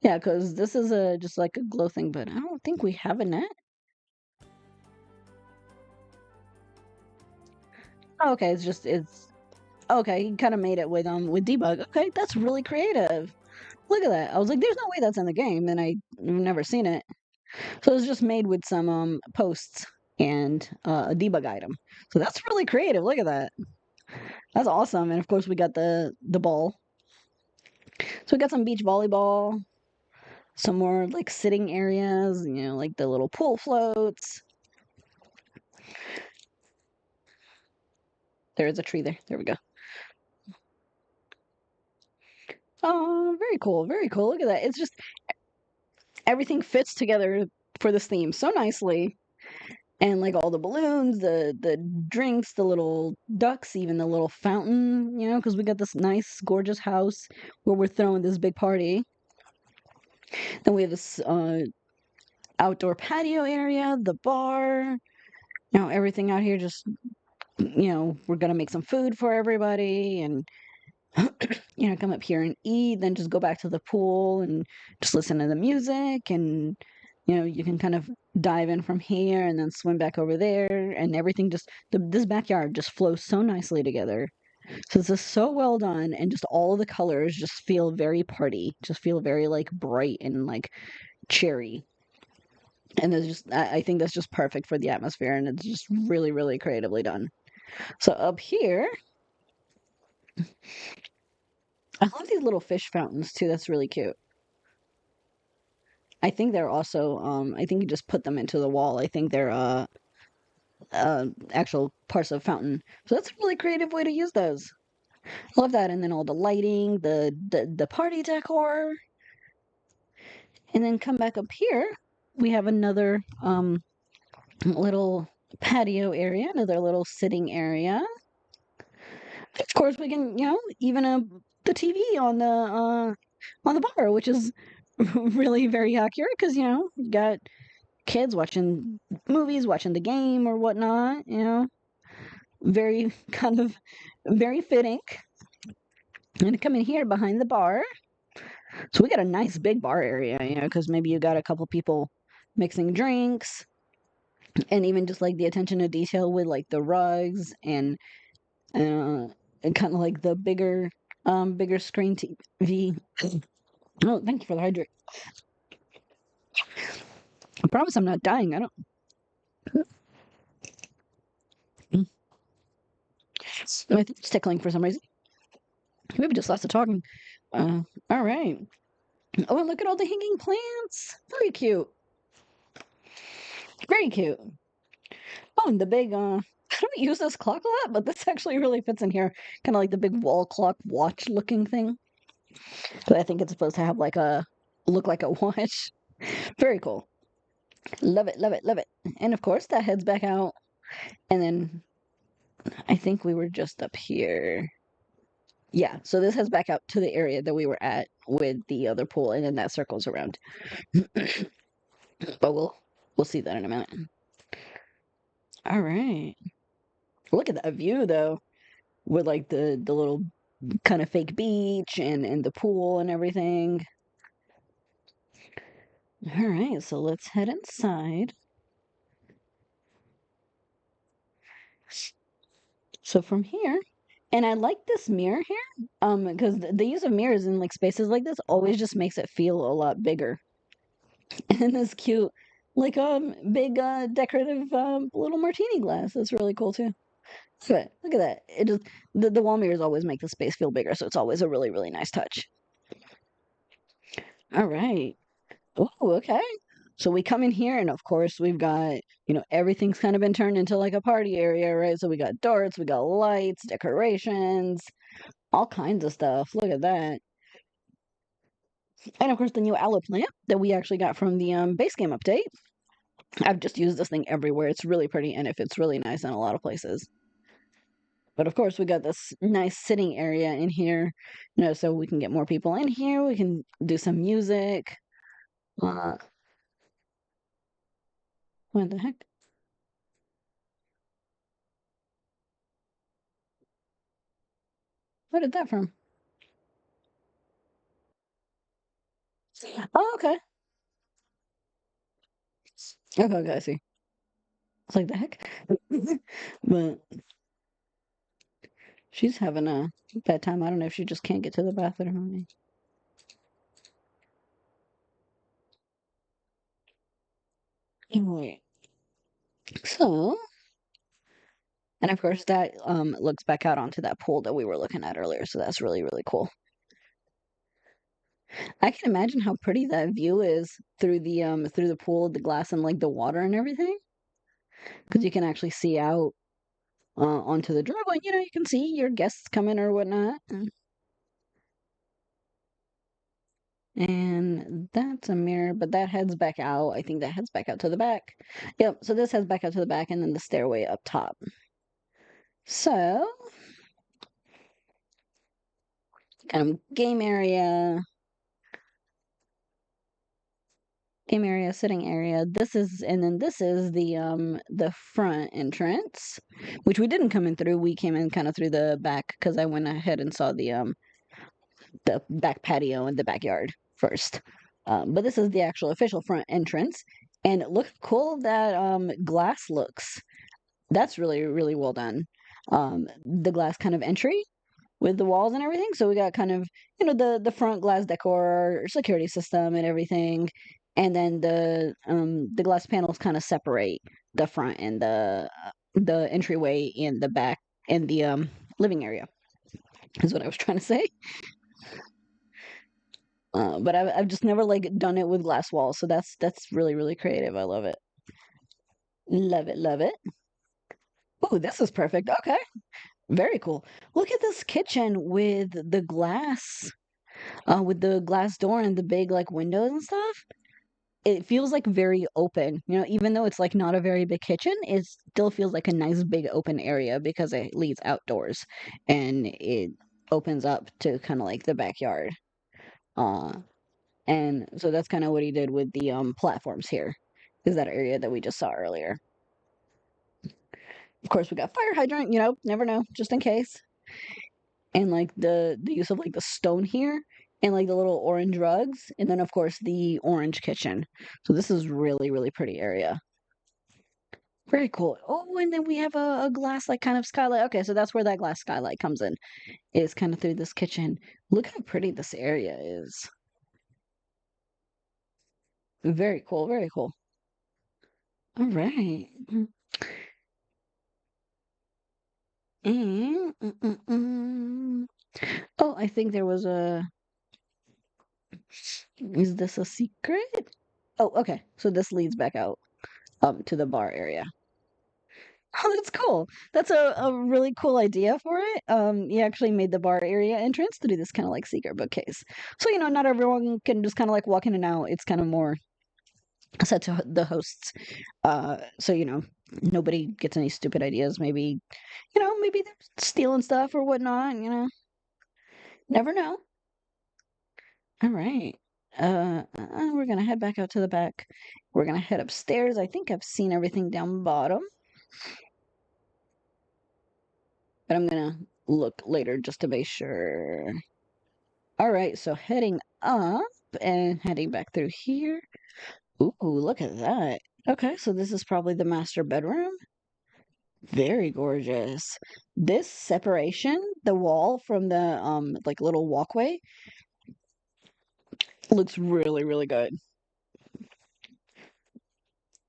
Yeah, because this is just like a glow thing, but I don't think we have a net. Oh, okay, it's okay. He kind of made it with debug. Okay, that's really creative. Look at that. I was like, there's no way that's in the game, and I've never seen it. So it's just made with some posts and a debug item. So that's really creative. Look at that. That's awesome. And of course, we got the ball. So we got some beach volleyball, some more like sitting areas. Like the little pool floats. There is a tree there. There we go. Oh, very cool. Very cool. Look at that. It's just everything fits together for this theme so nicely. And like all the balloons, the drinks, the little ducks, even the little fountain, because we got this nice, gorgeous house where we're throwing this big party. Then we have this outdoor patio area, the bar, everything out here just, we're gonna make some food for everybody and come up here and eat, then just go back to the pool and just listen to the music and you can kind of dive in from here and then swim back over there and everything just this backyard just flows so nicely together. So this is so well done and just all of the colors just feel very party, just feel very like bright and like cherry. And there's just I think that's just perfect for the atmosphere and it's just really, really creatively done. So up here, I love these little fish fountains too. That's really cute. I think they're also I think you just put them into the wall. I think they're actual parts of fountain. So that's a really creative way to use those. Love that. And then all the lighting, the party decor. And then come back up here. We have another little patio area, another little sitting area. Of course, we can, even the TV on the bar, which is really very accurate because you got kids watching movies, watching the game or whatnot. Very kind of very fitting. And come in here behind the bar. So we got a nice big bar area, because maybe you got a couple people mixing drinks, and even just like the attention to detail with like the rugs and kind of like the bigger screen TV. Oh, thank you for the hydrate. I promise I'm not dying. I don't. My throat's tickling for some reason. Maybe just lots of talking. All right. Oh, and look at all the hanging plants. Very cute. Very cute. Oh, and the big I don't use this clock a lot, but this actually really fits in here. Kind of like the big wall clock watch looking thing. So I think it's supposed to have like a look like a watch. Very cool. Love it, love it, love it. And of course that heads back out. And then I think we were just up here. Yeah, so this heads back out to the area that we were at with the other pool, and then that circles around. But we'll see that in a minute. All right. Look at that view though, with like the little kind of fake beach and the pool and everything. All right, so let's head inside. So from here, and I like this mirror here, because the use of mirrors in like spaces like this always just makes it feel a lot bigger. And this cute, like big decorative little martini glass. That's really cool too. Look at that. It just the wall mirrors always make the space feel bigger, so it's always a really, really nice touch. All right. Oh, okay. So we come in here, and of course, we've got, everything's kind of been turned into like a party area, right? So we got darts, we got lights, decorations, all kinds of stuff. Look at that. And of course, the new aloe plant that we actually got from the base game update. I've just used this thing everywhere. It's really pretty, and it fits really nice in a lot of places. But of course, we got this nice sitting area in here, so we can get more people in here. We can do some music. Uh, what the heck? What did that from? Oh, okay. Okay, okay, I see. It's like the heck. But she's having a bad time. I don't know if she just can't get to the bathroom. Anyway, so, and of course that looks back out onto that pool that we were looking at earlier. So that's really, really cool. I can imagine how pretty that view is through the pool, the glass, and like the water and everything, because you can actually see out onto the driveway. You can see your guests coming or whatnot. And that's a mirror, but that heads back out. I think that heads back out to the back. Yep, so this heads back out to the back and then the stairway up top. So, kind of game area, sitting area. This is, and then this is the front entrance, which we didn't come in through. We came in kind of through the back because I went ahead and saw the back patio and the backyard first. But this is the actual official front entrance, and look how cool that glass looks. That's really really well done. The glass kind of entry with the walls and everything. So we got kind of, the front glass decor, security system and everything. And then the glass panels kind of separate the front and the entryway and the back and the living area is what I was trying to say. But I've just never like done it with glass walls, so that's really really creative. I love it. Love it, love it. Oh, this is perfect. Okay. Very cool. Look at this kitchen with the glass door and the big like windows and stuff. It feels like very open, even though it's like not a very big kitchen, it still feels like a nice big open area because it leads outdoors and it opens up to kind of like the backyard. Uh, and so that's kind of what he did with the platforms here, is that area that we just saw earlier. Of course, we got fire hydrant, never know, just in case. And like the use of like the stone here and like the little orange rugs, and then of course the orange kitchen. So this is really really pretty area. Very cool. Oh, and then we have a glass like kind of skylight. Okay, so that's where that glass skylight comes in, is kind of through this kitchen. Look how pretty this area is. Very cool, very cool. All right. Mm. Oh, I think there was a. Is this a secret? Oh, okay. So this leads back out to the bar area. Oh, that's cool. That's a really cool idea for it. You actually made the bar area entrance to do this kind of like secret bookcase. So, not everyone can just kind of like walk in and out. It's kind of more set to the hosts. So, nobody gets any stupid ideas. Maybe they're stealing stuff or whatnot. Never know. All right. We're gonna head back out to the back. We're gonna head upstairs. I think I've seen everything down bottom, but I'm gonna look later just to make sure. All right, so heading up and heading back through here. Ooh, look at that. Okay, so this is probably the master bedroom. Very gorgeous. This separation, the wall from the like little walkway, looks really, really good.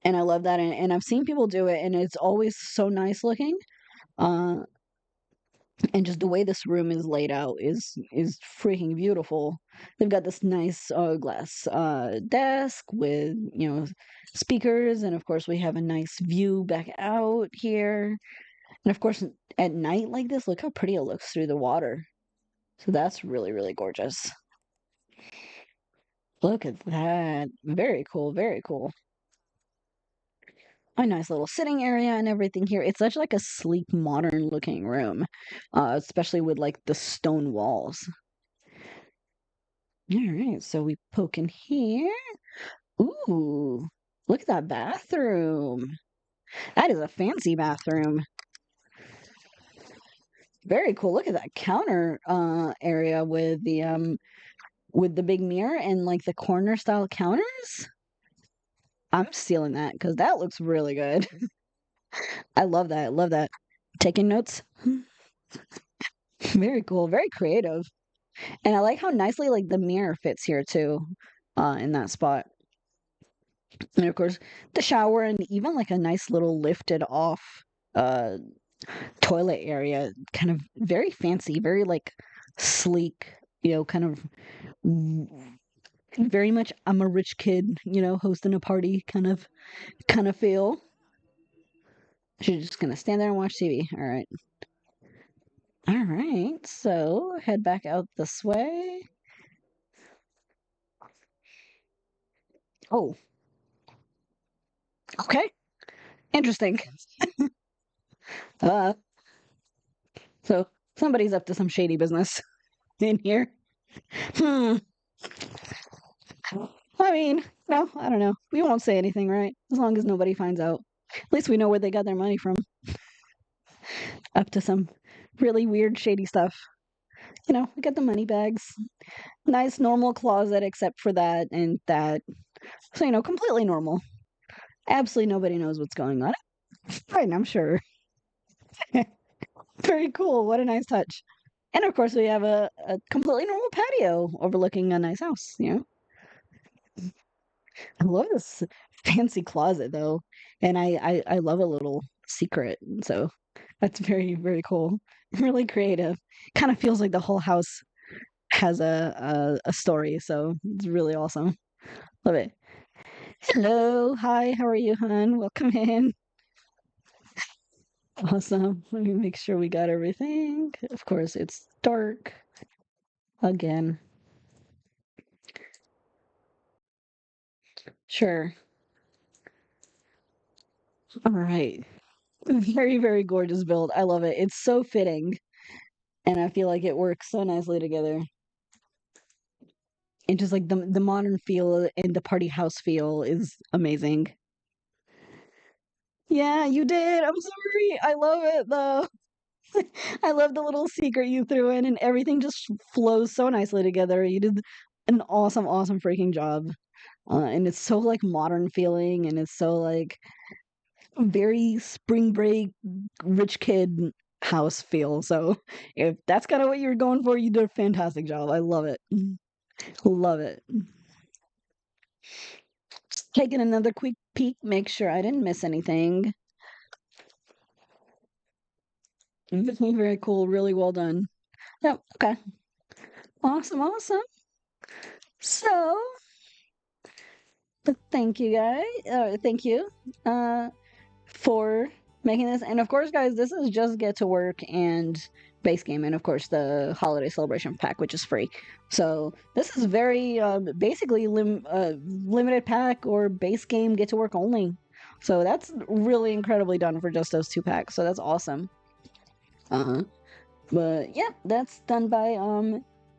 And I love that. And I've seen people do it and it's always so nice looking. Uh and just the way this room is laid out is freaking beautiful. They've got this nice glass desk with speakers, and of course we have a nice view back out here. And of course at night like this, look how pretty it looks through the water. So that's really really gorgeous. Look at that. Very cool, very cool. A nice little sitting area and everything here. It's such like a sleek modern looking room, especially with like the stone walls. All right, so we poke in here. Ooh, look at that bathroom. That is a fancy bathroom. Very cool. Look at that counter area with the big mirror and like the corner style counters. I'm stealing that because that looks really good. I love that. I love that. Taking notes. Very cool. Very creative. And I like how nicely like the mirror fits here too, in that spot. And of course, the shower and even like a nice little lifted off uh toilet area, kind of very fancy, very like sleek, kind of very much I'm a rich kid, hosting a party kind of feel. She's just gonna stand there and watch TV. All right. All right. So head back out this way. Oh, okay. Interesting. Uh, so somebody's up to some shady business in here. Hmm. I mean, no, I don't know. We won't say anything, right? As long as nobody finds out. At least we know where they got their money from. Up to some really weird, shady stuff. We got the money bags. Nice, normal closet, except for that and that. So, completely normal. Absolutely nobody knows what's going on. Right, I'm sure. Very cool. What a nice touch. And of course, we have a completely normal patio overlooking a nice house. I love this fancy closet though, and I love a little secret. So that's very very cool. Really creative. Kind of feels like the whole house has a story. So it's really awesome. Love it. Hello, hi. How are you, hon? Welcome in. Awesome. Let me make sure we got everything. Of course, it's dark again. Sure. All right. Very, very gorgeous build. I love it. It's so fitting, and I feel like it works so nicely together. And just like the modern feel and the party house feel is amazing. Yeah, you did. I'm sorry. I love it though. I love the little secret you threw in, and everything just flows so nicely together. You did an awesome, awesome freaking job. And it's so like modern feeling, and it's so like very spring break rich kid house feel. So if that's kind of what you're going for, you did a fantastic job. I love it. Love it. Taking another quick peek, make sure I didn't miss anything. Very, very cool. Really well done. Yep. Okay. Awesome. Awesome. So, thank you, guys. Thank you. Uh, for making this. And of course, guys, this is just Get to Work and base game, and of course the holiday celebration pack, which is free. So this is very basically limited pack or base game Get to Work only. So that's really incredibly done for just those two packs. So that's awesome. Uh-huh. But yeah, that's done by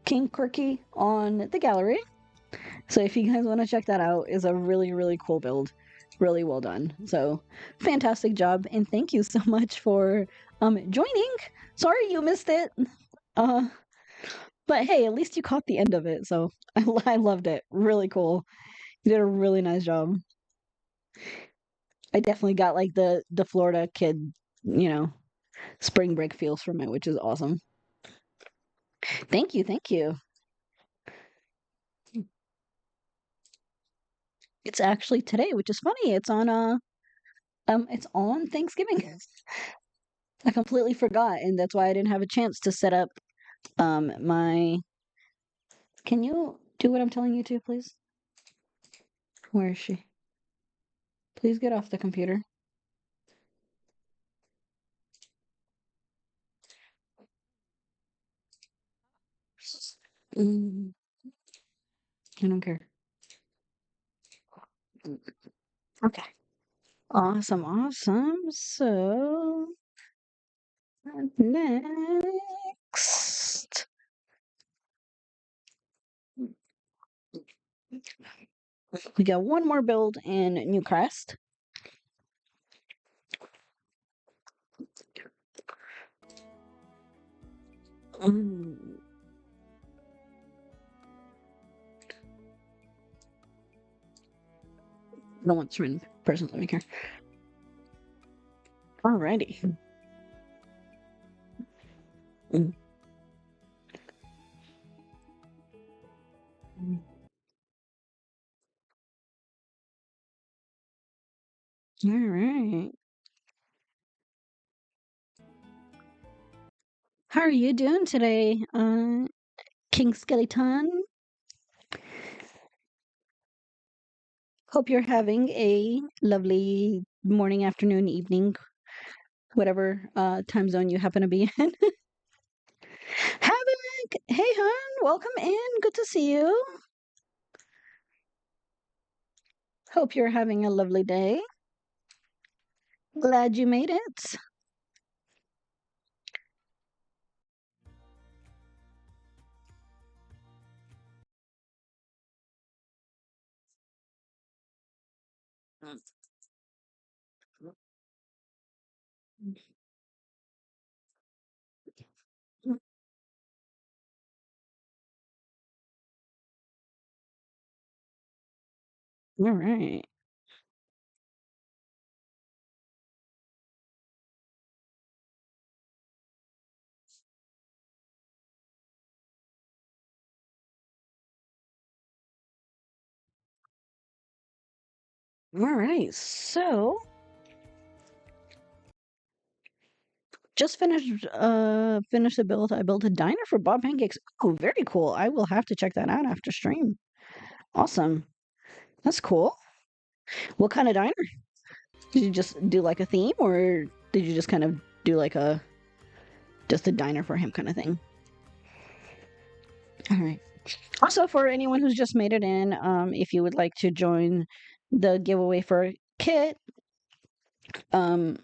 KingKuirky on the gallery. So if you guys want to check that out, is a really really cool build, really well done. So fantastic job, and thank you so much for joining. Sorry you missed it, uh, but hey, at least you caught the end of it. So I loved it. Really cool. You did a really nice job. I definitely got like the Florida kid, you know, spring break feels from it, which is awesome. Thank you, thank you. It's actually today, which is funny. It's on Thanksgiving. I completely forgot, and that's why I didn't have a chance to set up my. Can you do what I'm telling you to, please? Where is she? Please get off the computer. Mm, I don't care. Okay. Awesome, awesome. So next, we got one more build in Newcrest. Mm, no one's written person living here. Alrighty. Mm. All right. How are you doing today, King Skeleton? Hope you're having a lovely morning, afternoon, evening, whatever time zone you happen to be in. Havoc! Hey, hon, welcome in. Good to see you. Hope you're having a lovely day. Glad you made it. All right. All right. So just finished the build. I built a diner for Bob Pancakes. Oh, very cool. I will have to check that out after stream. Awesome. That's cool. What kind of diner? Did you just do like a theme, or did you just kind of do like a just a diner for him kind of thing? All right. Also, for anyone who's just made it in, if you would like to join the giveaway for a kit, um,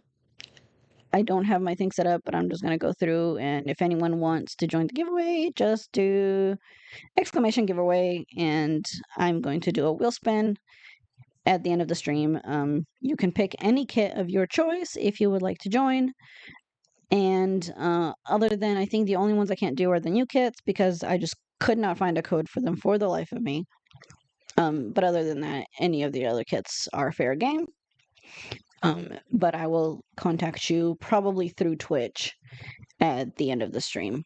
I don't have my thing set up, but I'm just gonna go through, and if anyone wants to join the giveaway, just do exclamation giveaway, and I'm going to do a wheel spin at the end of the stream. You can pick any kit of your choice if you would like to join. And other than, I think the only ones I can't do are the new kits because I just could not find a code for them for the life of me. But other than that, any of the other kits are fair game. But I will contact you probably through Twitch at the end of the stream.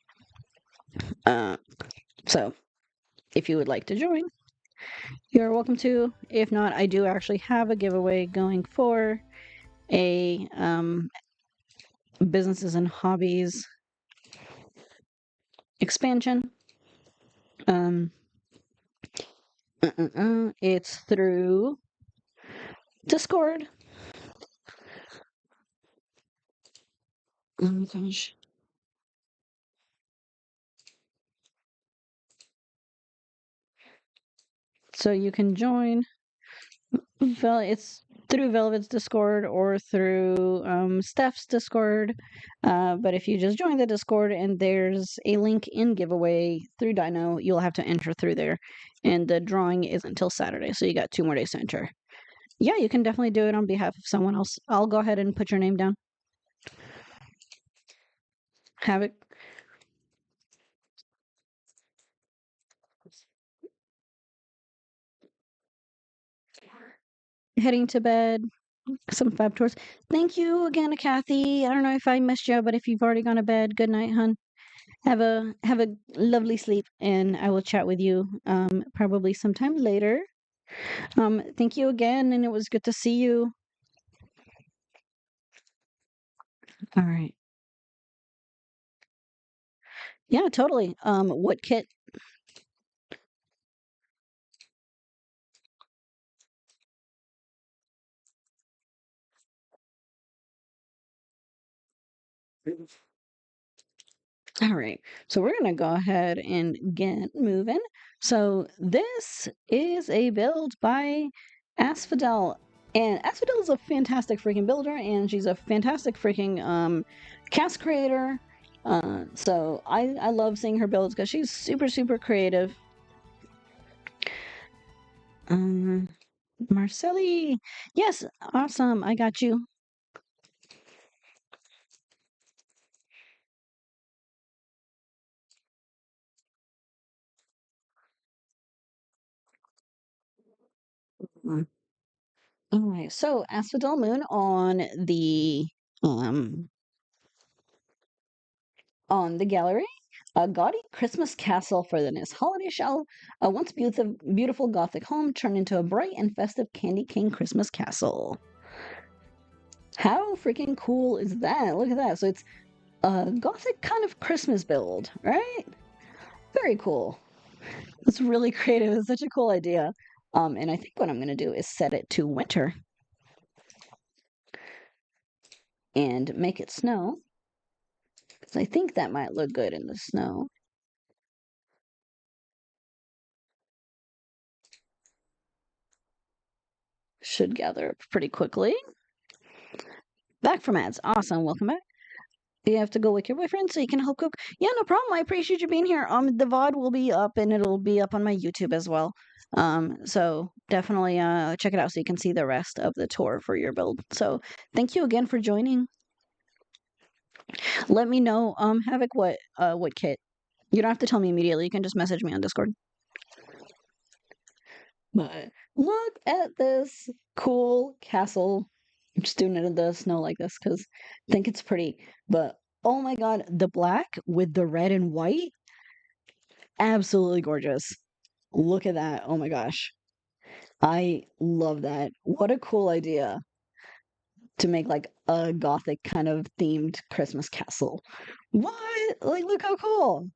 So if you would like to join, you're welcome to. If not, I do actually have a giveaway going for a businesses and hobbies expansion. It's through Discord. Oh my gosh. So you can join. It's through Velvet's Discord or through Steph's Discord. But if you just join the Discord and there's a link in giveaway through Dino, you'll have to enter through there. And the drawing is until Saturday, so you got 2 more days to enter. Yeah, you can definitely do it on behalf of someone else. I'll go ahead and put your name down. Havoc. Heading to bed. Some fab tours. Thank you again, Kathy. I don't know if I missed you, but if you've already gone to bed, good night, hun. Have a lovely sleep, and I will chat with you probably sometime later. Thank you again, and it was good to see you. All right. Yeah, totally. What kit? All right. So we're gonna go ahead and get moving. So this is a build by Asphodel. And Asphodel is a fantastic freaking builder, and she's a fantastic freaking cast creator. So I love seeing her builds because she's super, super creative. Marcelli. Yes, awesome. I got you. Mm. All right. So Asphodel Moon um on the gallery. A gaudy Christmas castle for the next holiday shall a once beautiful Gothic home turn into a bright and festive Candy Cane Christmas castle. How freaking cool is that? Look at that. So it's a Gothic kind of Christmas build, right? Very cool. It's really creative. It's such a cool idea. And I think what I'm going to do is set it to winter and make it snow because I think that might look good in the snow. should gather up pretty quickly. Back from ads. Awesome. Welcome back. You have to go with your boyfriend so you can help cook. Yeah, no problem. I appreciate you being here. The VOD will be up and it'll be up on my YouTube as well. So definitely check it out so you can see the rest of the tour for your build. So thank you again for joining. Let me know, Havoc, what kit. You don't have to tell me immediately. You can just message me on Discord. But look at this cool castle. I'm just doing it in the snow like this because I think it's pretty. But oh my god, the black with the red and white, absolutely gorgeous. Look at that. Oh my gosh. I love that. What a cool idea to make like a gothic kind of themed Christmas castle. What? Like, look how cool.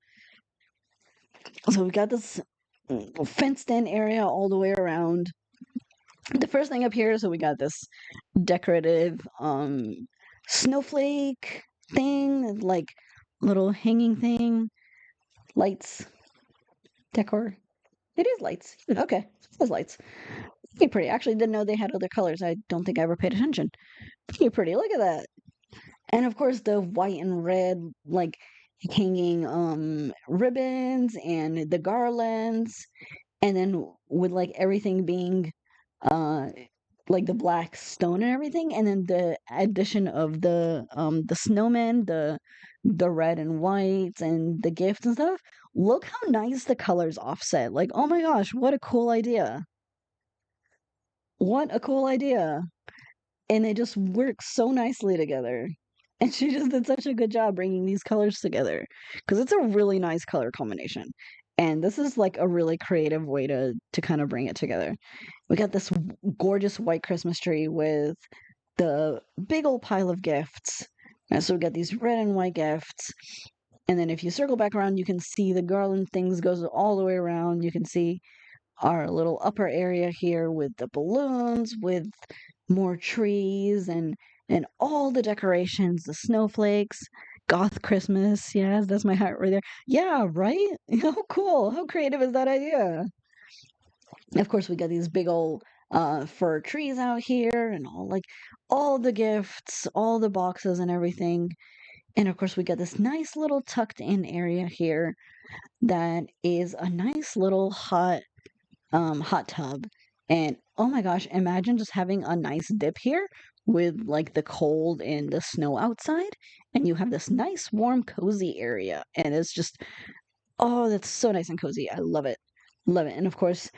So we got this fenced in area all the way around. The first thing up here, so we got this decorative snowflake thing, like little hanging thing, lights, decor. It is lights. Okay, it says lights. Pretty pretty. Actually, didn't know they had other colors. I don't think I ever paid attention. Pretty pretty. Look at that. And of course, the white and red, like hanging ribbons and the garlands, and then with like everything being uh like the black stone and everything, and then the addition of the snowmen, the red and whites and the gifts and stuff. Look how nice the colors offset. Like, oh my gosh, what a cool idea. What a cool idea. And it just works so nicely together. And she just did such a good job bringing these colors together because it's a really nice color combination. And this is like a really creative way to kind of bring it together. We got this gorgeous white Christmas tree with the big old pile of gifts. And so we got these red and white gifts. And then if you circle back around, you can see the garland things goes all the way around. You can see our little upper area here with the balloons, with more trees and all the decorations, the snowflakes, goth Christmas. Yes, that's my heart right there. Yeah, right? How cool. How creative is that idea? Of course, we got these big old fir trees out here and all the gifts, all the boxes and everything. And of course, we got this nice little tucked in area here that is a nice little hot tub. And oh my gosh, imagine just having a nice dip here with like the cold and the snow outside, and you have this nice warm cozy area, and it's just, oh, that's so nice and cozy. I love it. Love it. And of course,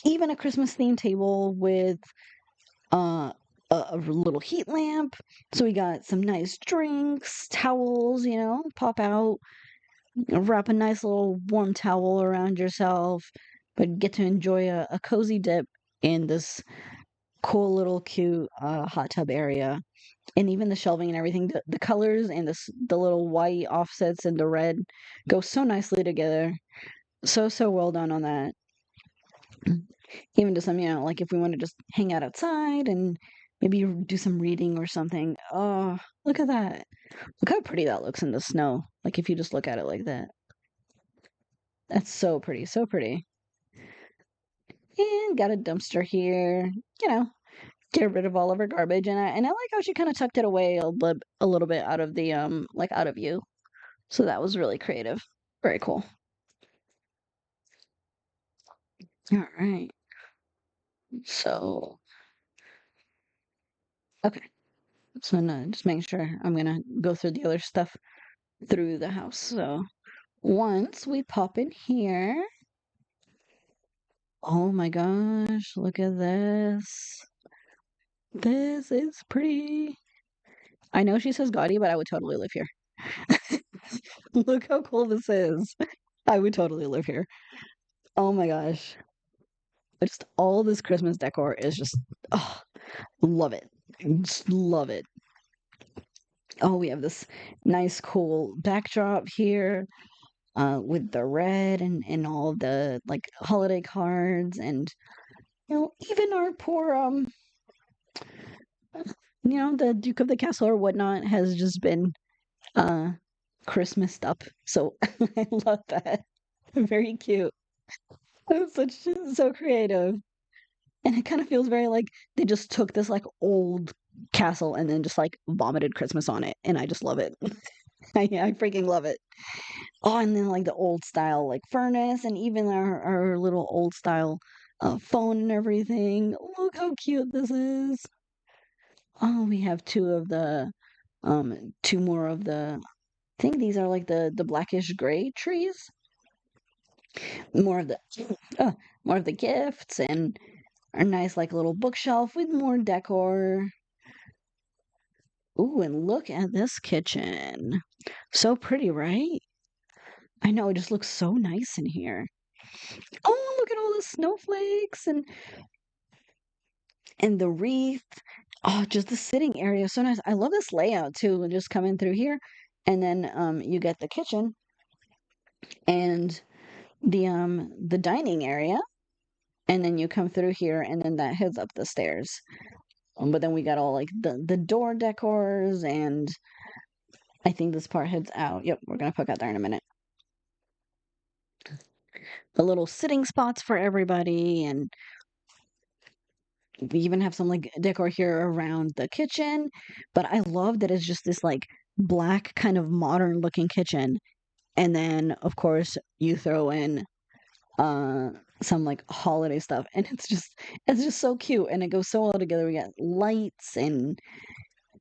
even a Christmas themed table with uh a little heat lamp. So we got some nice drinks, towels, pop out, wrap a nice little warm towel around yourself, but get to enjoy a cozy dip in this cool little cute hot tub area. And even the shelving and everything, the colors and the little white offsets and the red go so nicely together. So well done on that. Even to some, like if we want to just hang out outside and maybe do some reading or something. Oh, look at that. Look how pretty that looks in the snow. Like if you just look at it like that. That's so pretty, so pretty. And got a dumpster here, get rid of all of her garbage. And I like how she kind of tucked it away a little bit out of the like out of view. So that was really creative. Very cool. All right. So okay. So no, just making sure I'm gonna go through the other stuff through the house. So once we pop in here, oh my gosh, look at this. This is pretty. I know she says gaudy, but I would totally live here. Look how cool this is. I would totally live here. Oh my gosh. Just all this Christmas decor is just, oh, love it. Just love it. Oh, we have this nice, cool backdrop here with the red and all the like holiday cards and even our poor the Duke of the Castle or whatnot has just been uh Christmased up. So I love that. Very cute. That's so creative. And it kind of feels very like they just took this like old castle and then just like vomited Christmas on it. And I just love it. I freaking love it. Oh, and then like the old style like furnace and even our little old style phone and everything. Look how cute this is. Oh, we have two more of the I think these are like the blackish gray trees. More of the uh, more of the gifts and a nice like little bookshelf with more decor. Ooh, and look at this kitchen. So pretty, right? I know, it just looks so nice in here. Oh, look at all the snowflakes and the wreath. Oh, just the sitting area. So nice. I love this layout too. And just coming through here. And then you get the kitchen and the dining area. And then you come through here and then that heads up the stairs. But then we got all like the door decors and I think this part heads out. Yep, we're gonna poke out there in a minute. The little sitting spots for everybody, and we even have some like decor here around the kitchen. But I love that it's just this like black kind of modern looking kitchen. And then of course you throw in uh some like holiday stuff and it's just so cute and it goes so well together. We got lights and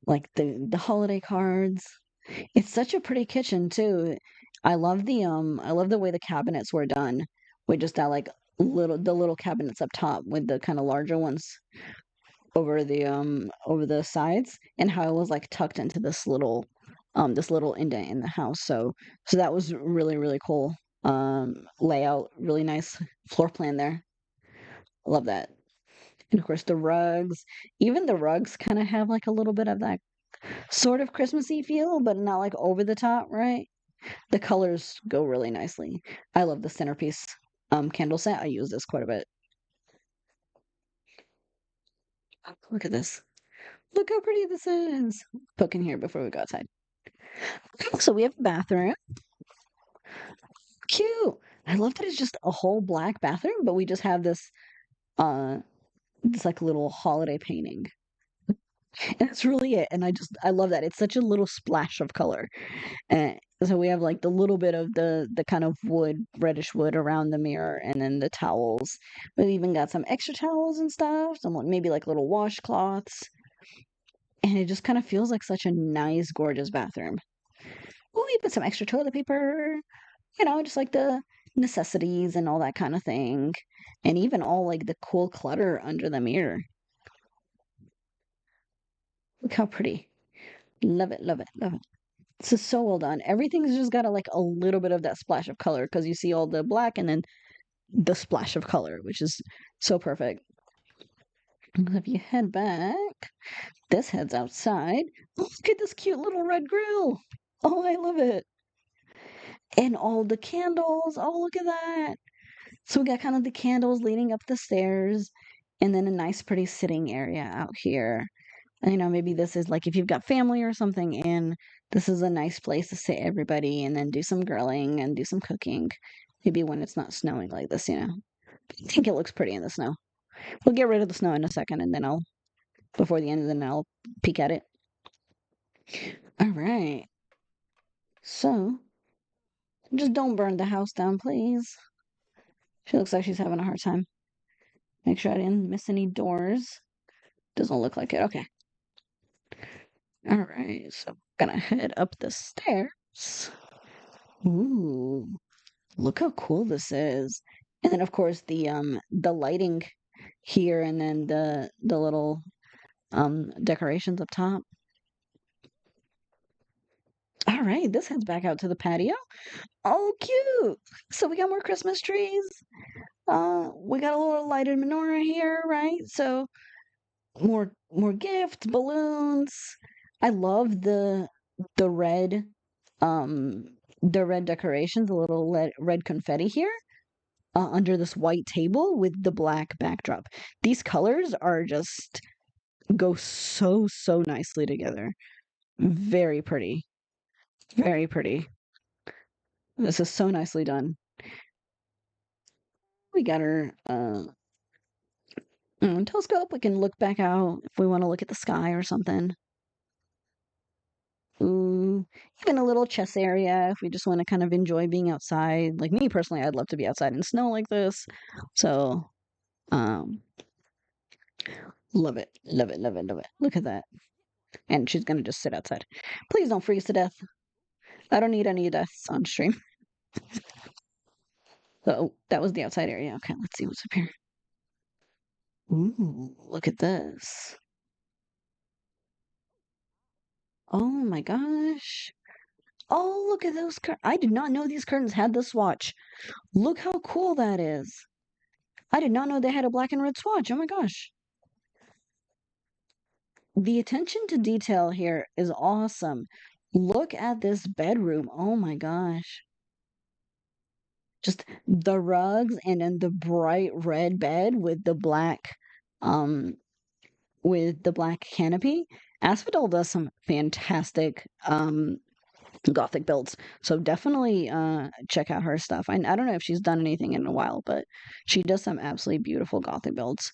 like the holiday cards. It's such a pretty kitchen too. I love the way the cabinets were done with just that like little cabinets up top with the kind of larger ones over the sides and how it was like tucked into this little indent in the house. So that was really cool. Layout, really nice floor plan there. I love that. And of course the rugs, even the rugs kind of have like a little bit of that sort of Christmassy feel, but not like over the top, right? The colors go really nicely. I love the centerpiece candle set. I use this quite a bit. Look at this. Look how pretty this is. Poke in here before we go outside. So we have a bathroom. Cute. I love that it's just a whole black bathroom, but we just have uh this like little holiday painting. And that's really it. And I love that. It's such a little splash of color. And so we have like the little bit of the kind of wood, reddish wood around the mirror, and then the towels. We've even got some extra towels and stuff, some maybe like little washcloths, and it just kind of feels like such a nice, gorgeous bathroom. Ooh, we put some extra toilet paper, just like the necessities and all that kind of thing, and even all like the cool clutter under the mirror. Look how pretty. Love it, love it, love it. This is so well done. Everything's just got like a little bit of that splash of color because you see all the black and then the splash of color, which is so perfect. If you head back, this heads outside. Look at this cute little red grill. Oh, I love it. And all the candles. Oh, look at that. So we got kind of the candles leading up the stairs and then a nice, pretty sitting area out here. And, maybe this is like if you've got family or something, and this is a nice place to sit everybody and then do some grilling and do some cooking. Maybe when it's not snowing like this. I think it looks pretty in the snow. We'll get rid of the snow in a second, and then before the end of the night, I'll peek at it. All right. So, just don't burn the house down, please. She looks like she's having a hard time. Make sure I didn't miss any doors. Doesn't look like it. Okay. All right. So, gonna head up the stairs. Ooh, look how cool this is. And then, of course, the lighting here, and then the little decorations up top. All right, this heads back out to the patio. Oh, cute. So we got more Christmas trees. We got a little lighted menorah here, right? So more gifts, balloons. I love the red um the red decorations, the little red confetti here under this white table with the black backdrop. These colors are just go so nicely together. Very pretty. Very pretty. This is so nicely done. We got her Telescope, we can look back out if we want to look at the sky or something. Ooh, even a little chess area if we just want to kind of enjoy being outside. Like me personally, I'd love to be outside in snow like this. So, um, love it, love it, love it, love it. Look at that. And she's gonna just sit outside. Please don't freeze to death. I don't need any deaths on stream. So that was the outside area. Okay, let's see what's up here. Ooh, look at this. Oh my gosh. Oh, look at those curtains. I did not know these curtains had this swatch. Look how cool that is. I did not know they had a black and red swatch. Oh my gosh. The attention to detail here is awesome. Look at this bedroom. Oh my gosh. Just the rugs and then the bright red bed um with the black canopy. Asphodel does some fantastic gothic builds. So definitely check out her stuff. I don't know if she's done anything in a while, but she does some absolutely beautiful gothic builds.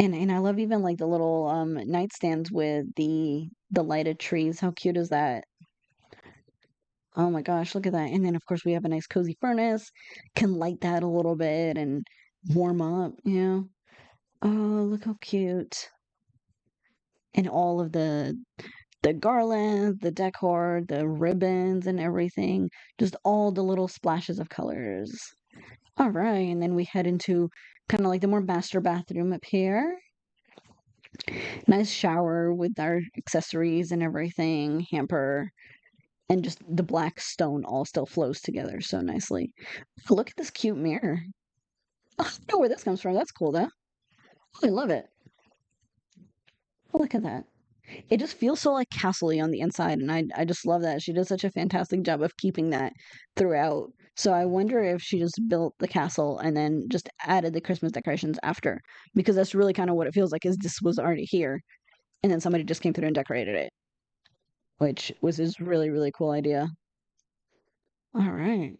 And I love even like the little nightstands with the lighted trees. How cute is that? Oh my gosh, look at that. And then of course we have a nice cozy furnace. Can light that a little bit and warm up, you know. Oh, look how cute. And all of the garlands, the decor, the ribbons and everything. Just all the little splashes of colors. All right, and then we head into kind of like the more master bathroom up here. Nice shower with our accessories and everything, hamper, and just the black stone all still flows together so nicely. Look at this cute mirror. Oh, I don't know where this comes from. That's cool though. I love it. Oh, look at that. It just feels so like castle-y on the inside, and I just love that. She does such a fantastic job of keeping that throughout. So I wonder if she just built the castle and then just added the Christmas decorations after, because that's really kind of what it feels like. Is this was already here, and then somebody just came through and decorated it, which was his really really cool idea. All right.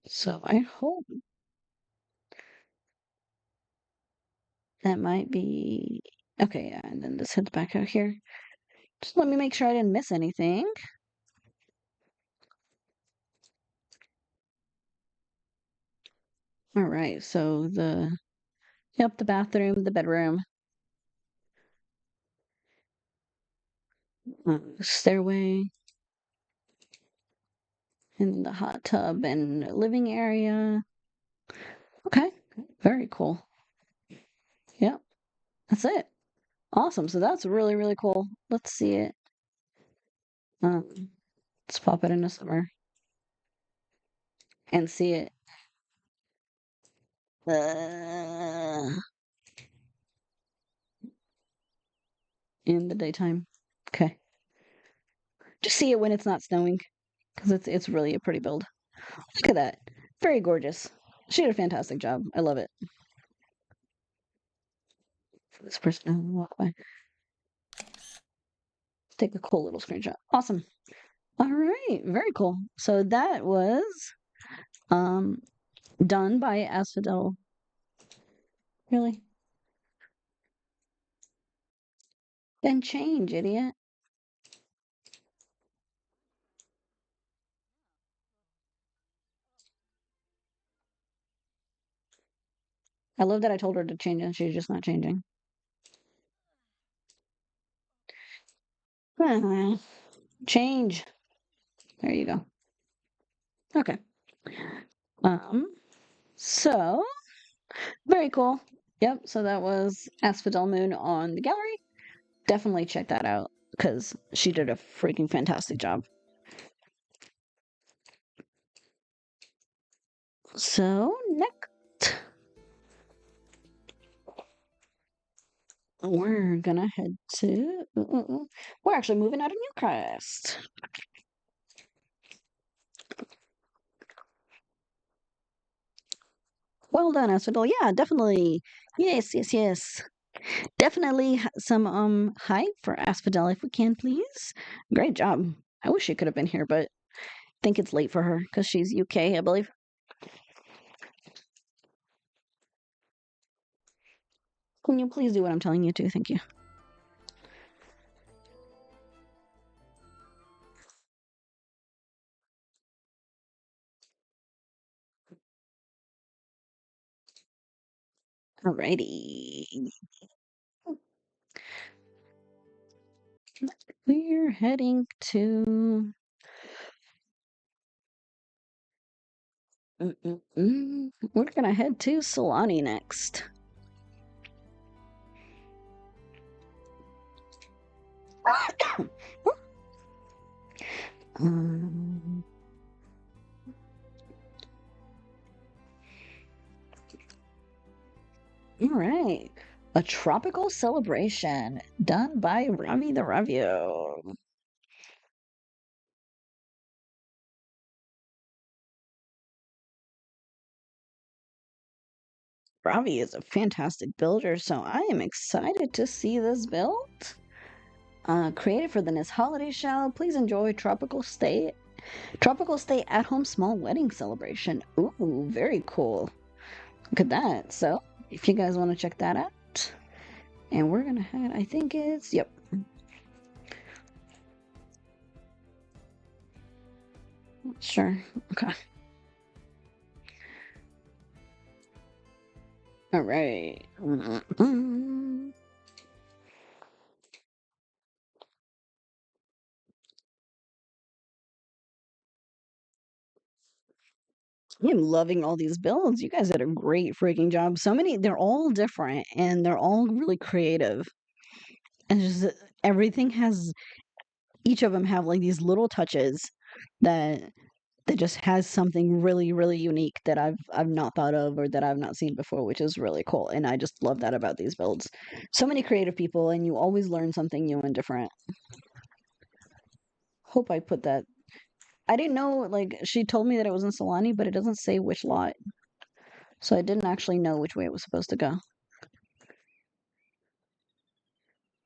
So I hope that might be okay. Yeah, and then this heads back out here. Just let me make sure I didn't miss anything. All right. So the bathroom, the bedroom, stairway, and the hot tub and living area. Okay. Very cool. Yep. That's it. Awesome. So that's really really cool. Let's see it. Um, let's pop it into summer and see it. Uh, in the daytime. Okay. Just see it when it's not snowing, because it's really a pretty build. Look at that. Very gorgeous. She did a fantastic job. I love it. For this person to walk by. Take a cool little screenshot. Awesome. All right. Very cool. So that was um done by Asphodel. Really? Then change, idiot. I love that I told her to change and she's just not changing. Change. There you go. Okay. Um, so very cool. Yep, so that was Asphodel Moon on the gallery. Definitely check that out because she did a freaking fantastic job. So next, we're gonna head to. We're actually moving out of Newcrest. Well done, Asphodel. Yeah, definitely. Yes, yes, yes. Definitely some hype for Asphodel if we can, please. Great job. I wish she could have been here, but I think it's late for her because she's UK, I believe. Can you please do what I'm telling you to? Thank you. Alrighty. We're heading to... We're gonna head to Solani next. Um, all right. A tropical celebration done by RavitheRavio. Ravi is a fantastic builder, so I am excited to see this build. Created for the Nis holiday show, please enjoy tropical stay at home small wedding celebration. Ooh, very cool. Look at that. So, if you guys want to check that out, and we're gonna head, I think it's, yep. Sure. Okay. All right. I'm loving all these builds. You guys did a great freaking job. So many, they're all different and they're all really creative. And just everything has, each of them have like these little touches that just has something really, really unique that I've not thought of or that I've not seen before, which is really cool. And I just love that about these builds. So many creative people, and you always learn something new and different. Hope I put that. I didn't know, like, she told me that it was in Solani, but it doesn't say which lot. So I didn't actually know which way it was supposed to go.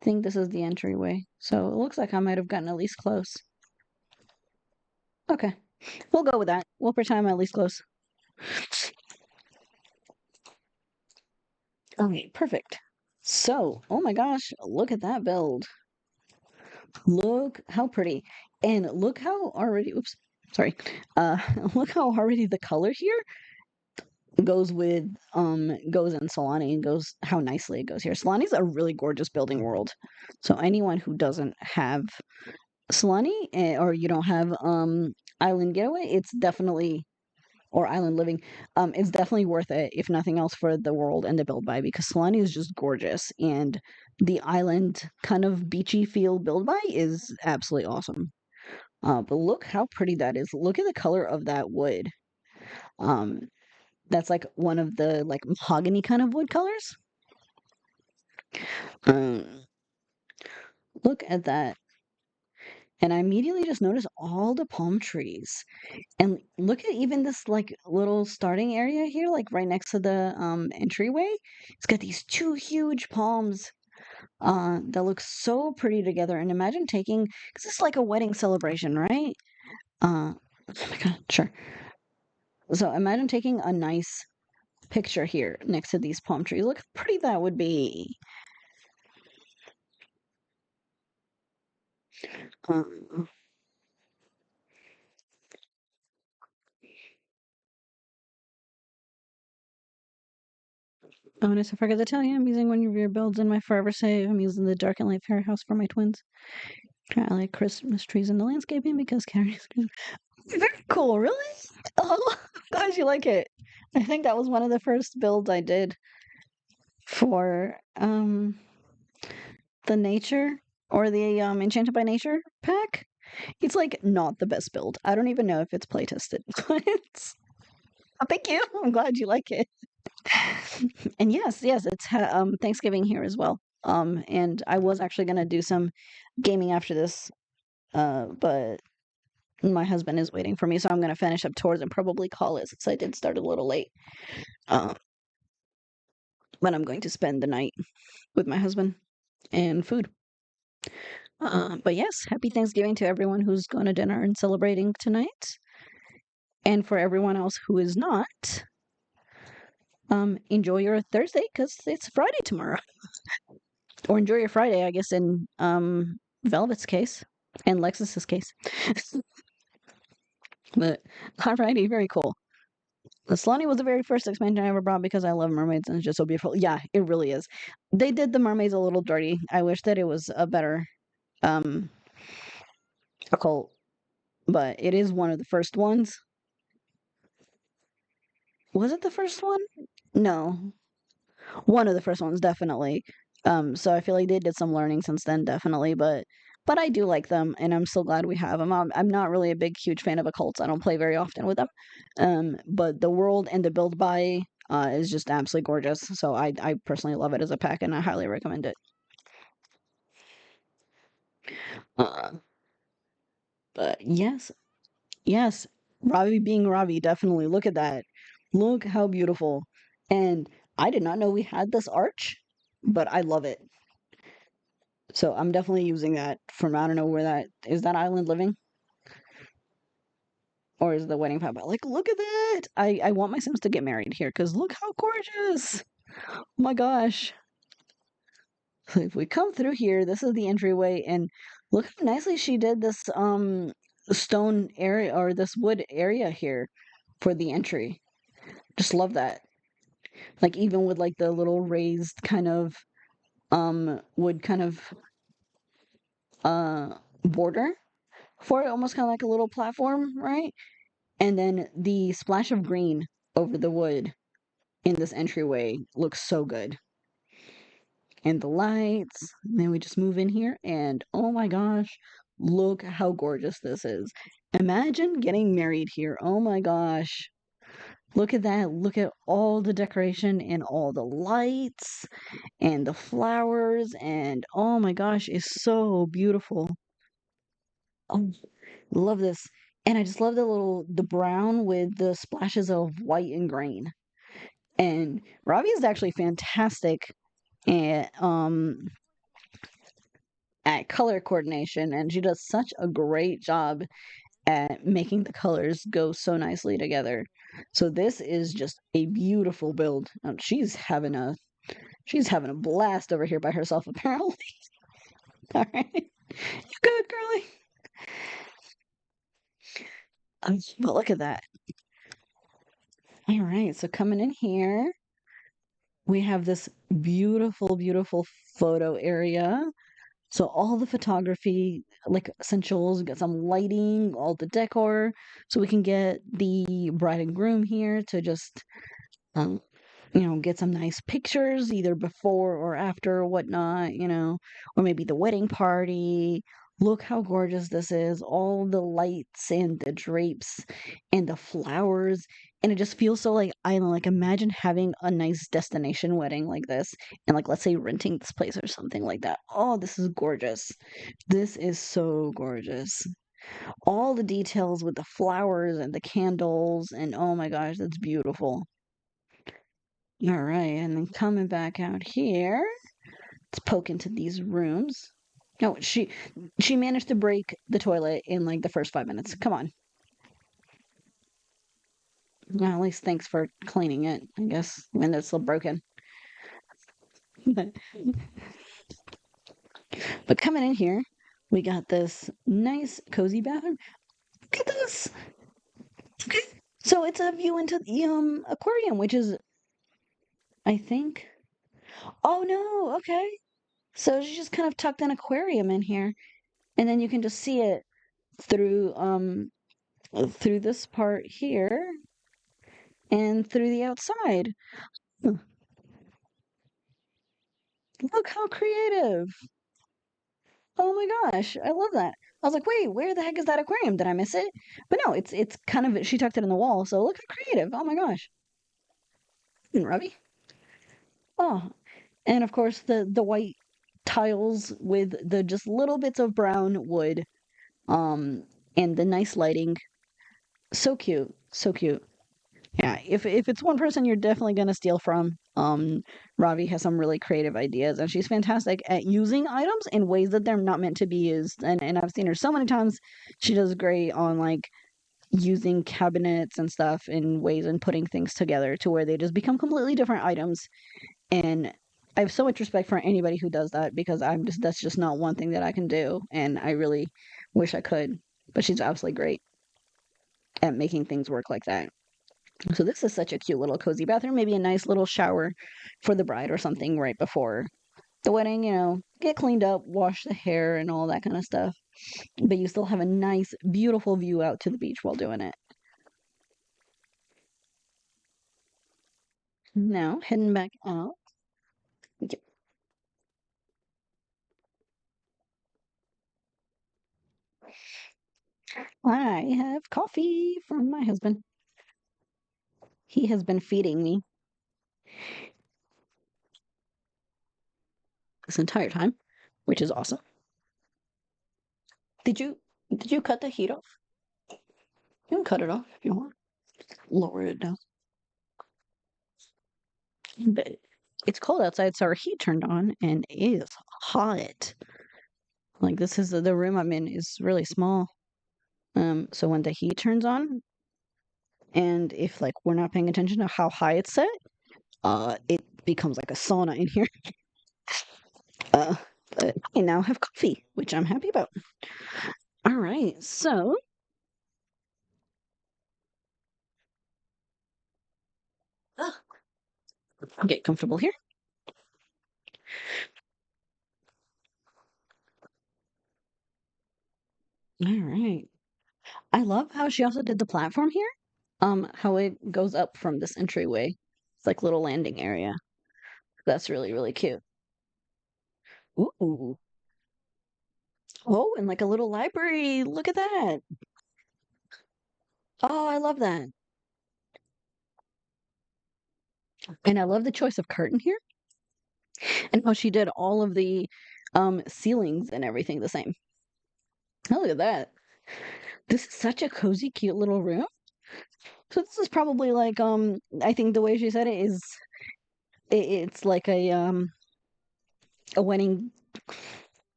I think this is the entryway. So it looks like I might have gotten at least close. Okay. We'll go with that. We'll pretend I'm at least close. Okay, perfect. So, oh my gosh, look at that build. Look how pretty. And look how already, oops, sorry. Look how already the color here goes with, goes in Solani and goes how nicely it goes here. Solani's a really gorgeous building world. So anyone who doesn't have Solani, or you don't have, Island Getaway, it's definitely, or Island Living, it's definitely worth it, if nothing else, for the world and the build by, because Solani is just gorgeous, and the island kind of beachy feel build by is absolutely awesome. But look how pretty that is. Look at the color of that wood. Um, that's like one of the like mahogany kind of wood colors. Um, look at that. And I immediately just noticed all the palm trees. And look at even this like little starting area here, like right next to the entryway. It's got these two huge palms that look so pretty together. And imagine taking, because it's like a wedding celebration, right? Oh my God, sure. So imagine taking a nice picture here next to these palm trees. Look how pretty that would be. Um, oh, and I forgot to tell you, I'm using one of your builds in my forever save. I'm using the Dark and Light Fairy House for my twins. I like Christmas trees in the landscaping because Carrie's very cool, really? Oh, glad you like it. I think that was one of the first builds I did for the nature or the Enchanted by Nature pack. It's like not the best build. I don't even know if it's play tested. But oh, thank you. I'm glad you like it. And yes, it's Thanksgiving here as well. And I was actually gonna do some gaming after this, but my husband is waiting for me, so I'm gonna finish up tours and probably call it since I did start a little late. Uh, but I'm going to spend the night with my husband and food. But yes, happy Thanksgiving to everyone who's going to dinner and celebrating tonight. And for everyone else who is not, enjoy your Thursday because it's Friday tomorrow. Or enjoy your Friday, I guess, in Velvet's case and Lexus's case. But alrighty, very cool. The Slonny was the very first expansion I ever brought because I love mermaids and it's just so beautiful. Yeah, it really is. They did the mermaids a little dirty. I wish that it was a better um occult, but it is one of the first ones. Was it the first one? No. One of the first ones, definitely. So I feel like they did some learning since then, definitely. But I do like them, and I'm so glad we have them. I'm not really a big, huge fan of occults. I don't play very often with them. But the world and the build by is just absolutely gorgeous. So I personally love it as a pack, and I highly recommend it. Uh, but yes, yes, Ravi being Ravi, definitely. Look at that. Look how beautiful. And I did not know we had this arch, but I love it. So I'm definitely using that from I don't know where that is that island living or is the wedding pop out. Like, look at that. I want my Sims to get married here because look how gorgeous. Oh my gosh. So if we come through here, this is the entryway and look how nicely she did this stone area or this wood area here for the entry. Just love that. Like even with like the little raised kind of wood kind of uh border for it, almost kind of like a little platform, right? And then the splash of green over the wood in this entryway looks so good. And the lights, and then we just move in here, and oh my gosh, look how gorgeous this is. Imagine getting married here. Oh my gosh. Look at that. Look at all the decoration and all the lights and the flowers. And oh my gosh, it's so beautiful. Oh, love this. And I just love the brown with the splashes of white and green. And Ravi is actually fantastic at color coordination, and she does such a great job at making the colors go so nicely together. So this is just a beautiful build. She's having a blast over here by herself apparently. All right, you good, girly? But look at that. All right, so coming in here, we have this beautiful, beautiful photo area. So all the photography, like essentials, we got some lighting, all the decor, so we can get the bride and groom here to just, um, get some nice pictures either before or after or whatnot, or maybe the wedding party. Look how gorgeous this is. All the lights and the drapes and the flowers. And it just feels so like island. Like imagine having a nice destination wedding like this and like let's say renting this place or something like that. Oh, this is gorgeous. This is so gorgeous. All the details with the flowers and the candles and oh my gosh, that's beautiful. All right, and then coming back out here, let's poke into these rooms. No, she managed to break the toilet in like the first 5 minutes. Come on. Well, at least thanks for cleaning it, I guess, when it's still broken. But coming in here, we got this nice cozy bathroom. Look at this. Okay. So it's a view into the aquarium, which is I think. Oh no, okay. So she just kind of tucked an aquarium in here, and then you can just see it through this part here and through the outside. Huh. Look how creative. Oh my gosh, I love that. I was like, wait, where the heck is that aquarium? Did I miss it? But no, it's kind of she tucked it in the wall, so look how creative. Oh my gosh. And Robbie. Oh, and of course the white tiles with the just little bits of brown wood, um, and the nice lighting. So cute, so cute. Yeah, if it's one person you're definitely gonna steal from, Ravi has some really creative ideas, and she's fantastic at using items in ways that they're not meant to be used. And I've seen her so many times. She does great on like using cabinets and stuff in ways and putting things together to where they just become completely different items. And I have so much respect for anybody who does that because that's just not one thing that I can do. And I really wish I could. But she's absolutely great at making things work like that. So this is such a cute little cozy bathroom. Maybe a nice little shower for the bride or something right before the wedding, get cleaned up, wash the hair and all that kind of stuff. But you still have a nice, beautiful view out to the beach while doing it. Now, heading back out. Yep. I have coffee from my husband. He has been feeding me this entire time, which is awesome. Did you did you cut the heat off? You can cut it off if you want. Lower it down. But it's cold outside, so our heat turned on and it is hot. Like this is the room I'm in is really small. So when the heat turns on, and if like we're not paying attention to how high it's set, it becomes like a sauna in here. Uh, but I now have coffee, which I'm happy about. All right, so get comfortable here. All right. I love how she also did the platform here. How it goes up from this entryway. It's like little landing area. That's really, really cute. Ooh. Oh, and like a little library. Look at that. Oh, I love that. And I love the choice of curtain here and how she did all of the ceilings and everything the same. Oh, look at that. This is such a cozy, cute little room. So this is probably like I think the way she said it is it's like a wedding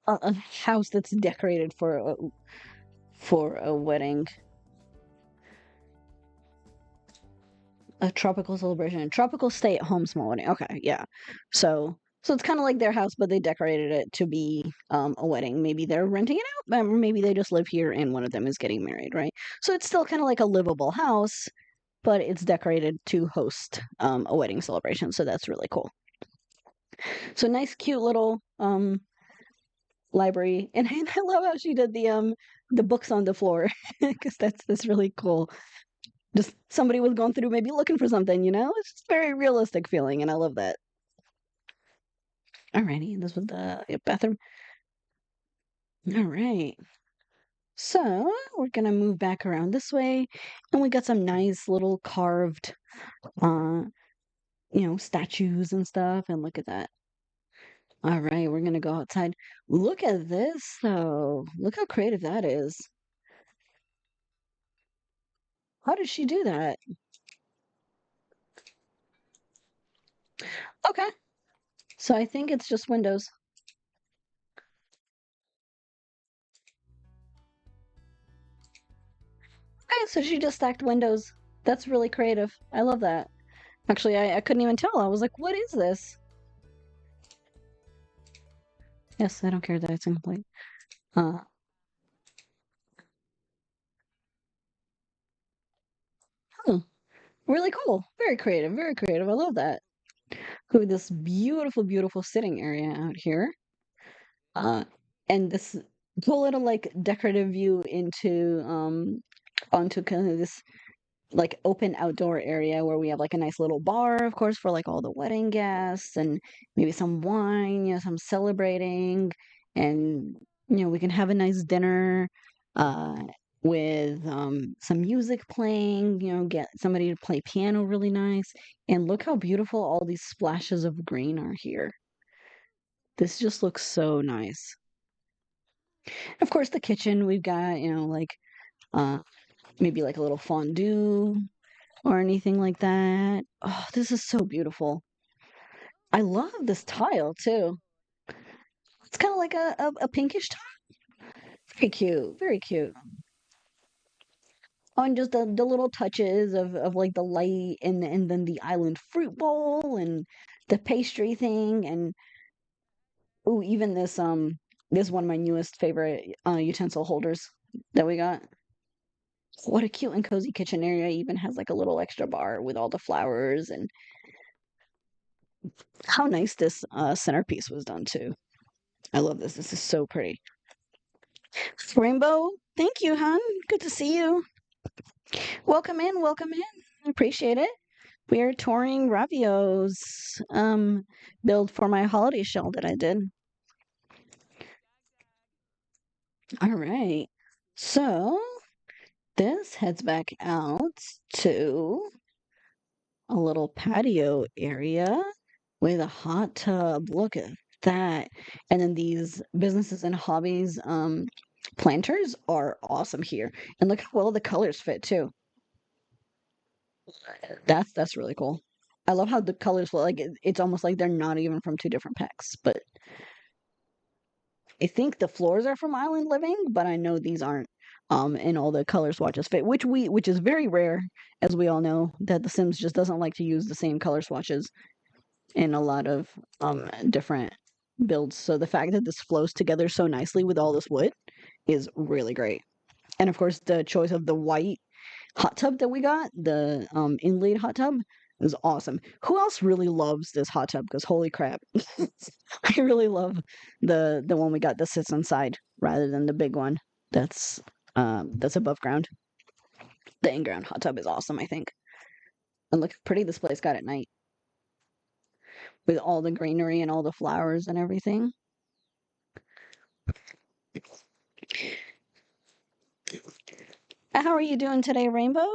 a house that's decorated for a wedding, a tropical celebration, a tropical stay-at-home small wedding. Okay, yeah. So it's kind of like their house, but they decorated it to be a wedding. Maybe they're renting it out, or maybe they just live here and one of them is getting married, right? So it's still kind of like a livable house, but it's decorated to host a wedding celebration. So that's really cool. So nice, cute little library, and I love how she did the books on the floor because that's really cool. Just somebody was going through maybe looking for something, It's just very realistic feeling, and I love that. Alrighty, this was the bathroom. All right. So we're gonna move back around this way, and we got some nice little carved, uh, statues and stuff. And look at that. All right, we're gonna go outside. Look at this, though. Look how creative that is. How did she do that? Okay, so I think it's just windows. Okay, so she just stacked windows. That's really creative. I love that. Actually, I couldn't even tell. I was like, what is this? Yes, I don't care that it's incomplete. Uh, hmm, really cool. Very creative. Very creative. I love that. With this beautiful, beautiful sitting area out here. Uh, and this cool little like decorative view onto kind of this like open outdoor area where we have like a nice little bar, of course, for like all the wedding guests and maybe some wine, some celebrating, and we can have a nice dinner uh with some music playing, get somebody to play piano really nice. And look how beautiful all these splashes of green are here. This just looks so nice. Of course, the kitchen, we've got, like uh maybe like a little fondue or anything like that. Oh, this is so beautiful. I love this tile too. It's kind of like a pinkish tile. Very cute. Very cute. on just the little touches of like the light and then the island fruit bowl and the pastry thing and oh even this is one of my newest favorite utensil holders that we got. What a cute and cozy kitchen area. Even has like a little extra bar with all the flowers and how nice this centerpiece was done too. I love this. This is so pretty. Rainbow, thank you, hon. Good to see you. Welcome in, welcome in. Appreciate it. We are touring Ravio's build for my holiday shell that I did. All right. So this heads back out to a little patio area with a hot tub. Look at that. And then these businesses and hobbies planters are awesome here. And look how well the colors fit too. That's really cool. I love how the colors look like it's almost like they're not even from two different packs. But I think the floors are from Island Living, but I know these aren't. And all the color swatches fit, which is very rare, as we all know, that The Sims just doesn't like to use the same color swatches in a lot of different builds. So the fact that this flows together so nicely with all this wood is really great. And of course, the choice of the white hot tub that we got, the inlaid hot tub, is awesome. Who else really loves this hot tub? Because holy crap, I really love the one we got that sits inside rather than the big one that's above ground. The in-ground hot tub is awesome, I think. And look how pretty this place got at night with all the greenery and all the flowers and everything. How are you doing today, Rainbow?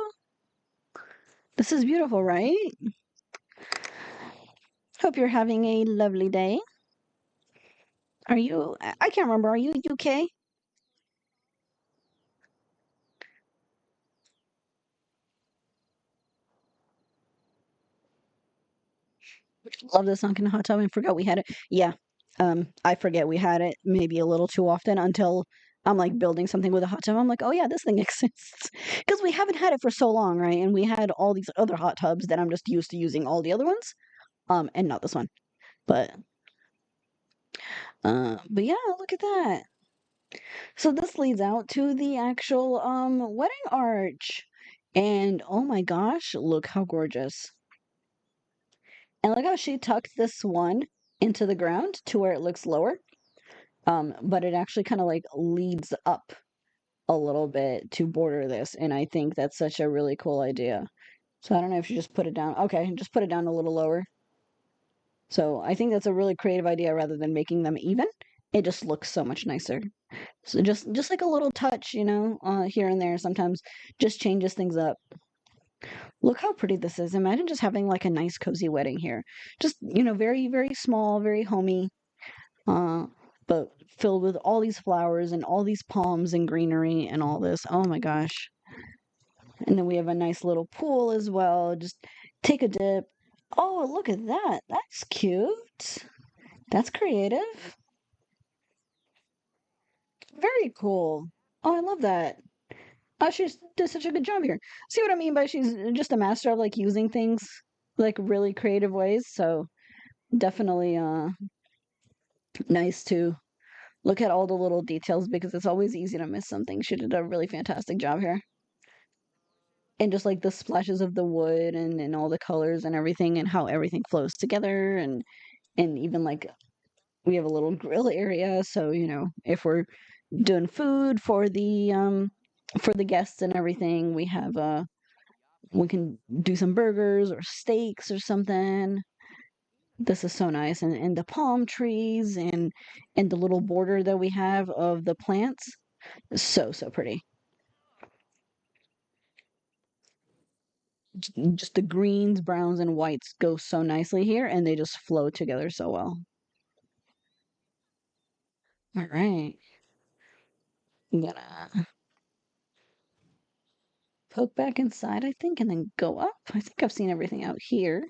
This is beautiful, right? Hope you're having a lovely day. Are you, I can't remember, are you UK? Love the sunken hot tub and forgot we had it. Yeah, I forget we had it maybe a little too often until I'm like building something with a hot tub. I'm like, oh yeah, this thing exists because we haven't had it for so long, right? And we had all these other hot tubs that I'm just used to using all the other ones, and not this one. But but yeah, look at that. So this leads out to the actual wedding arch. And oh my gosh, look how gorgeous. And look how she tucked this one into the ground to where it looks lower. But it actually kind of like leads up a little bit to border this, and I think that's such a really cool idea. So I don't know if you just put it down. Okay, just put it down a little lower. So I think that's a really creative idea rather than making them even. It just looks so much nicer. So just like a little touch, here and there sometimes just changes things up. Look how pretty this is. Imagine just having like a nice cozy wedding here. Just, very, very small, very homey. Uh, but filled with all these flowers and all these palms and greenery and all this. Oh my gosh. And then we have a nice little pool as well. Just take a dip. Oh, look at that. That's cute. That's creative. Very cool. Oh, I love that. Oh, she did such a good job here. See what I mean by she's just a master of like using things like really creative ways. So definitely nice to look at all the little details because it's always easy to miss something. She did a really fantastic job here. And just like the splashes of the wood and all the colors and everything and how everything flows together and even like we have a little grill area so if we're doing food for the guests and everything we can do some burgers or steaks or something. This is so nice and the palm trees and the little border that we have of the plants is so pretty. Just the greens, browns, and whites go so nicely here, and they just flow together so well. All right. I'm gonna poke back inside, I think, and then go up. I think I've seen everything out here.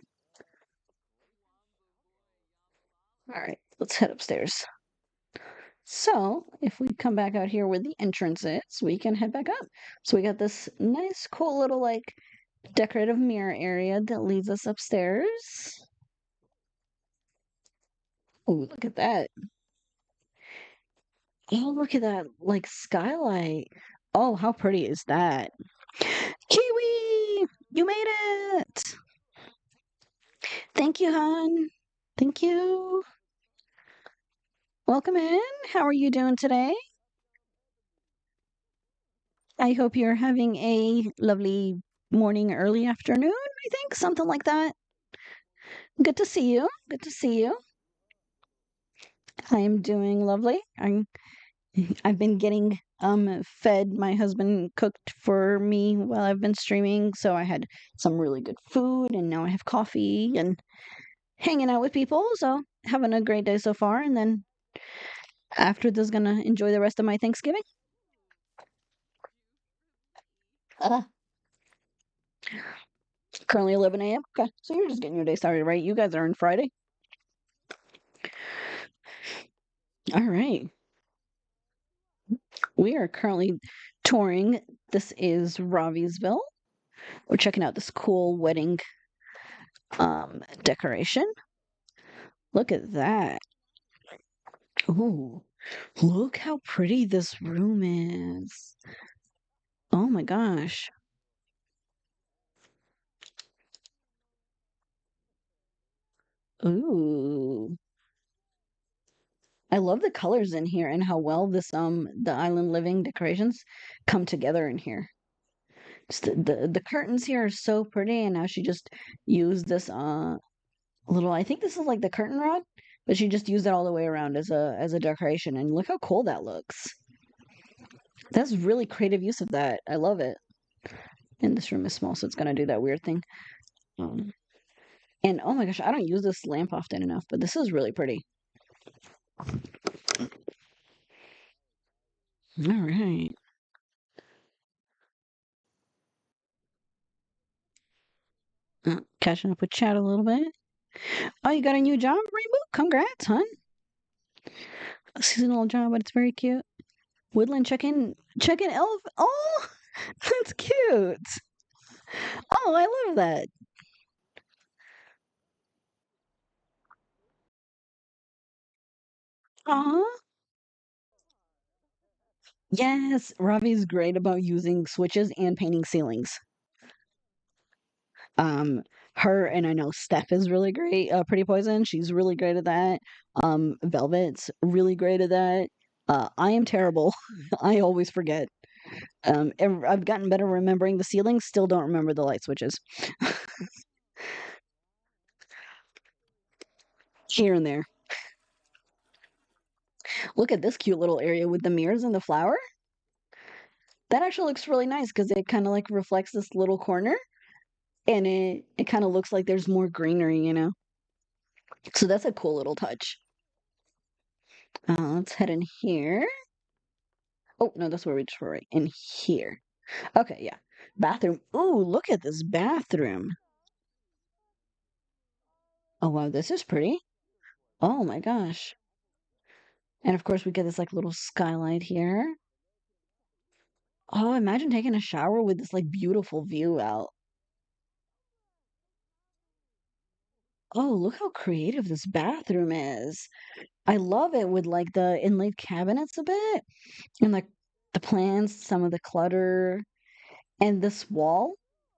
All right, let's head upstairs. So if we come back out here where the entrance is, we can head back up. So we got this nice, cool little like decorative mirror area that leads us upstairs. Oh, look at that. Oh, look at that like skylight. Oh, how pretty is that? Kiwi, you made it. Thank you, hon. Thank you. Welcome in. How are you doing today? I hope you're having a lovely morning, early afternoon, I think, something like that. Good to see you. Good to see you. I am doing lovely. I've been getting fed. My husband cooked for me while I've been streaming, so I had some really good food and now I have coffee and hanging out with people, so having a great day so far, and then after this gonna enjoy the rest of my Thanksgiving. Uh, Currently 11 a.m. Okay, so you're just getting your day started, right? You guys are on Friday. All right. We are currently touring. This is Ravi'sville. We're checking out this cool wedding decoration. Look at that. Ooh, look how pretty this room is. Oh my gosh. Ooh. I love the colors in here and how well this the island living decorations come together in here. Just the curtains here are so pretty, and now she just used this little, I think this is like the curtain rod, but she just used it all the way around as a decoration, and look how cool that looks. That's really creative use of that. I love it. And this room is small, so it's gonna do that weird thing. Um, and oh my gosh, I don't use this lamp often enough, but this is really pretty. All right. Catching up with chat a little bit. Oh, you got a new job, Rainbow? Congrats, hon. A seasonal job, but it's very cute. Woodland check-in elf. Oh, that's cute. Oh, I love that. Aw. Yes, Ravi's great about using switches and painting ceilings. Um, Her and I know Steph is really great. Pretty Poison, she's really great at that. Velvet's really great at that. I am terrible. I always forget. I've gotten better remembering the ceilings. Still don't remember the light switches. Here and there. Look at this cute little area with the mirrors and the flower. That actually looks really nice because it kind of like reflects this little corner, and it kind of looks like there's more greenery, you know. So that's a cool little touch. Let's head in here. Oh no, that's where we just were, right in here. Okay, yeah. Bathroom. Ooh, look at this bathroom. Oh wow, this is pretty. Oh my gosh. And of course we get this like little skylight here. Oh, imagine taking a shower with this like beautiful view out. Oh, look how creative this bathroom is. I love it with like the inlaid cabinets a bit and like the plants, some of the clutter, and this wall.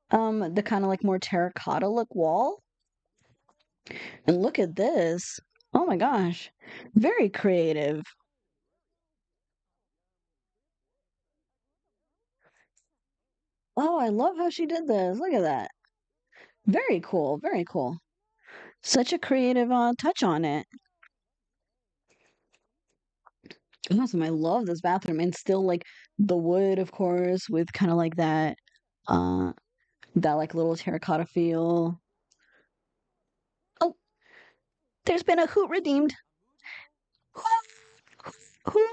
The kind of like more terracotta look wall. And look at this. Oh my gosh. Very creative. Oh, I love how she did this. Look at that. Very cool. Very cool. Such a creative touch on it. Awesome. I love this bathroom and still like the wood, of course, with kind of like uh that like little terracotta feel. Oh, there's been a hoot redeemed. Hoot, hoot,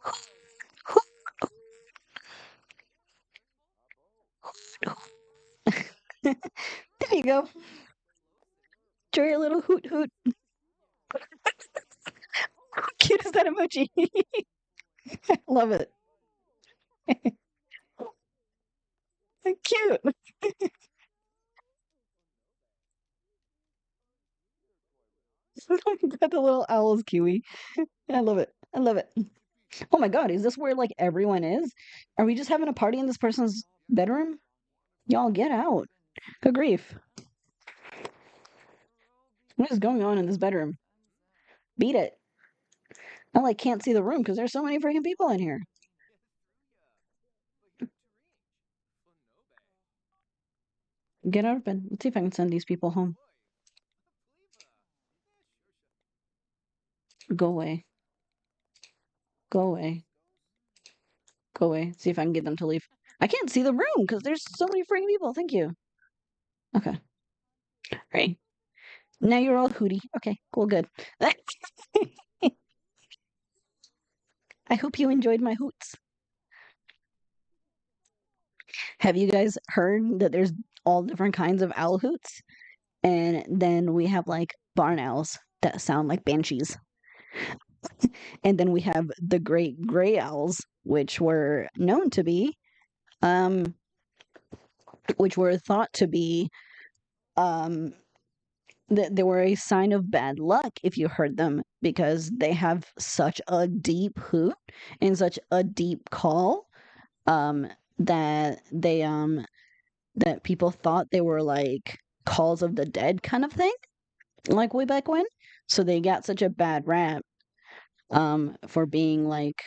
hoot, hoot. There you go. Enjoy your little hoot hoot. How cute is that emoji. Love it. Cute. Got the little owl's kiwi. I love it. I love it. Oh my God, is this where like everyone is? Are we just having a party in this person's bedroom? Y'all get out. Good grief. What is going on in this bedroom? Beat it. I like can't see the room because there's so many freaking people in here. Get out of bed. Let's see if I can send these people home. Go away. Go away. Go away. See if I can get them to leave. I can't see the room because there's so many freaking people. Thank you. Okay. Great. Now you're all hooty. Okay, cool, good. I hope you enjoyed my hoots. Have you guys heard that there's all different kinds of owl hoots? And then we have like barn owls that sound like banshees. And then we have the great gray owls, which were known to be, um, which were thought to be, um, that they were a sign of bad luck if you heard them because they have such a deep hoot and such a deep call, um, that that people thought they were like calls of the dead kind of thing, like way back when. So they got such a bad rap, for being like,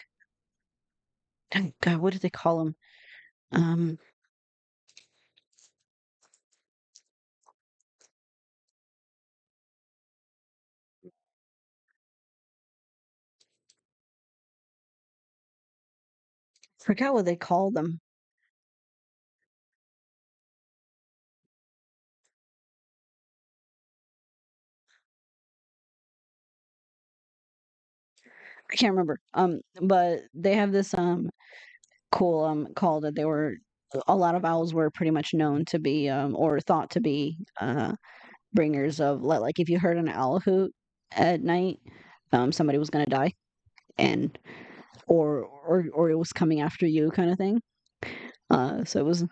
oh God, what did they call them? Um, Forgot what they called them. I can't remember. But they have this cool call that they were a lot of owls were pretty much known to be or thought to be bringers of like if you heard an owl hoot at night, somebody was gonna die and or it was coming after you kind of thing. So it was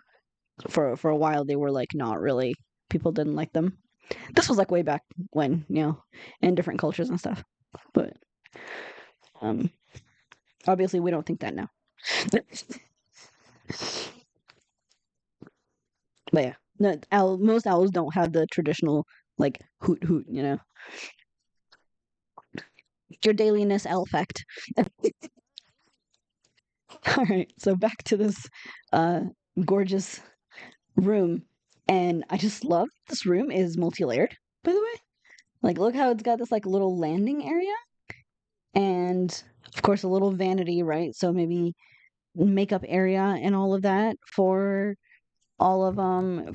for a while they were like not really people didn't like them. This was like way back when, in different cultures and stuff. But um obviously we don't think that now. But yeah, no, most owls don't have the traditional like hoot hoot. Your dailiness owl fact. All right, so back to this uh gorgeous room, and I just love this room is multi-layered. By the way, like look how it's got this like little landing area, and of course a little vanity, right? So maybe makeup area and all of that for all of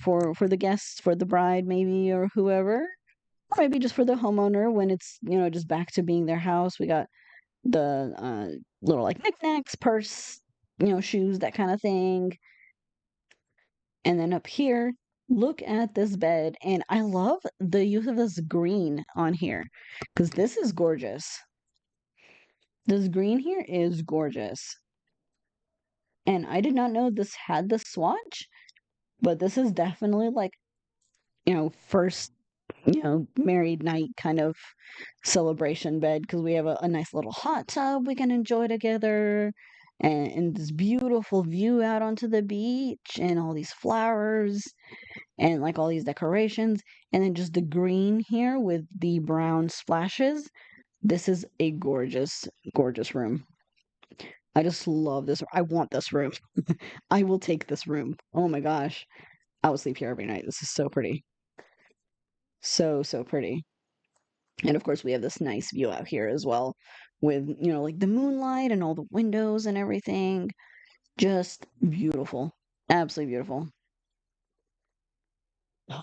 for the guests, for the bride maybe or whoever, or maybe just for the homeowner when it's just back to being their house. We got the little like knickknacks, purse, shoes, that kind of thing. And then up here, look at this bed, and I love the use of this green on here because this is gorgeous. This green here is gorgeous. And I did not know this had the swatch, but this is definitely like, first, married night kind of celebration bed because we have a nice little hot tub we can enjoy together and this beautiful view out onto the beach and all these flowers and like all these decorations and then just the green here with the brown splashes. This is a gorgeous, gorgeous room. I just love this. I want this room. I will take this room. Oh my gosh. I will sleep here every night. This is so pretty. So, so pretty. And of course, we have this nice view out here as well with, like the moonlight and all the windows and everything. Just beautiful. Absolutely beautiful.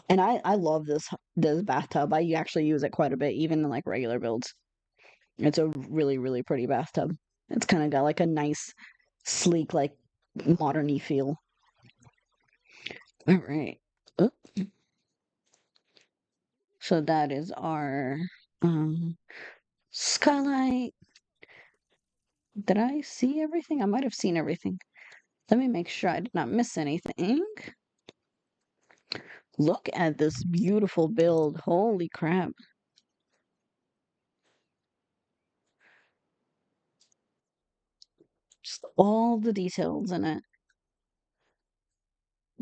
And I love this bathtub. I actually use it quite a bit, even in like regular builds. It's a really, really pretty bathtub. It's kind of got like a nice, sleek, like modern-y feel. All right. Oh, so that is our um skylight. Did I see everything? I might have seen everything. Let me make sure I did not miss anything. Look at this beautiful build. Holy crap. Just all the details in it.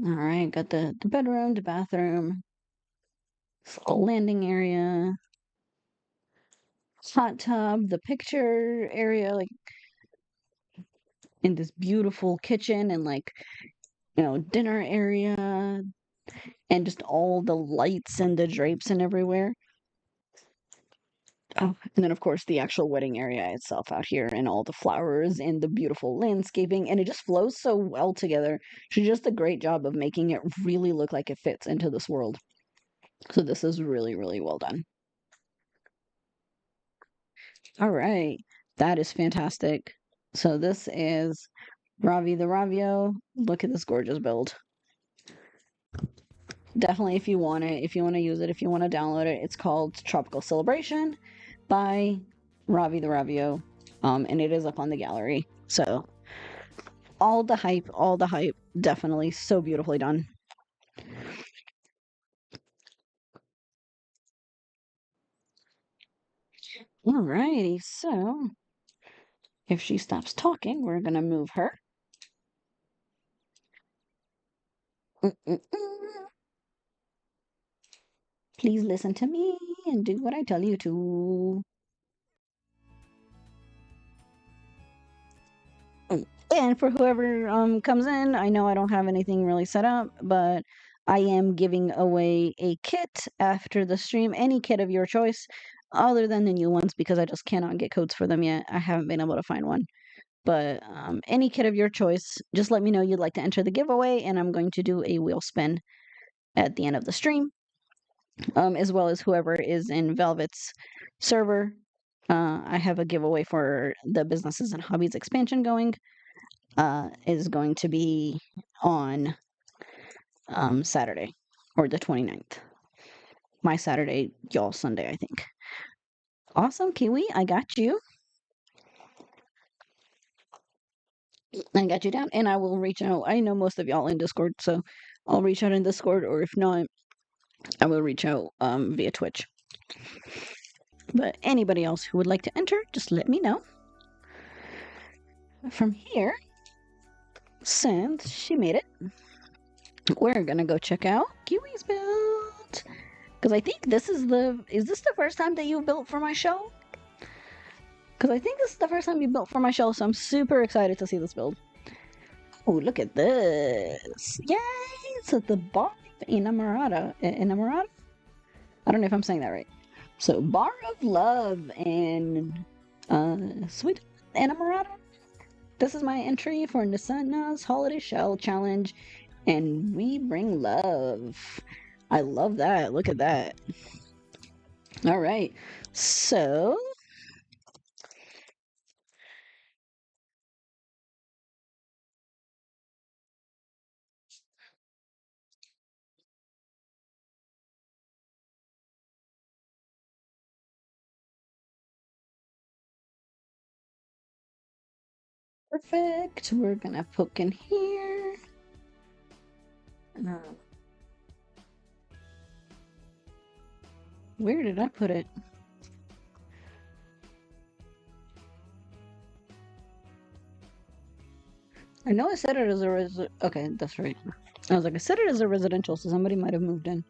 All right, got the bedroom, the bathroom, little landing area, hot tub, the picture area, like in this beautiful kitchen and like, dinner area and just all the lights and the drapes and everywhere. Oh, and then of course the actual wedding area itself out here and all the flowers and the beautiful landscaping and it just flows so well together. She does a great job of making it really look like it fits into this world. So this is really, really well done. All right. That is fantastic. So this is RavitheRavio. Look at this gorgeous build. Definitely if you want to use it, if you want to download it, it's called Tropical Celebration by RavitheRavio. And it is up on the gallery. So all the hype, definitely so beautifully done. Alrighty, so if she stops talking, we're gonna move her. Mm-mm-mm. Please listen to me and do what I tell you to. And for whoever comes in, I know I don't have anything really set up, but I am giving away a kit after the stream, any kit of your choice, other than the new ones because I just cannot get codes for them yet. I haven't been able to find one. But any kit of your choice, just let me know you'd like to enter the giveaway, and I'm going to do a wheel spin at the end of the stream, as well as whoever is in Velvet's server. I have a giveaway for the businesses and hobbies expansion going. Is going to be on Saturday or the 29th. My Saturday, y'all Sunday, I think. Awesome, Kiwi. I got you. I got you down, and I will reach out. I know most of y'all in Discord, so I'll reach out in Discord, or if not, I will reach out via Twitch. But anybody else who would like to enter, just let me know. From here, since she made it, we're gonna go check out Kiwi's build. Because I think this is this the first time that you built for my show? Because I think this is the first time you built for my show, so I'm super excited to see this build. Oh, look at this. Yay! So the bar of enamorada. Enamorada? I don't know if I'm saying that right. So bar of love and sweet enamorada. This is my entry for Nisana's Holiday Shell Challenge, and we bring love. I love that. Look at that. All right. So perfect. We're gonna poke in here. Where did I put it? I know I said it as a okay, that's right. I was like, I said it as a residential, so somebody might have moved in.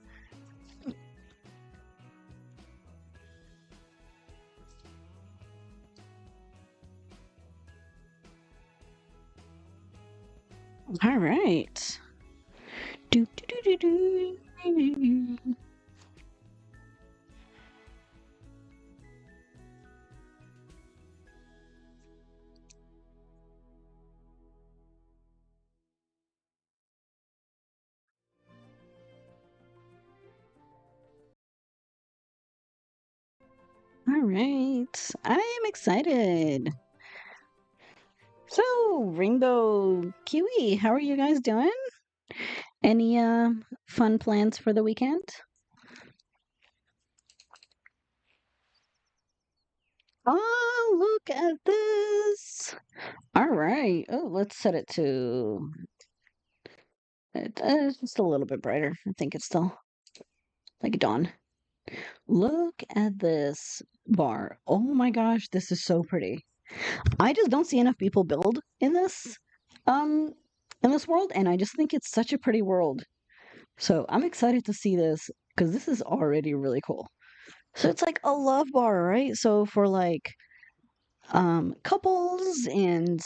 All right. Do, do, do, do, do. All right. I am excited. So, Rainbow Kiwi, how are you guys doing? Any fun plans for the weekend? Oh, look at this. All right. Oh, let's set it to just a little bit brighter. I think it's still like dawn. Look at this bar. Oh my gosh, this is so pretty. I just don't see enough people build um in this world, and I just think it's such a pretty world. So I'm excited to see this because this is already really cool. So it's like a love bar, right? So for like couples and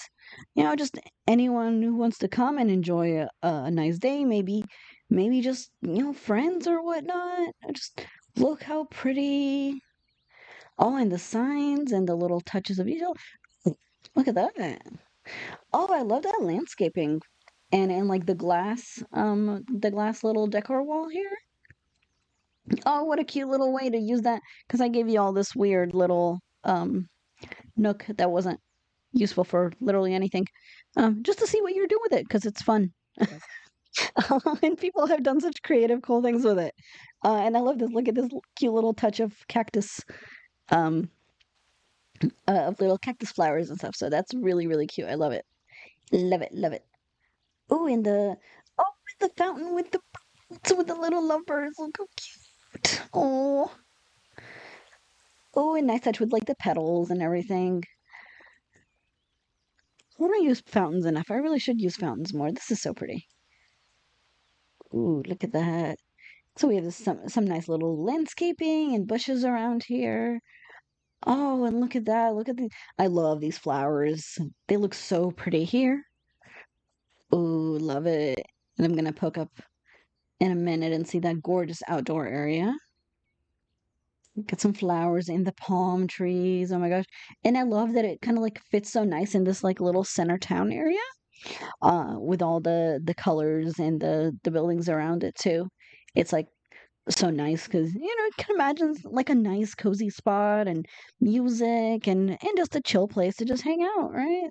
just anyone who wants to come and enjoy a nice day, maybe just friends or whatnot. Just look how pretty. Oh, and the signs and the little touches of detail. Look at that. Oh, I love that landscaping. And like the glass little decor wall here. Oh, what a cute little way to use that. Because I gave you all this weird little nook that wasn't useful for literally anything. Just to see what you're doing with it, because it's fun. And people have done such creative, cool things with it. And I love this. Look at this cute little touch of cactus, um, of little cactus flowers and stuff. So that's really, really cute. I love it. Love it, love it. Oh, and the fountain with the little lovebirds. Look how cute. Oh, and nice touch with like the petals and everything. I don't use fountains enough. I really should use fountains more. This is so pretty. Ooh, look at that. So we have some nice little landscaping and bushes around here. Oh, and look at that. Look at the I love these flowers. They look so pretty here. Ooh, love it. And I'm gonna poke up in a minute and see that gorgeous outdoor area. Get some flowers in the palm trees. Oh my gosh. And I love that it kind of like fits so nice in this like little center town area. With all the colors and the buildings around it too. It's like so nice because it can imagine like a nice cozy spot and music and just a chill place to just hang out, right?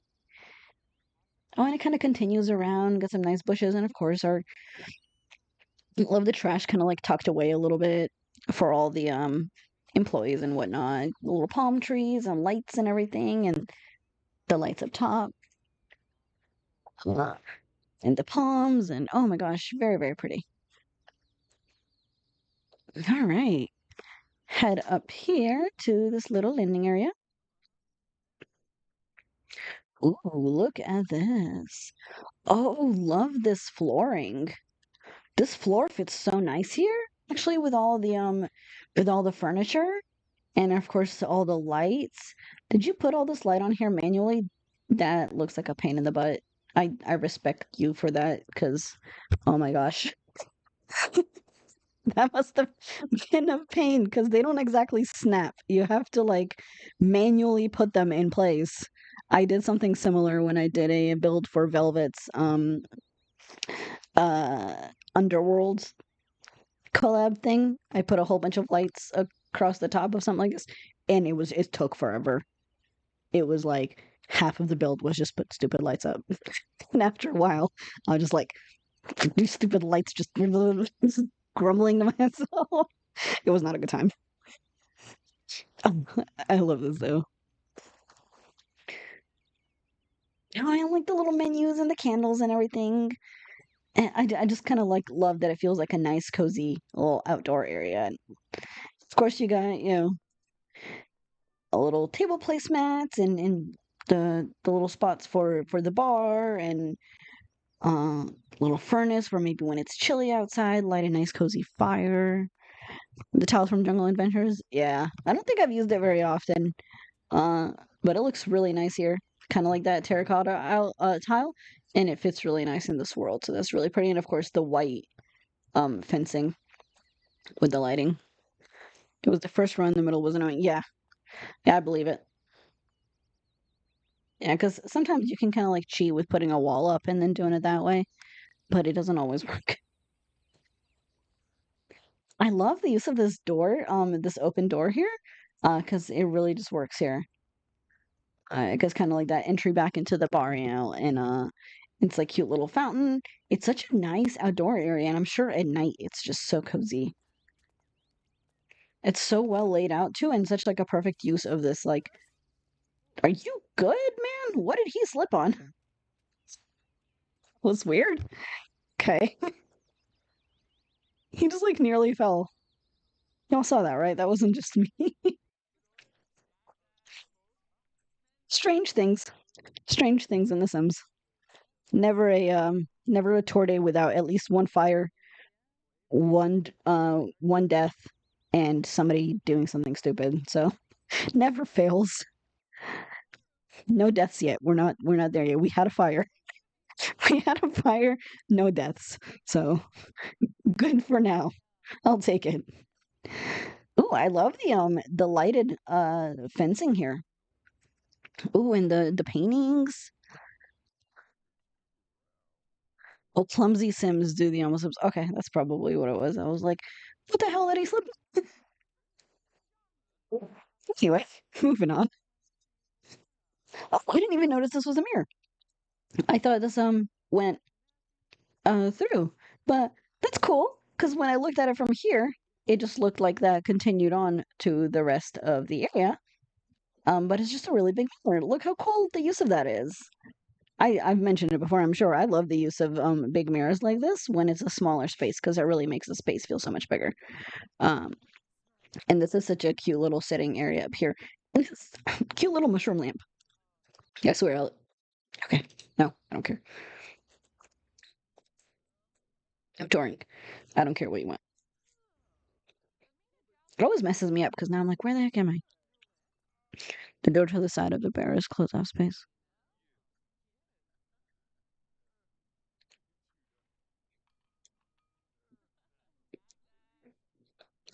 Oh, and it kind of continues around, got some nice bushes, and of course our love the trash kind of like tucked away a little bit for all the employees and whatnot. Little palm trees and lights and everything, and the lights up top. Uh, and the palms, and oh my gosh, very, very pretty. All right. Head up here to this little landing area. Ooh, look at this. Oh, love this flooring. This floor fits so nice here, actually, with all the furniture and of course all the lights. Did you put all this light on here manually? That looks like a pain in the butt. I respect you for that because oh my gosh. That must have been a pain because they don't exactly snap. You have to like manually put them in place. I did something similar when I did a build for Velvet's Underworld collab thing. I put a whole bunch of lights across the top of something like this, and it took forever. It was like half of the build was just put stupid lights up. And after a while, I was just like, these stupid lights just grumbling to myself. It was not a good time. I love this though. Oh, I like the little menus and the candles and everything. And I just kind of like love that it feels like a nice, cozy little outdoor area. And of course, you got a little table placemats and the little spots for the bar and uh little furnace for maybe when it's chilly outside, light a nice cozy fire. The tiles from Jungle Adventures, yeah, I don't think I've used it very often. Uh, but it looks really nice here. Kind of like that terracotta tile, and it fits really nice in this world. So that's really pretty. And of course, the white fencing with the lighting. It was the first row in the middle was annoying. Yeah, yeah, I believe it. Yeah, because sometimes you can kind of like cheat with putting a wall up and then doing it that way, but it doesn't always work. I love the use of this door, this open door here, because it really just works here. Because kind of like that entry back into the bar, and it's like cute little fountain. It's such a nice outdoor area, and I'm sure at night it's just so cozy. It's so well laid out too, and such like a perfect use of this like Are you good, man? What did he slip on? Was weird. Okay. He just like nearly fell. Y'all saw that, right? That wasn't just me. Strange things. Strange things in The Sims. Never a tour day without at least one fire, one death, and somebody doing something stupid. So never fails. No deaths yet. We're not there yet. We had a fire. We had a fire, no deaths. So good for now. I'll take it. Ooh, I love the lighted fencing here. Ooh, and the paintings. Oh, clumsy Sims do the almost Sims. Okay, that's probably what it was. I was like, what the hell did he slip? Anyway, moving on. Oh, I didn't even notice this was a mirror. I thought this went through, but that's cool because when I looked at it from here, it just looked like that continued on to the rest of the area. But it's just a really big mirror. Look how cool the use of that is. I've mentioned it before, I'm sure. I love the use of big mirrors like this when it's a smaller space because it really makes the space feel so much bigger. Um, and this is such a cute little sitting area up here. And this cute little mushroom lamp. I swear. Okay. No, I don't care. I'm touring. I don't care what you want. It always messes me up because now I'm like, where the heck am I? The door to the side of the bear is closed off space.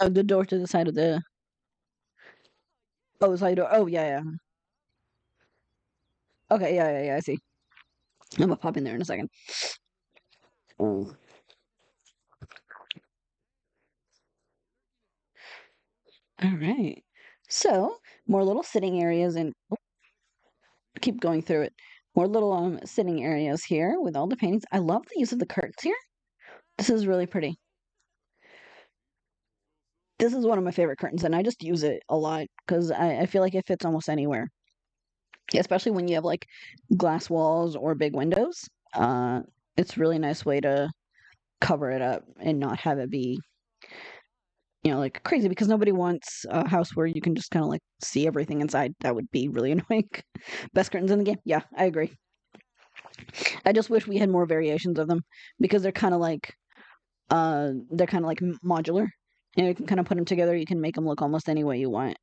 Oh, the door to the side of the. Oh, side door. Oh, yeah, yeah. Okay, yeah, yeah, yeah. I see. I'm gonna pop in there in a second. Oh. All right. So, more little sitting areas and keep going through it. More little sitting areas here with all the paintings. I love the use of the curtains here. This is really pretty. This is one of my favorite curtains, and I just use it a lot because I feel like it fits almost anywhere, especially when you have like glass walls or big windows. Uh, it's a really nice way to cover it up and not have it be, like crazy because nobody wants a house where you can just kind of like see everything inside. That would be really annoying. Best curtains in the game. Yeah, I agree. I just wish we had more variations of them because they're kind of like modular. You can kind of put them together. You can make them look almost any way you want.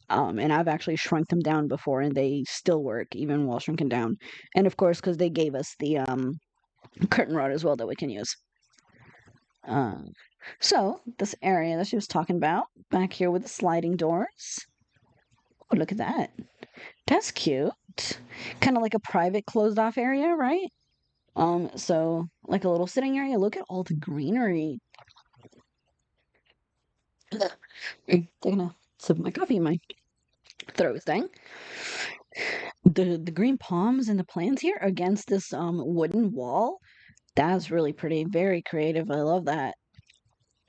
And I've actually shrunk them down before, and they still work even while shrunken down. And of course, because they gave us the curtain rod as well that we can use. Uh, so this area that she was talking about back here with the sliding doors. Oh, look at that. That's cute. Kind of like a private closed off area, right? So like a little sitting area. Look at all the greenery. Taking a sip of my coffee in my throat thing. The green palms and the plants here against this wooden wall. That's really pretty. Very creative. I love that.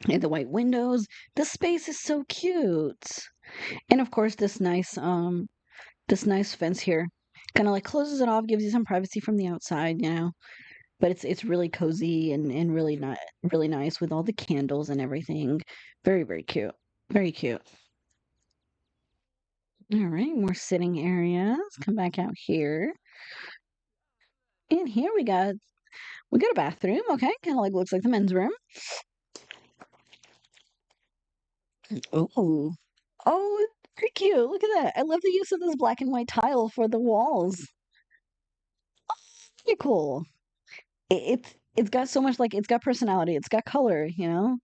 And the white windows. The space is so cute. And of course this nice fence here. Kind of like closes it off, gives you some privacy from the outside. But it's really cozy and really not really nice with all the candles and everything. Very, very cute. Very cute. All right, more sitting areas. Come back out here. And here we got a bathroom, okay? Kind of like looks like the men's room. Oh. Oh, pretty cute. Look at that. I love the use of this black and white tile for the walls. Pretty cool. It's got so much like it's got personality. It's got color. Of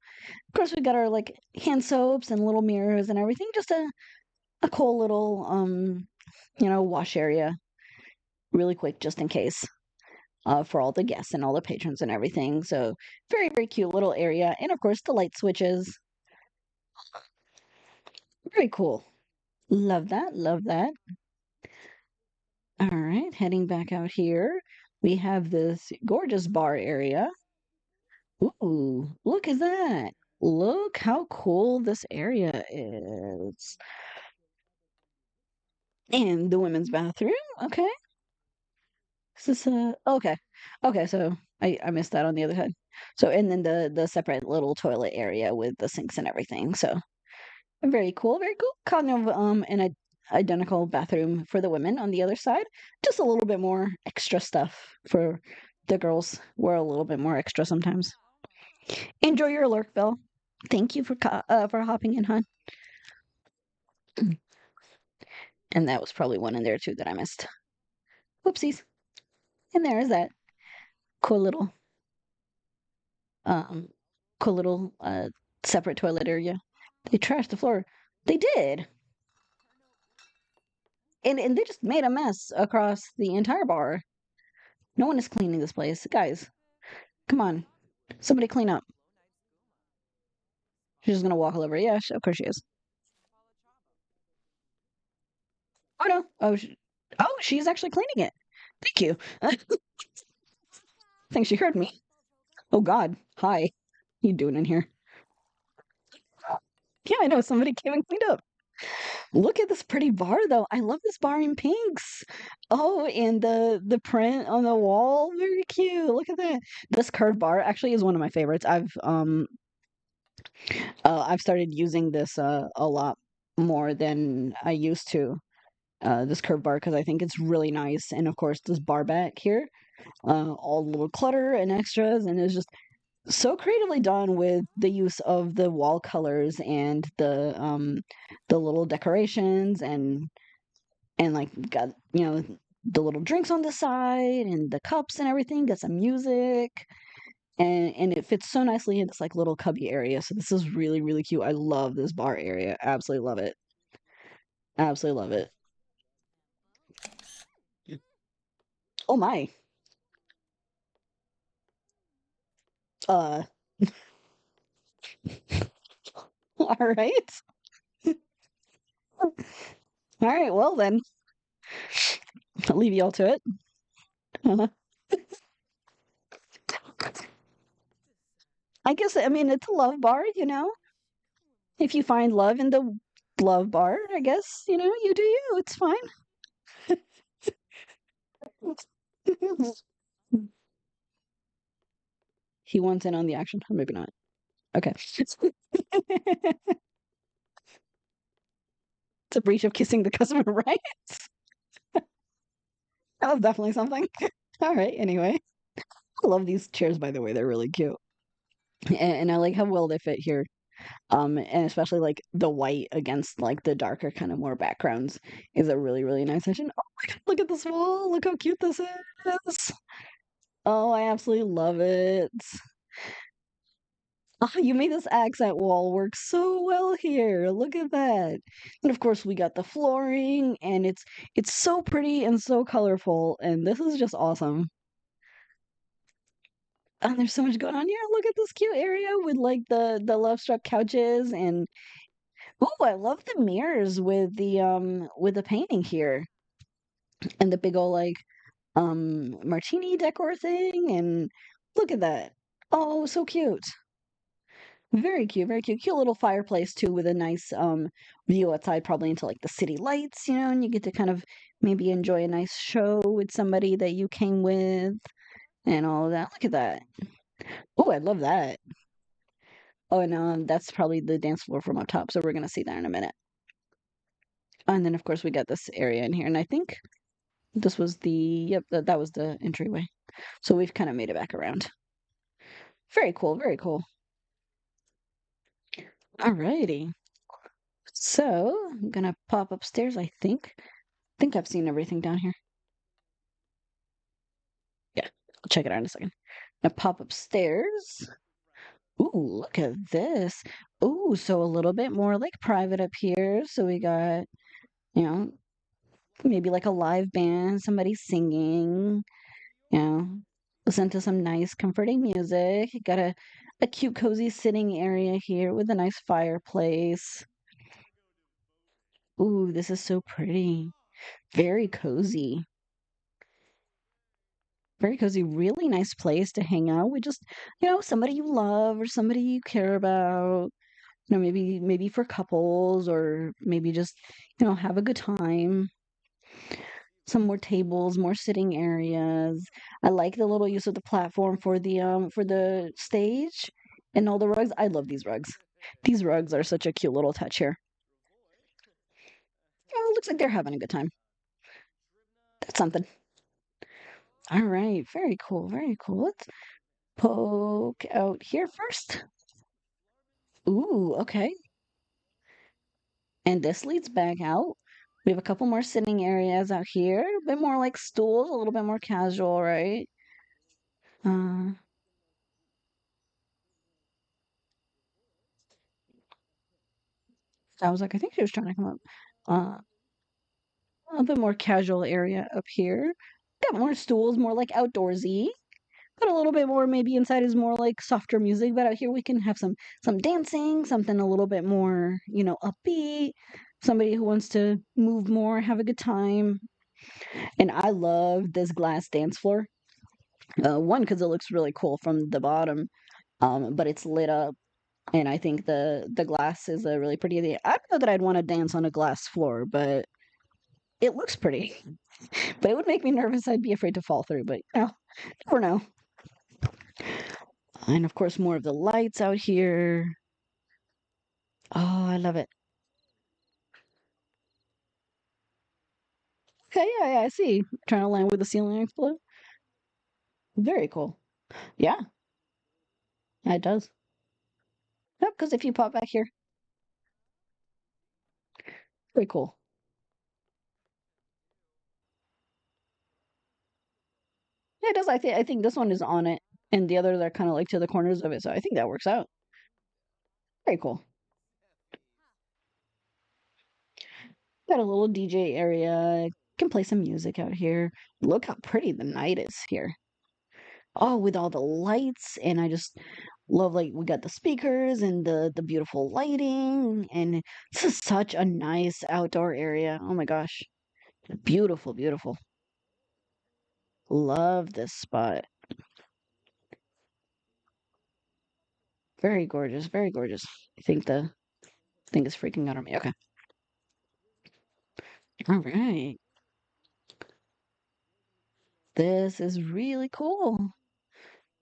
course we got our like hand soaps and little mirrors and everything. Just a cool little wash area really quick just in case. For all the guests and all the patrons and everything. So very, very cute little area. And of course the light switches. Very cool. Love that. Love that. All right, heading back out here. We have this gorgeous bar area. Ooh, look at that. Look how cool this area is. And the women's bathroom. Okay. Is this okay. Okay, so I missed that on the other side. So and then the separate little toilet area with the sinks and everything. So very cool, very cool. Kind of identical bathroom for the women on the other side. Just a little bit more extra stuff for the girls. We're a little bit more extra sometimes. Enjoy your lurk, Bill. Thank you for hopping in, hon. And that was probably one in there too that I missed. Whoopsies. And there is that cool little um cool little separate toilet area. They trashed the floor. They did. And they just made a mess across the entire bar. No one is cleaning this place. Guys, come on. Somebody clean up. She's just gonna walk all over. Yeah, of course she is. Oh no. Oh, she's actually cleaning it. Thank you. I think she heard me. Oh God. Hi. What you doing in here? Yeah, I know. Somebody came and cleaned up. Look at this pretty bar though. I love this bar in pinks. Oh, and the print on the wall, very cute. Look at that. This curved bar actually is one of my favorites. I've started using this a lot more than I used to. This curved bar because I think it's really nice. And of course, this bar back here, all the little clutter and extras, and it's just so creatively done with the use of the wall colors and the little decorations and like got the little drinks on the side and the cups and everything. Got some music and it fits so nicely in this like little cubby area. So this is really really cute. I love this bar area. Absolutely love it. Absolutely love it. Oh my. Uh. All right. All right. Well then, I'll leave you all to it. I guess I mean it's a love bar, you know. If you find love in the love bar, I guess you do you. It's fine. He wants in on the action. Or maybe not. Okay. It's a breach of kissing the customer, right? That was definitely something. All right. Anyway, I love these chairs. By the way, they're really cute, and I like how well they fit here. And especially like the white against like the darker kind of more backgrounds is a really really nice addition. Oh my god, look at this wall! Look how cute this is. Oh, I absolutely love it. Oh, you made this accent wall work so well here. Look at that. And of course we got the flooring and it's so pretty and so colorful and this is just awesome. And there's so much going on here. Look at this cute area with like the love struck couches and oh, I love the mirrors with the painting here and the big old like martini decor thing and look at that. Oh, so cute. Very cute, very cute. Cute little fireplace too with a nice view outside, probably into like the city lights, and you get to kind of maybe enjoy a nice show with somebody that you came with and all of that. Look at that. Oh, I love that. Oh, and that's probably the dance floor from up top, so we're gonna see that in a minute. And then of course we got this area in here, and I think this was the yep, that was the entryway. So we've kind of made it back around. Very cool, very cool. Alrighty. So I'm gonna pop upstairs, I think. Think I've seen everything down here. Yeah, I'll check it out in a second. Now pop upstairs. Ooh, look at this. Ooh, so a little bit more like private up here. So we got, you know, maybe like a live band, somebody singing, you know, listen to some nice comforting music. Got a cute cozy sitting area here with a nice fireplace. Ooh, this is so pretty. Very cozy. Very cozy, really nice place to hang out with just, somebody you love or somebody you care about. Maybe for couples or maybe just, have a good time. Some more tables, more sitting areas. I like the little use of the platform for the stage and all the rugs. I love these rugs. These rugs are such a cute little touch here. Oh, it looks like they're having a good time. That's something. All right, very cool, very cool. Let's poke out here first. Ooh, okay. And this leads back out. We have a couple more sitting areas out here. A bit more like stools, a little bit more casual, right? Uh, I was like, I think she was trying to come up. A bit more casual area up here. Got more stools, more like outdoorsy. Got a little bit more maybe inside is more like softer music, but out here we can have some dancing, something a little bit more, upbeat. Somebody who wants to move more, have a good time. And I love this glass dance floor. One, because it looks really cool from the bottom, but it's lit up, and I think the glass is a really pretty idea. I don't know that I'd want to dance on a glass floor, but it looks pretty. But it would make me nervous. I'd be afraid to fall through, but never know. And of course, more of the lights out here. Oh, I love it. Okay, yeah, I see. Trying to land with the ceiling explode. Very cool. Yeah, yeah, it does. Yep, because if you pop back here, very cool. Yeah, it does. I think this one is on it, and the others are kind of like to the corners of it. So I think that works out. Very cool. Got a little DJ area. Can play some music out here. Look how pretty the night is here. Oh, with all the lights, and I just love like we got the speakers and the beautiful lighting, and this is such a nice outdoor area. Oh my gosh. Beautiful, beautiful. Love this spot. Very gorgeous, very gorgeous. I think the thing is freaking out on me. Okay. All right. This is really cool.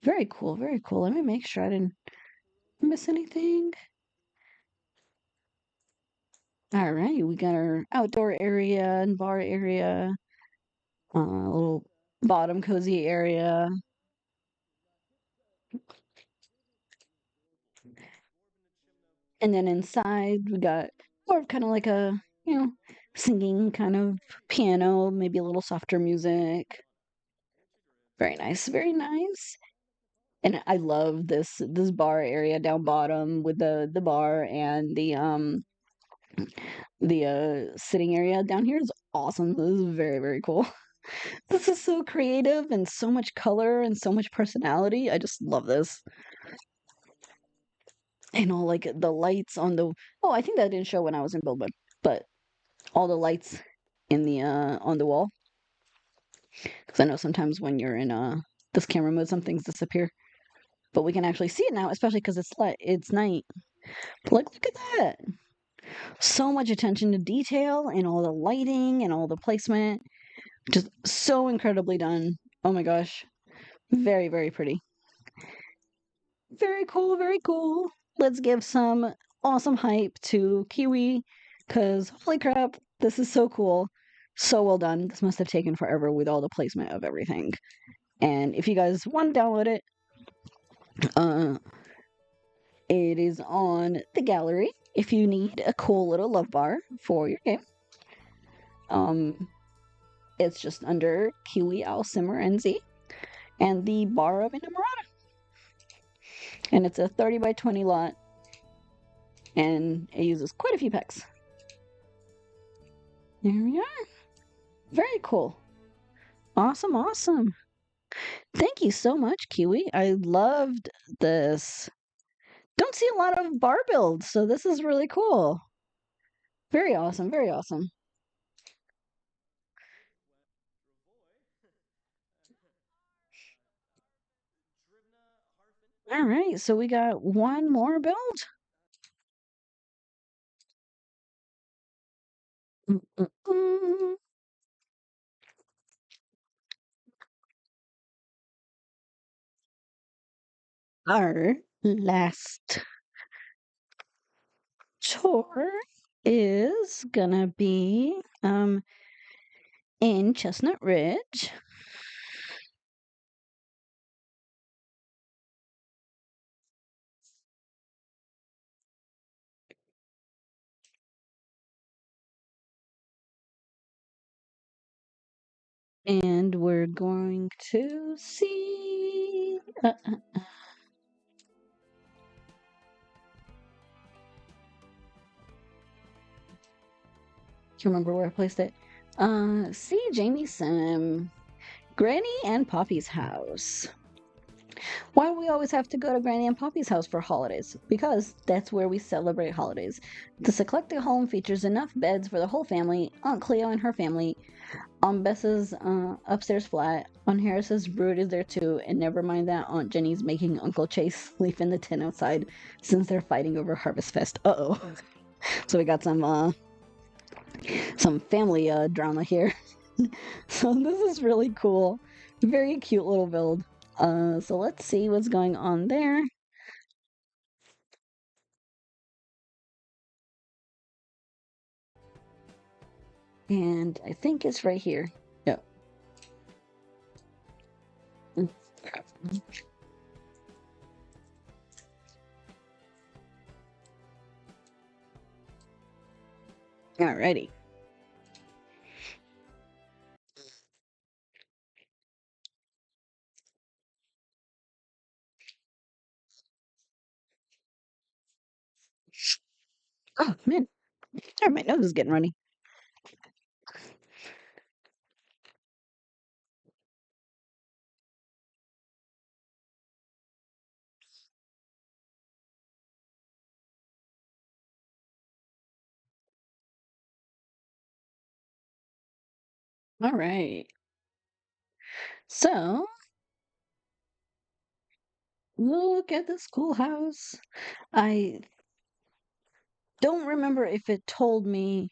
Very cool, very cool. Let me make sure I didn't miss anything. All right, we got our outdoor area and bar area, a little bottom cozy area. And then inside we got more of kind of like a, you know, singing kind of piano, maybe a little softer music. Very nice, very nice. And I love this bar area down bottom with the bar and the sitting area down here is awesome. This is very, very cool. This is so creative and so much color and so much personality. I just love this. And all like the lights on the oh, I think that didn't show when I was in build mode, but all the lights in the on the wall. Because I know sometimes when you're in this camera mode, some things disappear. But we can actually see it now, especially because it's night. But like, look at that. So much attention to detail and all the lighting and all the placement. Just so incredibly done. Oh my gosh. Very, very pretty. Very cool, very cool. Let's give some awesome hype to Kiwi because holy crap, this is so cool. So well done. This must have taken forever with all the placement of everything. And if you guys want to download it, uh, it is on the gallery if you need a cool little love bar for your game. Um, it's just under kiwiowlsimmernz and the bar of Inamorata. And it's a 30 by 20 lot, and it uses quite a few packs. There we are. Very cool. Awesome, awesome. Thank you so much, Kiwi. I loved this. Don't see a lot of bar builds, so this is really cool. Very awesome, very awesome. All right, so we got one more build. Mm-mm-mm. Our last tour is gonna be in Chestnut Ridge. And we're going to see can't remember where I placed it. SeeJamieSim, Granny and Poppy's house. Why do we always have to go to Granny and Poppy's house for holidays? Because that's where we celebrate holidays. This eclectic home features enough beds for the whole family. Aunt Cleo and her family. On Bess's upstairs flat. Aunt Harris's brood is there too. And never mind that Aunt Jenny's making Uncle Chase sleep in the tent outside since they're fighting over Harvest Fest. Uh-oh. So we got some family drama here. So this is really cool. Very cute little build. So let's see what's going on there. And I think it's right here. Yep. Alrighty. Oh man, sorry, my nose is getting runny. All right. So look at this cool house. I don't remember if it told me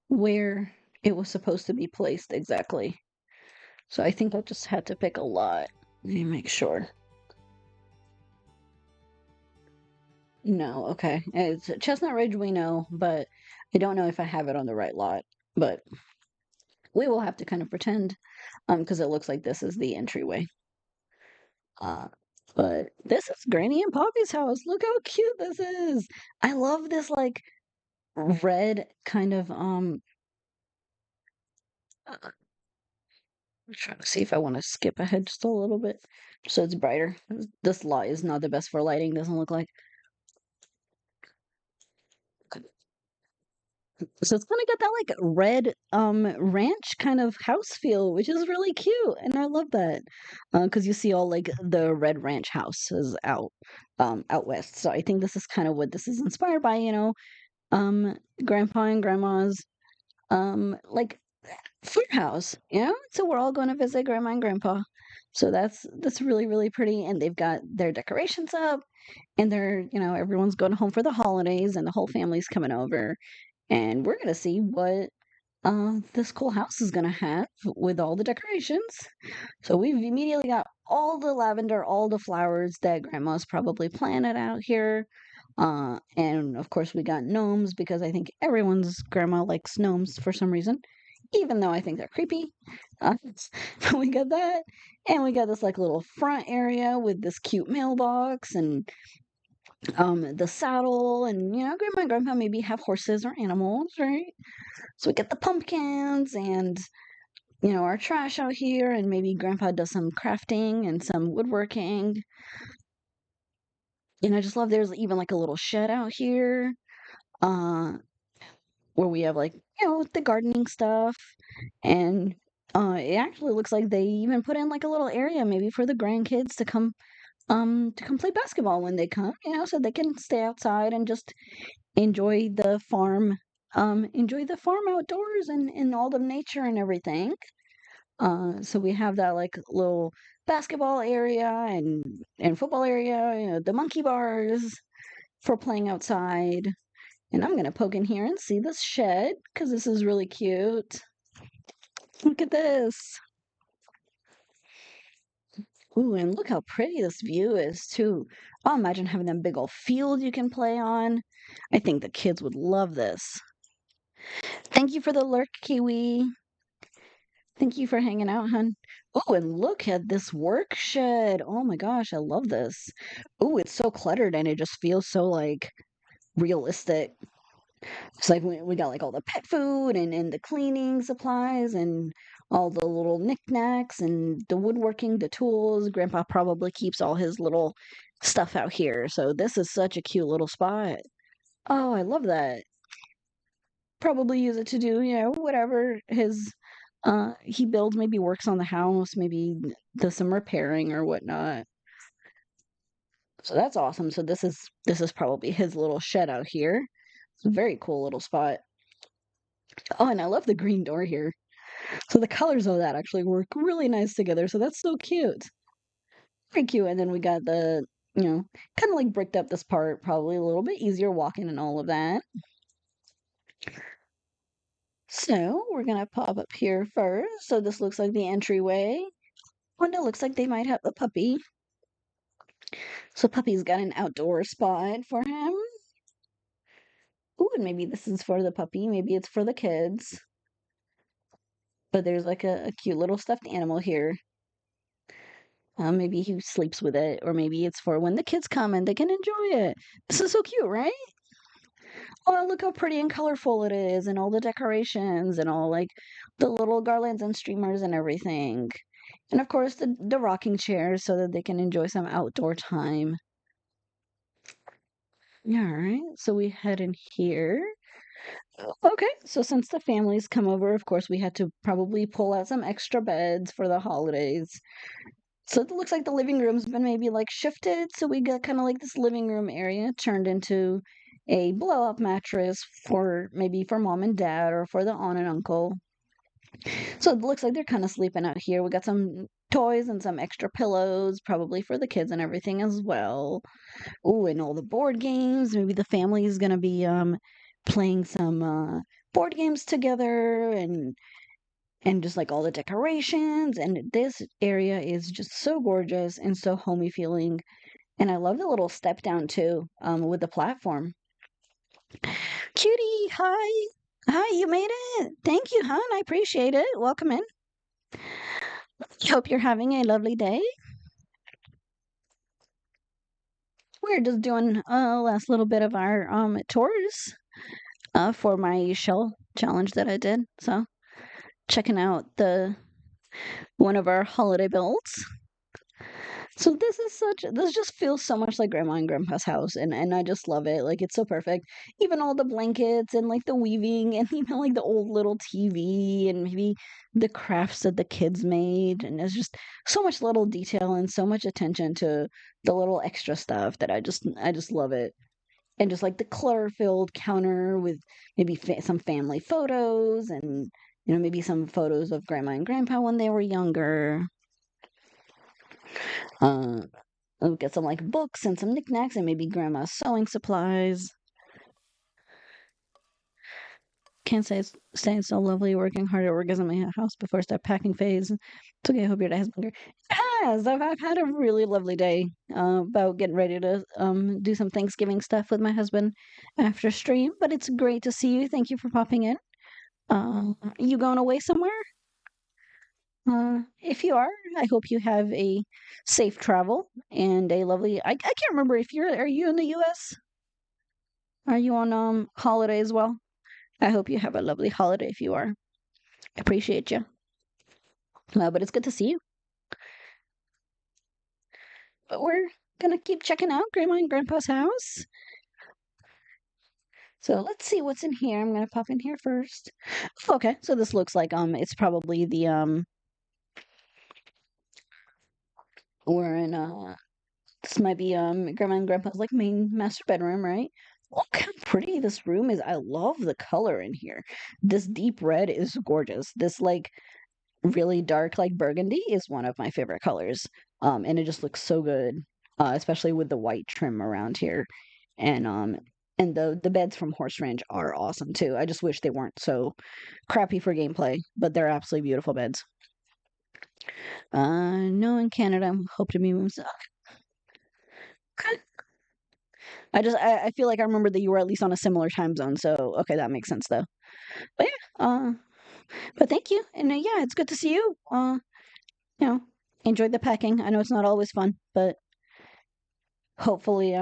where it was supposed to be placed exactly. So I think I just had to pick a lot. Let me make sure. No, okay. It's Chestnut Ridge, we know, but I don't know if I have it on the right lot. But we will have to kind of pretend, because it looks like this is the entryway. Uh, but this is Granny and Poppy's house. Look how cute this is. I love this like red kind of I'm trying to see if I want to skip ahead just a little bit so it's brighter. This light is not the best for lighting, doesn't look like. So it's gonna get that like red ranch kind of house feel, which is really cute, and I love that. Because you see all like the red ranch houses out west. So I think this is kind of what this is inspired by, grandpa and grandma's like farmhouse, So we're all going to visit grandma and grandpa. So that's really, really pretty. And they've got their decorations up and everyone's going home for the holidays and the whole family's coming over. And we're gonna see what this cool house is gonna have with all the decorations. So we've immediately got all the lavender, all the flowers that grandma's probably planted out here. And of course we got gnomes because I think everyone's grandma likes gnomes for some reason, even though I think they're creepy. Uh, but we got that, and we got this like little front area with this cute mailbox and the saddle, and grandma and grandpa maybe have horses or animals, right? So we get the pumpkins and our trash out here, and maybe grandpa does some crafting and some woodworking. And I just love there's even like a little shed out here, uh where we have like the gardening stuff. And it actually looks like they even put in like a little area maybe for the grandkids to come play basketball when they come, so they can stay outside and just enjoy the farm, outdoors and all the nature and everything. So we have that like little basketball area and football area, the monkey bars for playing outside. And I'm gonna poke in here and see this shed because this is really cute. Look at this. Ooh, and look how pretty this view is too. Oh, imagine having that big old field you can play on. I think the kids would love this. Thank you for the lurk, Kiwi. Thank you for hanging out, hun. Oh, and look at this work shed. Oh my gosh, I love this. Oh, it's so cluttered and it just feels so like realistic. It's like we got like all the pet food and the cleaning supplies and all the little knickknacks and the woodworking, the tools. Grandpa probably keeps all his little stuff out here. So this is such a cute little spot. Oh, I love that. Probably use it to do, whatever his he builds, maybe works on the house, maybe does some repairing or whatnot. So that's awesome. So this is probably his little shed out here. It's a very cool little spot. Oh, and I love the green door here. So the colors of that actually work really nice together. So that's so cute. Very cute. And then we got the, kind of like bricked up this part, probably a little bit easier walking and all of that. So we're gonna pop up here first. So this looks like the entryway. And it looks like they might have a puppy. So puppy's got an outdoor spot for him. Ooh, and maybe this is for the puppy. Maybe it's for the kids. But there's like a cute little stuffed animal here. Maybe he sleeps with it, or maybe it's for when the kids come and they can enjoy it. This is so cute, right? Oh, look how pretty and colorful it is, and all the decorations, and all like the little garlands and streamers and everything. And of course, the rocking chairs so that they can enjoy some outdoor time. All right, so we head in here. Okay, so since the families come over, of course, we had to probably pull out some extra beds for the holidays. So it looks like the living room's been maybe like shifted. So we got kind of like this living room area turned into a blow up mattress for maybe for mom and dad or for the aunt and uncle. So it looks like they're kind of sleeping out here. We got some toys and some extra pillows, probably for the kids and everything as well. Ooh, and all the board games. Maybe the family is gonna be playing some board games together and just like all the decorations. And this area is just so gorgeous and so homey feeling. And I love the little step down too, with the platform. Cutie, hi. Hi, you made it. Thank you, hon. I appreciate it. Welcome in. Hope you're having a lovely day. We're just doing a last little bit of our tours for my shell challenge that I did. So checking out the one of our holiday builds. So this just feels so much like grandma and grandpa's house and I just love it. Like it's so perfect. Even all the blankets and like the weaving and even like the old little TV and maybe the crafts that the kids made and there's just so much little detail and so much attention to the little extra stuff that I just love it. And just like the clutter-filled counter with maybe some family photos and maybe some photos of grandma and grandpa when they were younger. Uh, we'll get some like books and some knickknacks and maybe grandma's sewing supplies. Can't say it's staying so lovely, working hard at work as in my house before I start packing phase. It's okay, I hope your day has been great. Yes, I've had a really lovely day about getting ready to do some Thanksgiving stuff with my husband after stream, but it's great to see you. Thank you for popping in. You going away somewhere? If you are, I hope you have a safe travel and a lovely. I can't remember if are you in the U.S. Are you on holiday as well? I hope you have a lovely holiday if you are. I appreciate you. But it's good to see you. But we're gonna keep checking out Grandma and Grandpa's house. So let's see what's in here. I'm gonna pop in here first. Okay, so this looks like it's probably the we're in this might be Grandma and Grandpa's like main master bedroom, right? Look how pretty this room is. I love the color in here. This deep red is gorgeous. This like really dark like burgundy is one of my favorite colors. And it just looks so good. Especially with the white trim around here. And the beds from Horse Ranch are awesome too. I just wish they weren't so crappy for gameplay, but they're absolutely beautiful beds. No, in Canada. Hope to be moving. Okay. I feel like I remember that you were at least on a similar time zone, so okay, that makes sense though. But yeah, but thank you, and yeah, it's good to see you. You know, enjoy the packing. I know it's not always fun, but hopefully,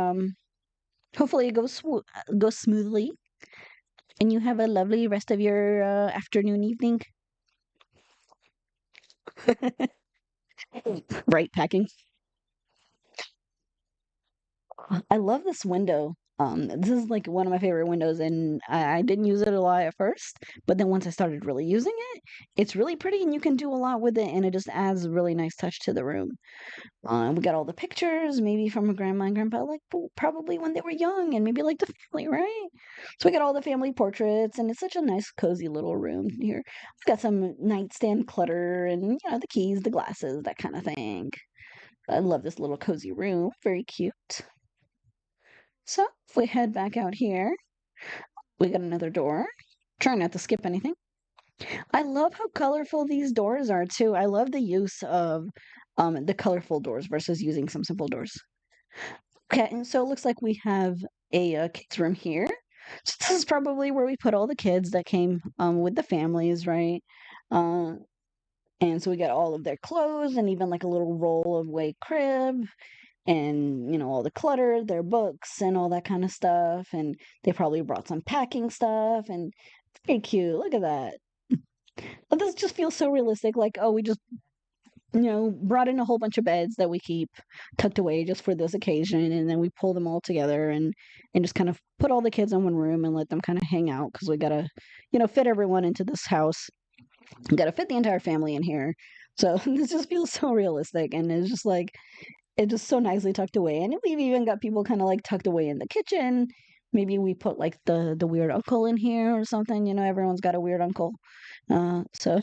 hopefully it goes smoothly, and you have a lovely rest of your afternoon, evening. Right, packing. I love this window. This is like one of my favorite windows, and I didn't use it a lot at first, but then once I started really using it, it's really pretty, and you can do a lot with it, and it just adds a really nice touch to the room. We got all the pictures, maybe from a grandma and grandpa, like probably when they were young, and maybe like the family, right? So we got all the family portraits, and it's such a nice, cozy little room here. We've got some nightstand clutter, and the keys, the glasses, that kind of thing. I love this little cozy room. Very cute. So if we head back out here, we got another door. Try not to skip anything. I love how colorful these doors are too. I love the use of the colorful doors versus using some simple doors. Okay, and so it looks like we have a kids room here. So this is probably where we put all the kids that came with the families, right? Uh, and so we got all of their clothes and even like a little roll of weight crib and all the clutter, their books and all that kind of stuff. And they probably brought some packing stuff and very cute. Look at that. But this just feels so realistic. Like, oh, we just brought in a whole bunch of beds that we keep tucked away just for this occasion, and then we pull them all together and just kind of put all the kids in one room and let them kind of hang out because we gotta, fit everyone into this house. We gotta fit the entire family in here. So this just feels so realistic, and it's just like it's just so nicely tucked away. And we've even got people kind of like tucked away in the kitchen. Maybe we put like the weird uncle in here or something. Everyone's got a weird uncle. So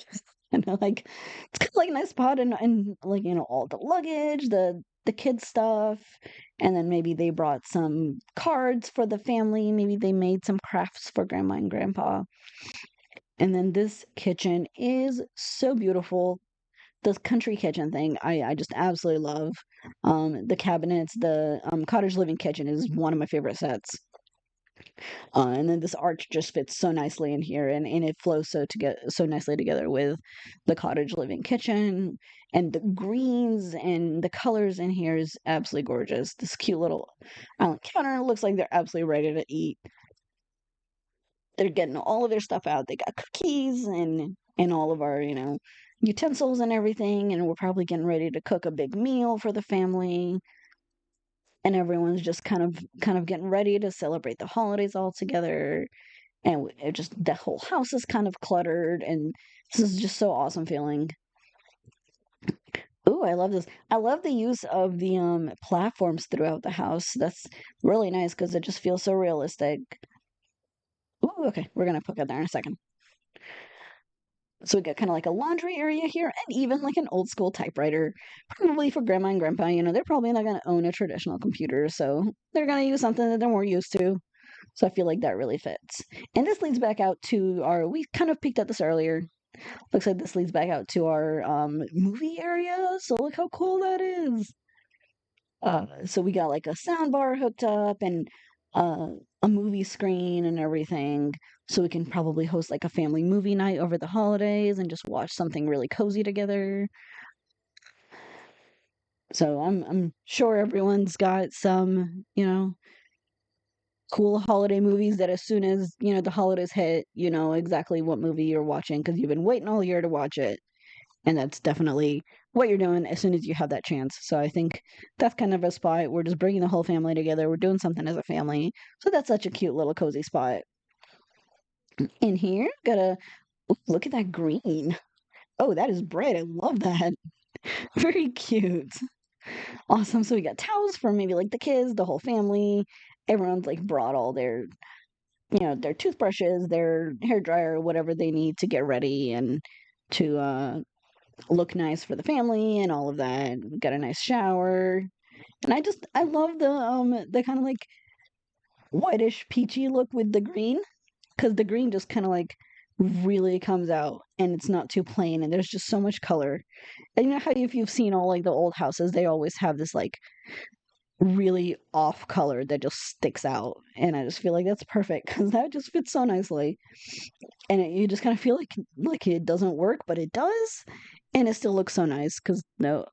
like it's kind of like a nice spot and like all the luggage, the kids stuff, and then maybe they brought some cards for the family. Maybe they made some crafts for grandma and grandpa. And then this kitchen is so beautiful. This country kitchen thing, I just absolutely love. The cabinets, the cottage living kitchen is one of my favorite sets. And then this arch just fits so nicely in here, and it flows so nicely together with the cottage living kitchen, and the greens and the colors in here is absolutely gorgeous. This cute little island counter looks like they're absolutely ready to eat. They're getting all of their stuff out. They got cookies and all of our utensils and everything, and we're probably getting ready to cook a big meal for the family, and everyone's just kind of getting ready to celebrate the holidays all together. And it just the whole house is kind of cluttered, and this is just so awesome feeling. Ooh, I love this. I love the use of the platforms throughout the house. That's really nice because it just feels so realistic. Ooh, okay, we're gonna put that there in a second. So we got kind of like a laundry area here, and even like an old school typewriter, probably for grandma and grandpa. They're probably not gonna own a traditional computer, so they're gonna use something that they're more used to. So I feel like that really fits. And this leads back out to we kind of peeked at this earlier. Looks like this leads back out to our movie area. So look how cool that is. So we got like a sound bar hooked up and uh, a movie screen and everything. So we can probably host like a family movie night over the holidays and just watch something really cozy together. So I'm sure everyone's got some, cool holiday movies that as soon as, the holidays hit, you know exactly what movie you're watching because you've been waiting all year to watch it. And that's definitely what you're doing as soon as you have that chance. So I think that's kind of a spot. We're just bringing the whole family together. We're doing something as a family. So that's such a cute little cozy spot. In here, look at that green. Oh, that is bright. I love that. Very cute. Awesome. So we got towels for maybe like the kids, the whole family. Everyone's like brought all their toothbrushes, their hair dryer, whatever they need to get ready and to look nice for the family and all of that. We got a nice shower. And I love the kind of like whitish peachy look with the green because the green just kind of like really comes out and it's not too plain and there's just so much color. And you know how if you've seen all like the old houses, they always have this like really off color that just sticks out. And I just feel like that's perfect because that just fits so nicely. And you just kind of feel like it doesn't work, but it does. And it still looks so nice because no,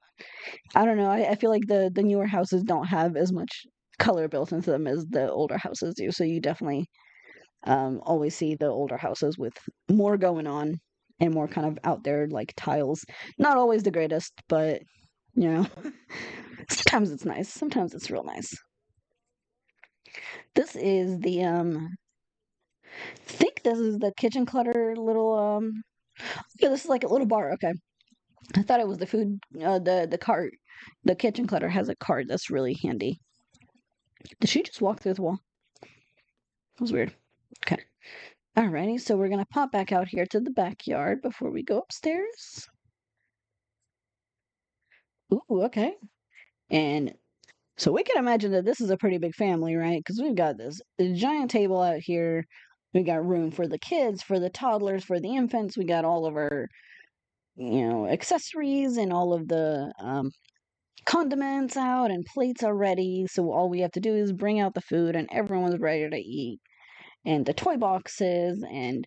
I don't know. I feel like the newer houses don't have as much color built into them as the older houses do. So you definitely always see the older houses with more going on and more kind of out there like tiles. Not always the greatest, but you know, sometimes it's nice. Sometimes it's real nice. This is the I think this is the kitchen clutter little yeah, this is like a little bar. Okay. I thought it was the food the cart. The kitchen clutter has a cart that's really handy. Did she just walk through the wall? That was weird. Okay. Alrighty, so we're gonna pop back out here to the backyard before we go upstairs. Ooh, okay. And so we can imagine that this is a pretty big family, right? Because we've got this giant table out here. We got room for the kids, for the toddlers, for the infants. We got all of our, accessories and all of the condiments out and plates are ready. So all we have to do is bring out the food and everyone's ready to eat. And the toy boxes and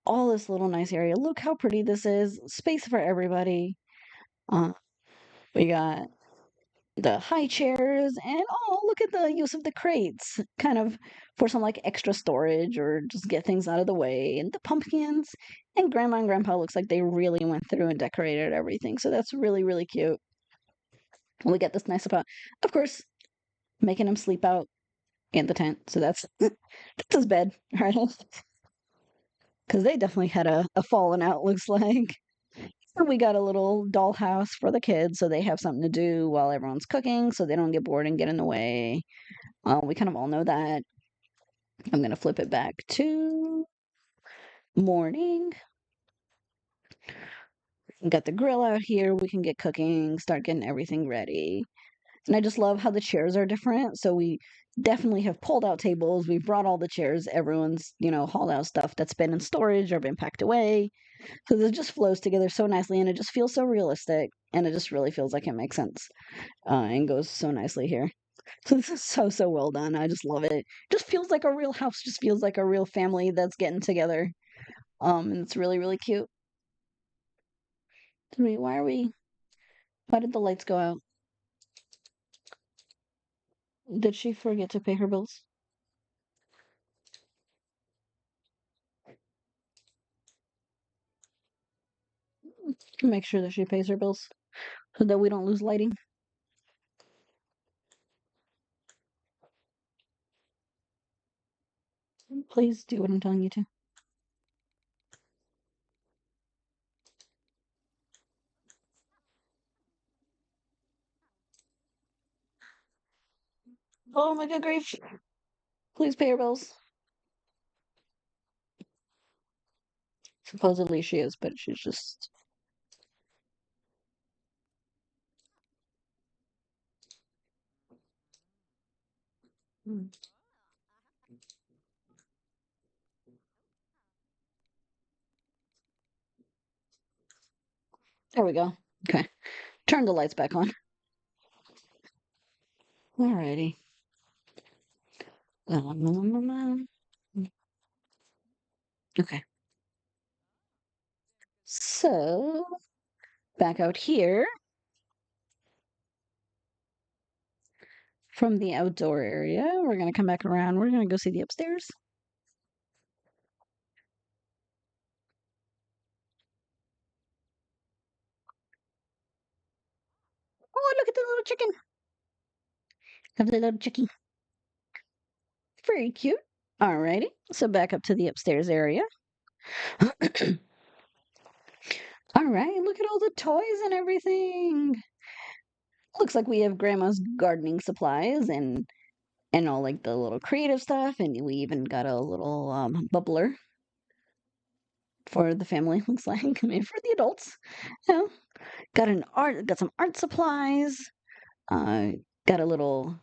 all this little nice area. Look how pretty this is. Space for everybody. Uh, we got the high chairs and oh, look at the use of the crates kind of for some like extra storage or just get things out of the way, and the pumpkins, and grandma and grandpa looks like they really went through and decorated everything, so that's really really cute. And we get this nice spot, of course, making him sleep out in the tent, so that's that's his bed, right? Because they definitely had a falling out, looks like. And we got a little dollhouse for the kids so they have something to do while everyone's cooking so they don't get bored and get in the way. We kind of all know that. I'm going to flip it back to morning. We got the grill out here. We can get cooking, start getting everything ready. And I just love how the chairs are different. So we definitely have pulled out tables. We've brought all the chairs. Everyone's, hauled out stuff that's been in storage or been packed away. So this just flows together so nicely and it just feels so realistic. And it just really feels like it makes sense and goes so nicely here. So this is so, so well done. I just love it. Just feels like a real house, just feels like a real family that's getting together. And it's really, really cute. Why did the lights go out? Did she forget to pay her bills? Make sure that she pays her bills so that we don't lose lighting. Please do what I'm telling you to. Oh my god, grief. Please pay her bills. Supposedly she is, but she's just. Hmm. There we go. Okay. Turn the lights back on. Alrighty. Okay. So, back out here from the outdoor area, we're going to come back around. We're going to go see the upstairs. Oh, look at the little chicken. Have the little chickie. Very cute. Alrighty. So, back up to the upstairs area. All right, look at all the toys and everything. Looks like we have grandma's gardening supplies and all like the little creative stuff, and we even got a little bubbler for the family. Looks like maybe for the adults. Yeah, got some art supplies. Uh, got a little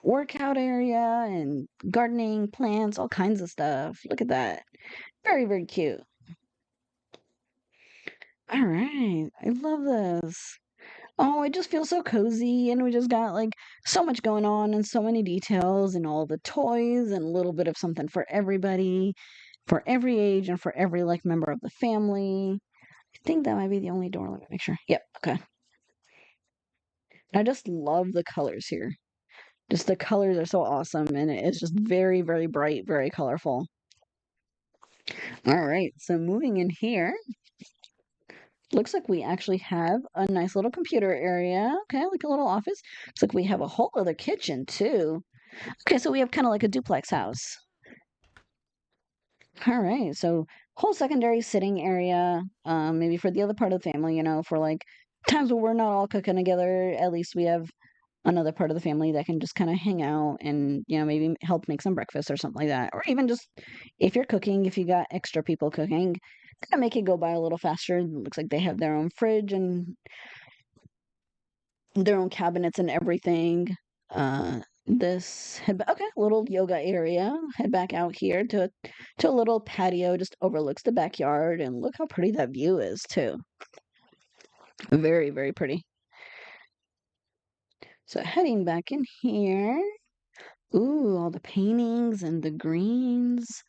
workout area and gardening, plants, all kinds of stuff. Look at that. Very, very cute. All right. I love this. Oh, it just feels so cozy, and we just got like so much going on and so many details and all the toys and a little bit of something for everybody, for every age and for every like member of the family. I think that might be the only door. Let me make sure. Yep. Okay. I just love the colors here. Just the colors are so awesome, and it's just very, very bright, very colorful. All right. So moving in here, looks like we actually have a nice little computer area. Okay, like a little office. Looks like we have a whole other kitchen too. Okay, so we have kind of like a duplex house. All right, so whole secondary sitting area, maybe for the other part of the family, for like times where we're not all cooking together, at least we have another part of the family that can just kind of hang out and, maybe help make some breakfast or something like that. Or even just if you're cooking, if you got extra people cooking, kind of make it go by a little faster. It looks like they have their own fridge and their own cabinets and everything. This okay, little yoga area. Head back out here to a little patio, just overlooks the backyard, and look how pretty that view is too. Very, very pretty. So heading back in here. Ooh, all the paintings and the greens.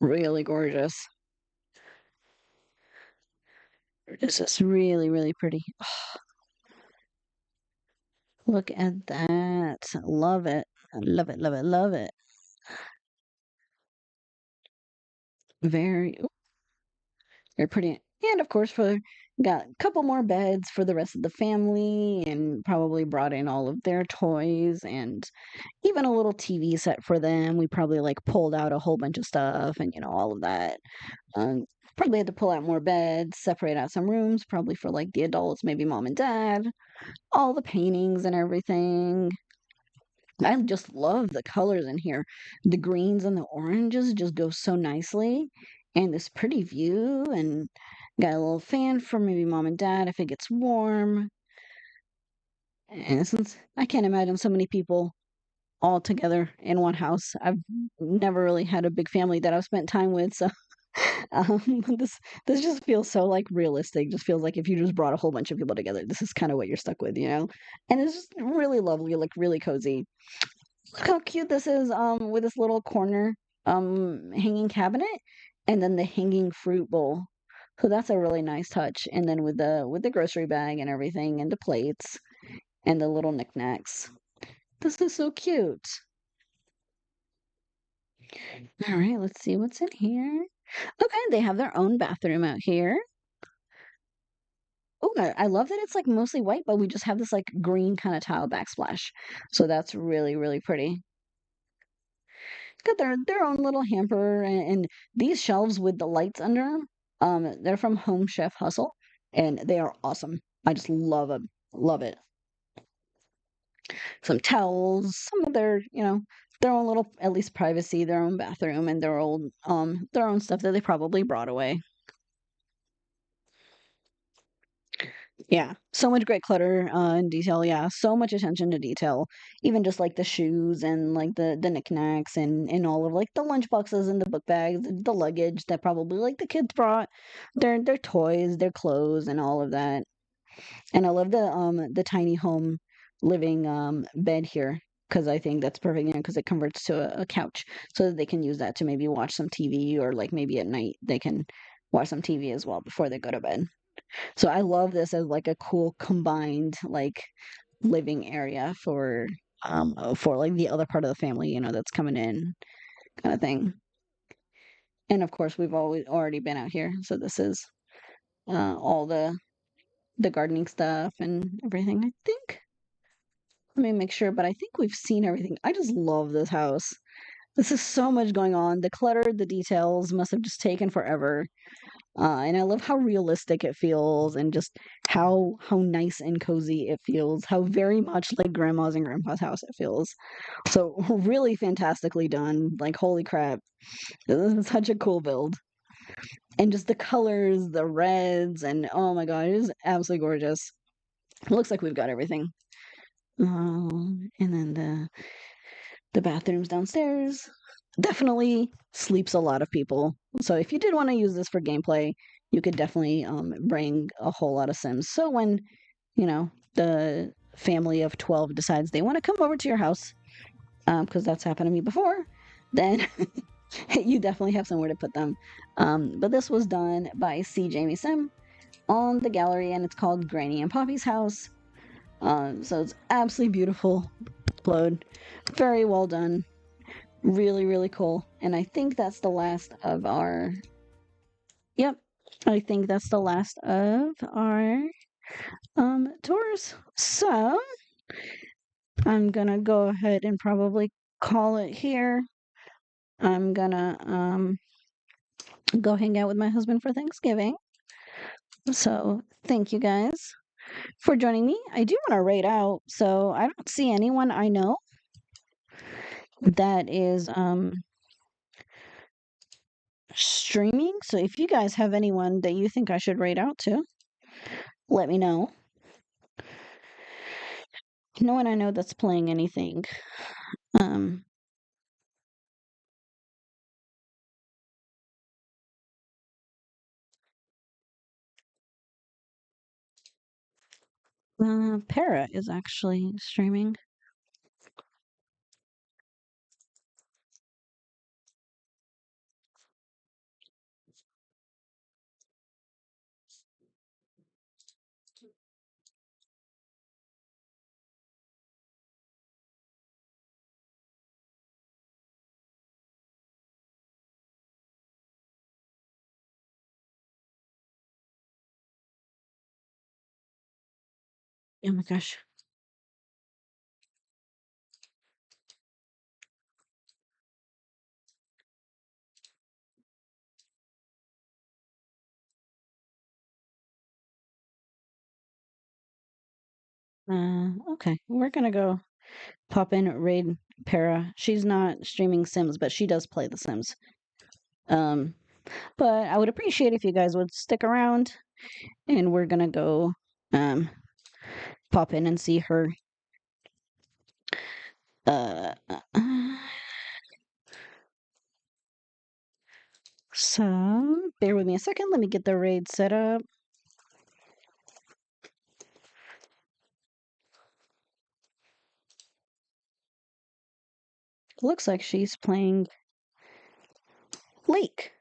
Really gorgeous. This is really, really pretty. Look at that. Love it. Love it, love it, love it. Very, very pretty. And of course, got a couple more beds for the rest of the family, and probably brought in all of their toys and even a little TV set for them. We probably like pulled out a whole bunch of stuff and all of that. Um, Probably had to pull out more beds, separate out some rooms, probably for like the adults, maybe mom and dad. All the paintings and everything. I just love the colors in here. The greens and the oranges just go so nicely. And this pretty view, and got a little fan for maybe mom and dad if it gets warm. And since I can't imagine so many people all together in one house, I've never really had a big family that I've spent time with. So this just feels so like realistic. Just feels like if you just brought a whole bunch of people together, this is kind of what you're stuck with. And it's just really lovely, like really cozy. Look how cute this is, with this little corner, hanging cabinet, and then the hanging fruit bowl. So that's a really nice touch. And then with the grocery bag and everything, and the plates and the little knickknacks. This is so cute. All right, let's see what's in here. Okay, they have their own bathroom out here. Oh, I love that it's like mostly white, but we just have this like green kind of tile backsplash. So that's really, really pretty. Got their own little hamper, and these shelves with the lights under them. They're from Home Chef Hustle, and they are awesome. I just love them, love it. Some towels, some of their own little at least privacy, their own bathroom, and their own stuff that they probably brought away. Yeah, so much great clutter and detail. Yeah, so much attention to detail. Even just like the shoes and like the knickknacks and all of like the lunch boxes and the book bags, the luggage that probably like the kids brought, their toys, their clothes, and all of that. And I love the tiny home living bed here because I think that's perfect, because it converts to a couch so that they can use that to maybe watch some TV, or like maybe at night they can watch some TV as well before they go to bed. So I love this as like a cool combined like living area for like the other part of the family, that's coming in kind of thing. And of course we've always already been out here. So this is all the gardening stuff and everything, I think. Let me make sure, but I think we've seen everything. I just love this house. This is so much going on. The clutter, the details must have just taken forever. And I love how realistic it feels, and just how nice and cozy it feels. How very much like grandma's and grandpa's house it feels. So really fantastically done. Like holy crap, this is such a cool build. And just the colors, the reds, and oh my god, it is absolutely gorgeous. It looks like we've got everything. And then The bathrooms downstairs. Definitely sleeps a lot of people. So if you did want to use this for gameplay, you could definitely bring a whole lot of Sims. So when, the family of 12 decides they want to come over to your house, because that's happened to me before, then you definitely have somewhere to put them. But this was done by SeeJamieSim on the gallery, and it's called Granny and Poppy's House. So it's absolutely beautiful upload. Very well done. Really, really cool. And I think that's the last of our... Yep. I think that's the last of our tours. So I'm gonna go ahead and probably call it here. I'm gonna go hang out with my husband for Thanksgiving. So thank you guys for joining me. I do want to rate out, so I don't see anyone I know that is streaming. So if you guys have anyone that you think I should rate out to, let me know. No one I know that's playing anything. Um, Para is actually streaming. Oh my gosh. Okay, we're gonna go pop in raid Para. She's not streaming Sims, but she does play the Sims. Um, but I would appreciate if you guys would stick around, and we're gonna go pop in and see her. Uh, so bear with me a second. Let me get the raid set up. Looks like she's playing Lake.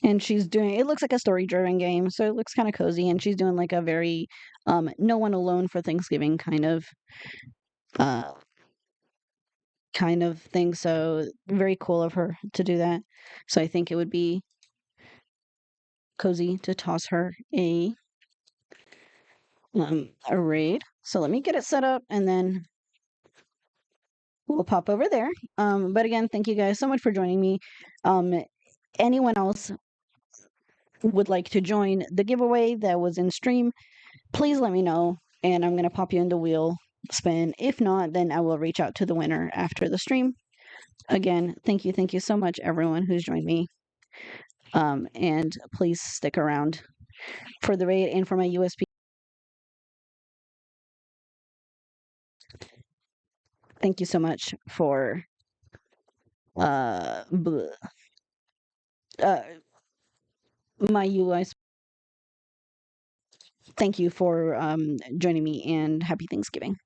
And she's doing, it looks like a story driven game, so it looks kind of cozy. And she's doing like a very no one alone for Thanksgiving uh kind of thing. So very cool of her to do that. So I think it would be cozy to toss her a raid. So let me get it set up and then we'll pop over there. But again, thank you guys so much for joining me. Anyone else would like to join the giveaway that was in stream, please let me know and I'm going to pop you in the wheel spin. If not, then I will reach out to the winner after the stream. Again, thank you so much, everyone who's joined me. And please stick around for the raid and for my USP. Thank you so much for uh, uh my UI. Thank you for joining me and happy Thanksgiving.